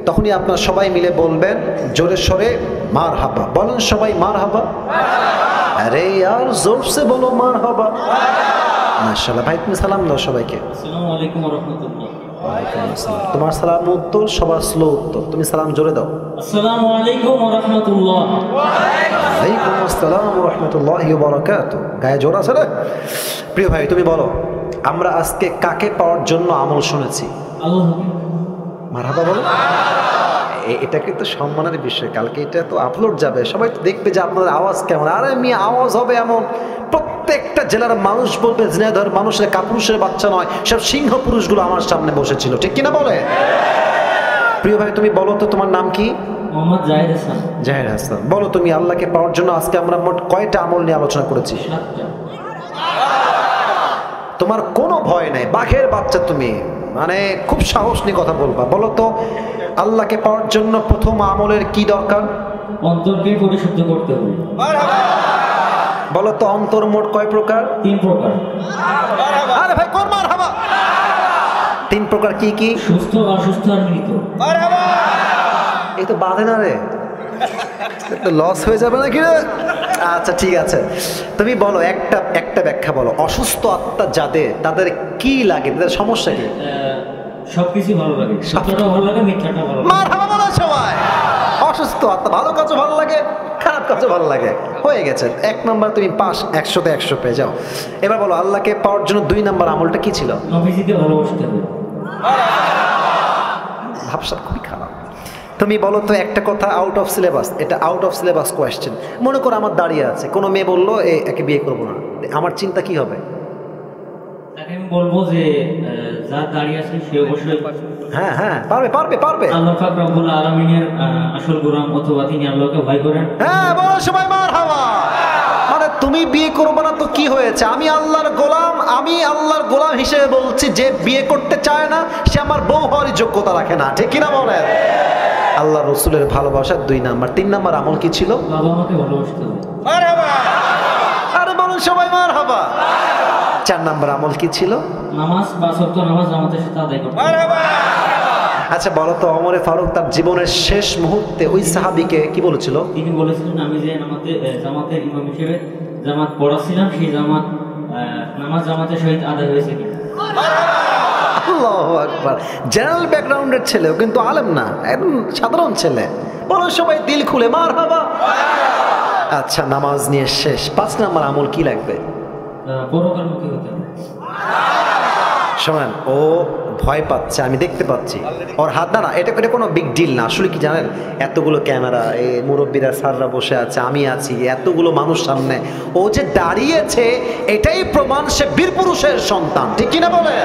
তখনই আপনারা সবাই মিলে বলবেন জোরে সরে মারহাবা। বলেন সবাই মারহাবা। আরে यार जोर से बोलो মারহাবা। মাশাআল্লাহ। ভাই তুমি সালাম দাও সবাইকে। আসসালামু আলাইকুম ওয়া রাহমাতুল্লাহ। ওয়া আলাইকুম আসসালাম। তোমার সালাম উত্তর, সবার স্লো উত্তর। তুমি সালাম জোরে দাও। আসসালামু আলাইকুম ওয়া রাহমাতুল্লাহ। ওয়া আলাইকুম আসসালাম ওয়া রাহমাতুল্লাহি ওয়া বারাকাতুহু। গায়ে জোর আছে রে? প্রিয় ভাই তুমি বলো, আমরা আজকে কাকে পাওয়ার জন্য আমল শুনেছি? আল্লাহ। মারহাবা বলো। এটা কিন্তু সম্মানের বিষয়। কালকে এটা তো আপলোড যাবে, সবাই তো দেখবে যে আপনাদের আওয়াজ কেমন। আরে আমি আওয়াজ হবে এমন, প্রত্যেকটা জেলার মানুষ বলবে ঝিনাইদহের মানুষের কাপুরুষের বাচ্চা নয়, সব সিংহ পুরুষগুলো আমার সামনে বসেছিল। ঠিক কিনা বলে? প্রিয় ভাই তুমি বলো তো তোমার নাম কি? মোহাম্মদ জাহিদ হাসান। জাহিদ হাসান। বলো তুমি আল্লাহকে পাওয়ার জন্য আজকে আমরা মোট কয়টা আমল নিয়ে আলোচনা করেছি? 7টা। তোমার কোনো ভয় নাই, বাঘের বাচ্চা তুমি। মানে খুব সাহস নিয়ে কথা বলবা। বলো তো আল্লাহকে পাওয়ার জন্য প্রথম আমলের কি দরকার? অন্তরকে পরিশুদ্ধ করতে হবে। বলো তো অন্তর মোট কয় প্রকার? 3 প্রকার। আরে ভাই কোন মারহাবা! 3 প্রকার কি কি? সুস্থ, অসুস্থ আর মৃত। এই তো বাঁধে না রে, তো লস হয়ে যাবে নাকি রে? আচ্ছা ঠিক আছে, তুমি বলো একটা একটা ব্যাখ্যা বলো। অসুস্থ আত্মা যাদের, তাদের কি লাগে, তাদের সমস্যা কি? সবকিছু ভালো লাগে, সত্যটা ভালো লাগে, মিথ্যাটা ভালো লাগে। মারহাবা বলো সবাই। অসুস্থ আত্মা, ভালো কাজও ভালো লাগে, খারাপ কাজও ভালো লাগে। হয়ে গেছে, 1 নম্বর তুমি পাস, 100-তে 100 পেয়ে যাও। এবার বলো আল্লাহকে পাওয়ার জন্য 2 নম্বর আমলটা কি ছিল? নবীজিকে ভালোবাসতে হবে। ভাবসাব খুবই খারাপ। তুমি বলো তো একটা কথা আউট অফ সিলেবাস, এটা আউট অফ সিলেবাস কোয়েশ্চেন। মনে করো আমার দাঁড়িয়ে আছে, কোনো মেয়ে বললো একে বিয়ে করবো না, আমার চিন্তা কি হবে? তাকে আমি বলবো যে যার দাঁড়িয়ে আছে সে অবশ্যই হ্যাঁ হ্যাঁ পারবে পারবে পারবে। আল্লাহ পাক রব্বুল আলামিনের আসল গোলাম, অথবা তিনি আল্লাহকে ভয় করেন। হ্যাঁ বলো সবাই মারহাবা। মানে তুমি বিয়ে করবে না তো কি হয়েছে? আমি আল্লাহর গোলাম, আমি আল্লাহর গোলাম হিসেবে বলছি, যে বিয়ে করতে চায় না সে আমার বউ হওয়ার যোগ্যতা রাখে না, ঠিক কিনা বলেন? আল্লাহ রসুলের ভালোবাসার 2 নাম্বার। 3 নাম্বার আমল কি ছিল? বাবা মাকে ভালোবাসতে হবে। আরে বলুন সবাই মারহাবা। 4 নাম্বার আমল কি ছিল? নামাজ, 5 ওয়াক্ত নামাজ জামাতের সাথে আদায় করতে হবে। আচ্ছা বলো তো ওমর ফারুক তার জীবনের শেষ মুহূর্তে ওই সাহাবীকে কি বলেছিল? তিনি বলেছিলেন, আমি যে জামাতের ইমাম হিসেবে জামাত পড়াছিলাম, সেই নামাজ জামাতের সহিত আদায় হয়েছে কিনা। আল্লাহু আকবার। জেনারেল ব্যাকগ্রাউন্ডের ছেলেও কিন্তু আলেম না, একদম সাধারণ ছেলে। বলো সবাই দিল খুলে মারহাবা। আচ্ছা নামাজ নিয়ে শেষ, 5 নাম্বার আমল কি লাগবে? পরকালমুখী হতে হবে। শোনেন, ও ভয় পাচ্ছে, আমি দেখতে পাচ্ছি ওর হাত। না না, এটা কোনো বিগ ডিল না। আসলে কি জানেন, এতগুলো ক্যামেরা, এই মুরব্বীরা স্যাররা বসে আছে, আমি আছি, এতগুলো মানুষ সামনে, ও যে দাঁড়িয়েছে এটাই প্রমাণ সে বীর পুরুষের সন্তান, ঠিক কিনা বলে?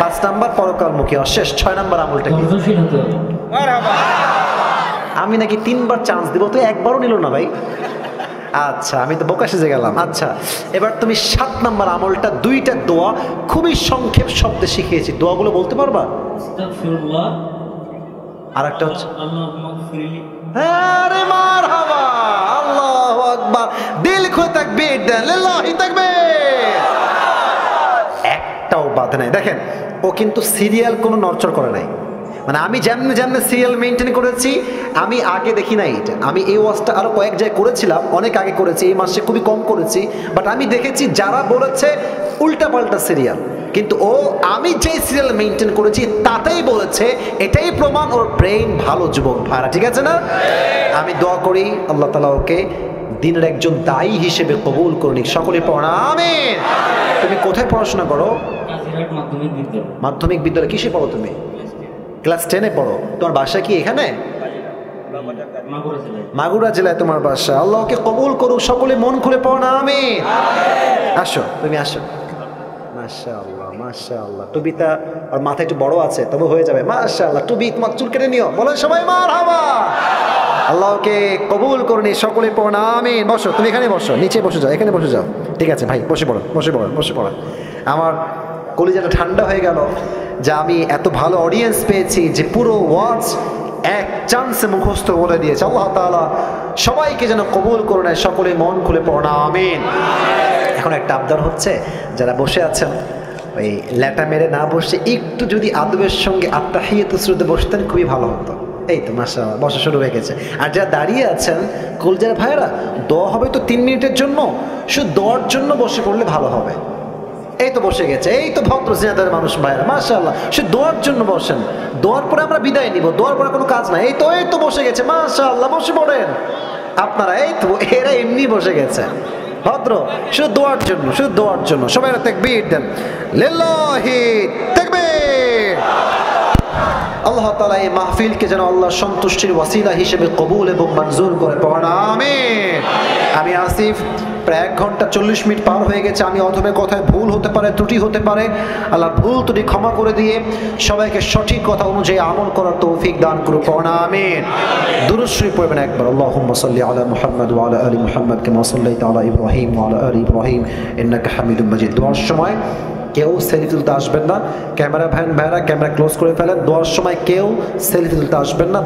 5 নাম্বার পরকালমুখী। শেষ 6 নাম্বার আমলটা কি? ধৈর্যশীল হতে হবে। আমি নাকি 3 বার চান্স দিব, তো একবারও নিল না ভাই। আচ্ছা আমি তো বোকা সেজে গেলাম। আচ্ছা এবার তুমি 7 নাম্বার আমলটা, 2টা দোয়া খুবই সংক্ষেপ শব্দে শিখিয়েছি, দোয়াগুলো বলতে পারবা? আস্তাগফিরুল্লাহ, আর একটা হচ্ছে আল্লাহুম্মা গফিরলি। আরে মারহাবা, আল্লাহু আকবার। দিল খুলে তাকবীর দেন, লিল্লাহি তাকবীর। একটাও বাধা নাই। দেখেন ও কিন্তু সিরিয়াল কোনো নড়চড় করে নাই। মানে আমি যেমনি যেমনি সিরিয়াল মেনটেন করেছি, আমি আগে দেখি নাই এটা। আমি এই ওয়াজটা আরো কয়েক জায়গায় করেছিলাম, অনেক আগে করেছি, এই মাসে খুবই কম করেছি। বাট আমি দেখেছি যারা বলেছে উল্টা পাল্টা সিরিয়াল, কিন্তু ও আমি যে সিরিয়াল মেনটেন করেছি তাতেই বলেছে, এটাই প্রমাণ ওর ব্রেইন ভালো। যুবক ভাড়া ঠিক আছে না? আমি দোয়া করি আল্লাহ তাআলা ওকে দিনের একজন দায়ী হিসেবে কবুল করুন। সকলে পড়া আমিন। তুমি কোথায় পড়াশোনা করো? কাজিরহাট মাধ্যমিক বিদ্যালয়। মাধ্যমিক বিদ্যালয়। কিসে পড়ো তুমি? ক্লাস 10-এ পড়ো। তোমার বাসা কি এখানে? মাগুরা জেলায়। মাগুরা জেলায় তোমার বাসা। আল্লাহকে কবুল করুক। সকলে মন খুলে পড়ো না আমিন। আসো তুমি আসো। মাশাআল্লাহ মাশাআল্লাহ। টুপিটা আর মাথা একটু বড় আছে, তবে হয়ে যাবে। মাশাআল্লাহ। টুপি তোমার চুল কেটে নিও। বলো সবাই মারহাবা। আল্লাহকে কবুল করুন। সকলে পড়ো না আমিন। বসো, তুমি এখানে বসো, নিচে বসে যাও, এখানে বসে যাও। ঠিক আছে ভাই, বসে পড়ো বসে পড়ো বসে পড়ো। আমার কলিজাটা ঠান্ডা হয়ে গেল যে আমি এত ভালো অডিয়েন্স পেয়েছি যে পুরো ওয়াজ এক চান্সে মুখস্থ বলে দিয়েছে। আল্লাহ তাআলা সবাইকে যেন কবুল করে নেয়। সকলে মন খুলে পড়ো না আমিন। এখন একটা আবদার হচ্ছে, যারা বসে আছেন ওই ল্যাটা মেরে না বসে একটু যদি আদবের সঙ্গে আত্তাহিয়াতুস সুরতে বসতেন খুবই ভালো হতো। এই তো মাশাআল্লাহ বসা শুরু হয়ে গেছে। আর যারা দাঁড়িয়ে আছেন কলজার ভাইরা, দোয়া হবে তো 3 মিনিটের জন্য, শুধু দোয়ার জন্য বসে পড়লে ভালো হবে। এই তো বসে গেছে, এই তো ভদ্র জিনাদার মানুষ ভাইরা মাশাআল্লাহ, সে দোয়ার জন্য বসেন। দোয়ার পরে আমরা বিদায় নিব, দোয়ার পরে কোনো কাজ নাই। এই তো বসে গেছে মাশাআল্লাহ, বসে পড়েন আপনারা। এই তো এরা এমনি বসে গেছে ভদ্র, শুধু দোয়ার জন্য, শুধু দোয়ার জন্য। সবাই তাকবীর দেন, লিল্লাহি তাকবীর। আল্লাহ তাআলা এই মাহফিলকে যেন আল্লাহ সন্তুষ্টির ওয়াসিলা হিসেবে কবুল এবং মঞ্জুর করে পড়েন আমিন। আমি আসিফ, প্রায় 1 ঘন্টা 40 মিনিট পার হয়ে গেছে। আমি অথবা কথায় ভুল হতে পারে, ত্রুটি হতে পারে। আল্লাহ ভুল ত্রুটি ক্ষমা করে দিয়ে সবাইকে সঠিক কথা অনুযায়ী আমল করার তৌফিক দান করুন পড়েন আমিন। দুরূদ শরীফ পড়বেন একবার। আল্লাহুম্মা সাল্লি আলা মুহাম্মাদ ওয়া আলা আলি মুহাম্মাদ কামা সাল্লাইতা আলা ইব্রাহিম ওয়া আলা আলি ইব্রাহিম ইন্নাকা হামিদুম মাজিদ। দোয়ার সময় কেউ সেলফি তুলতে আসবেন না। ক্যামেরা ভ্যান ভাইরা ক্যামেরা ক্লোজ করে ফেলেন। দোয়ার সময় কেউ সেলফি তুলতে আসবেন না।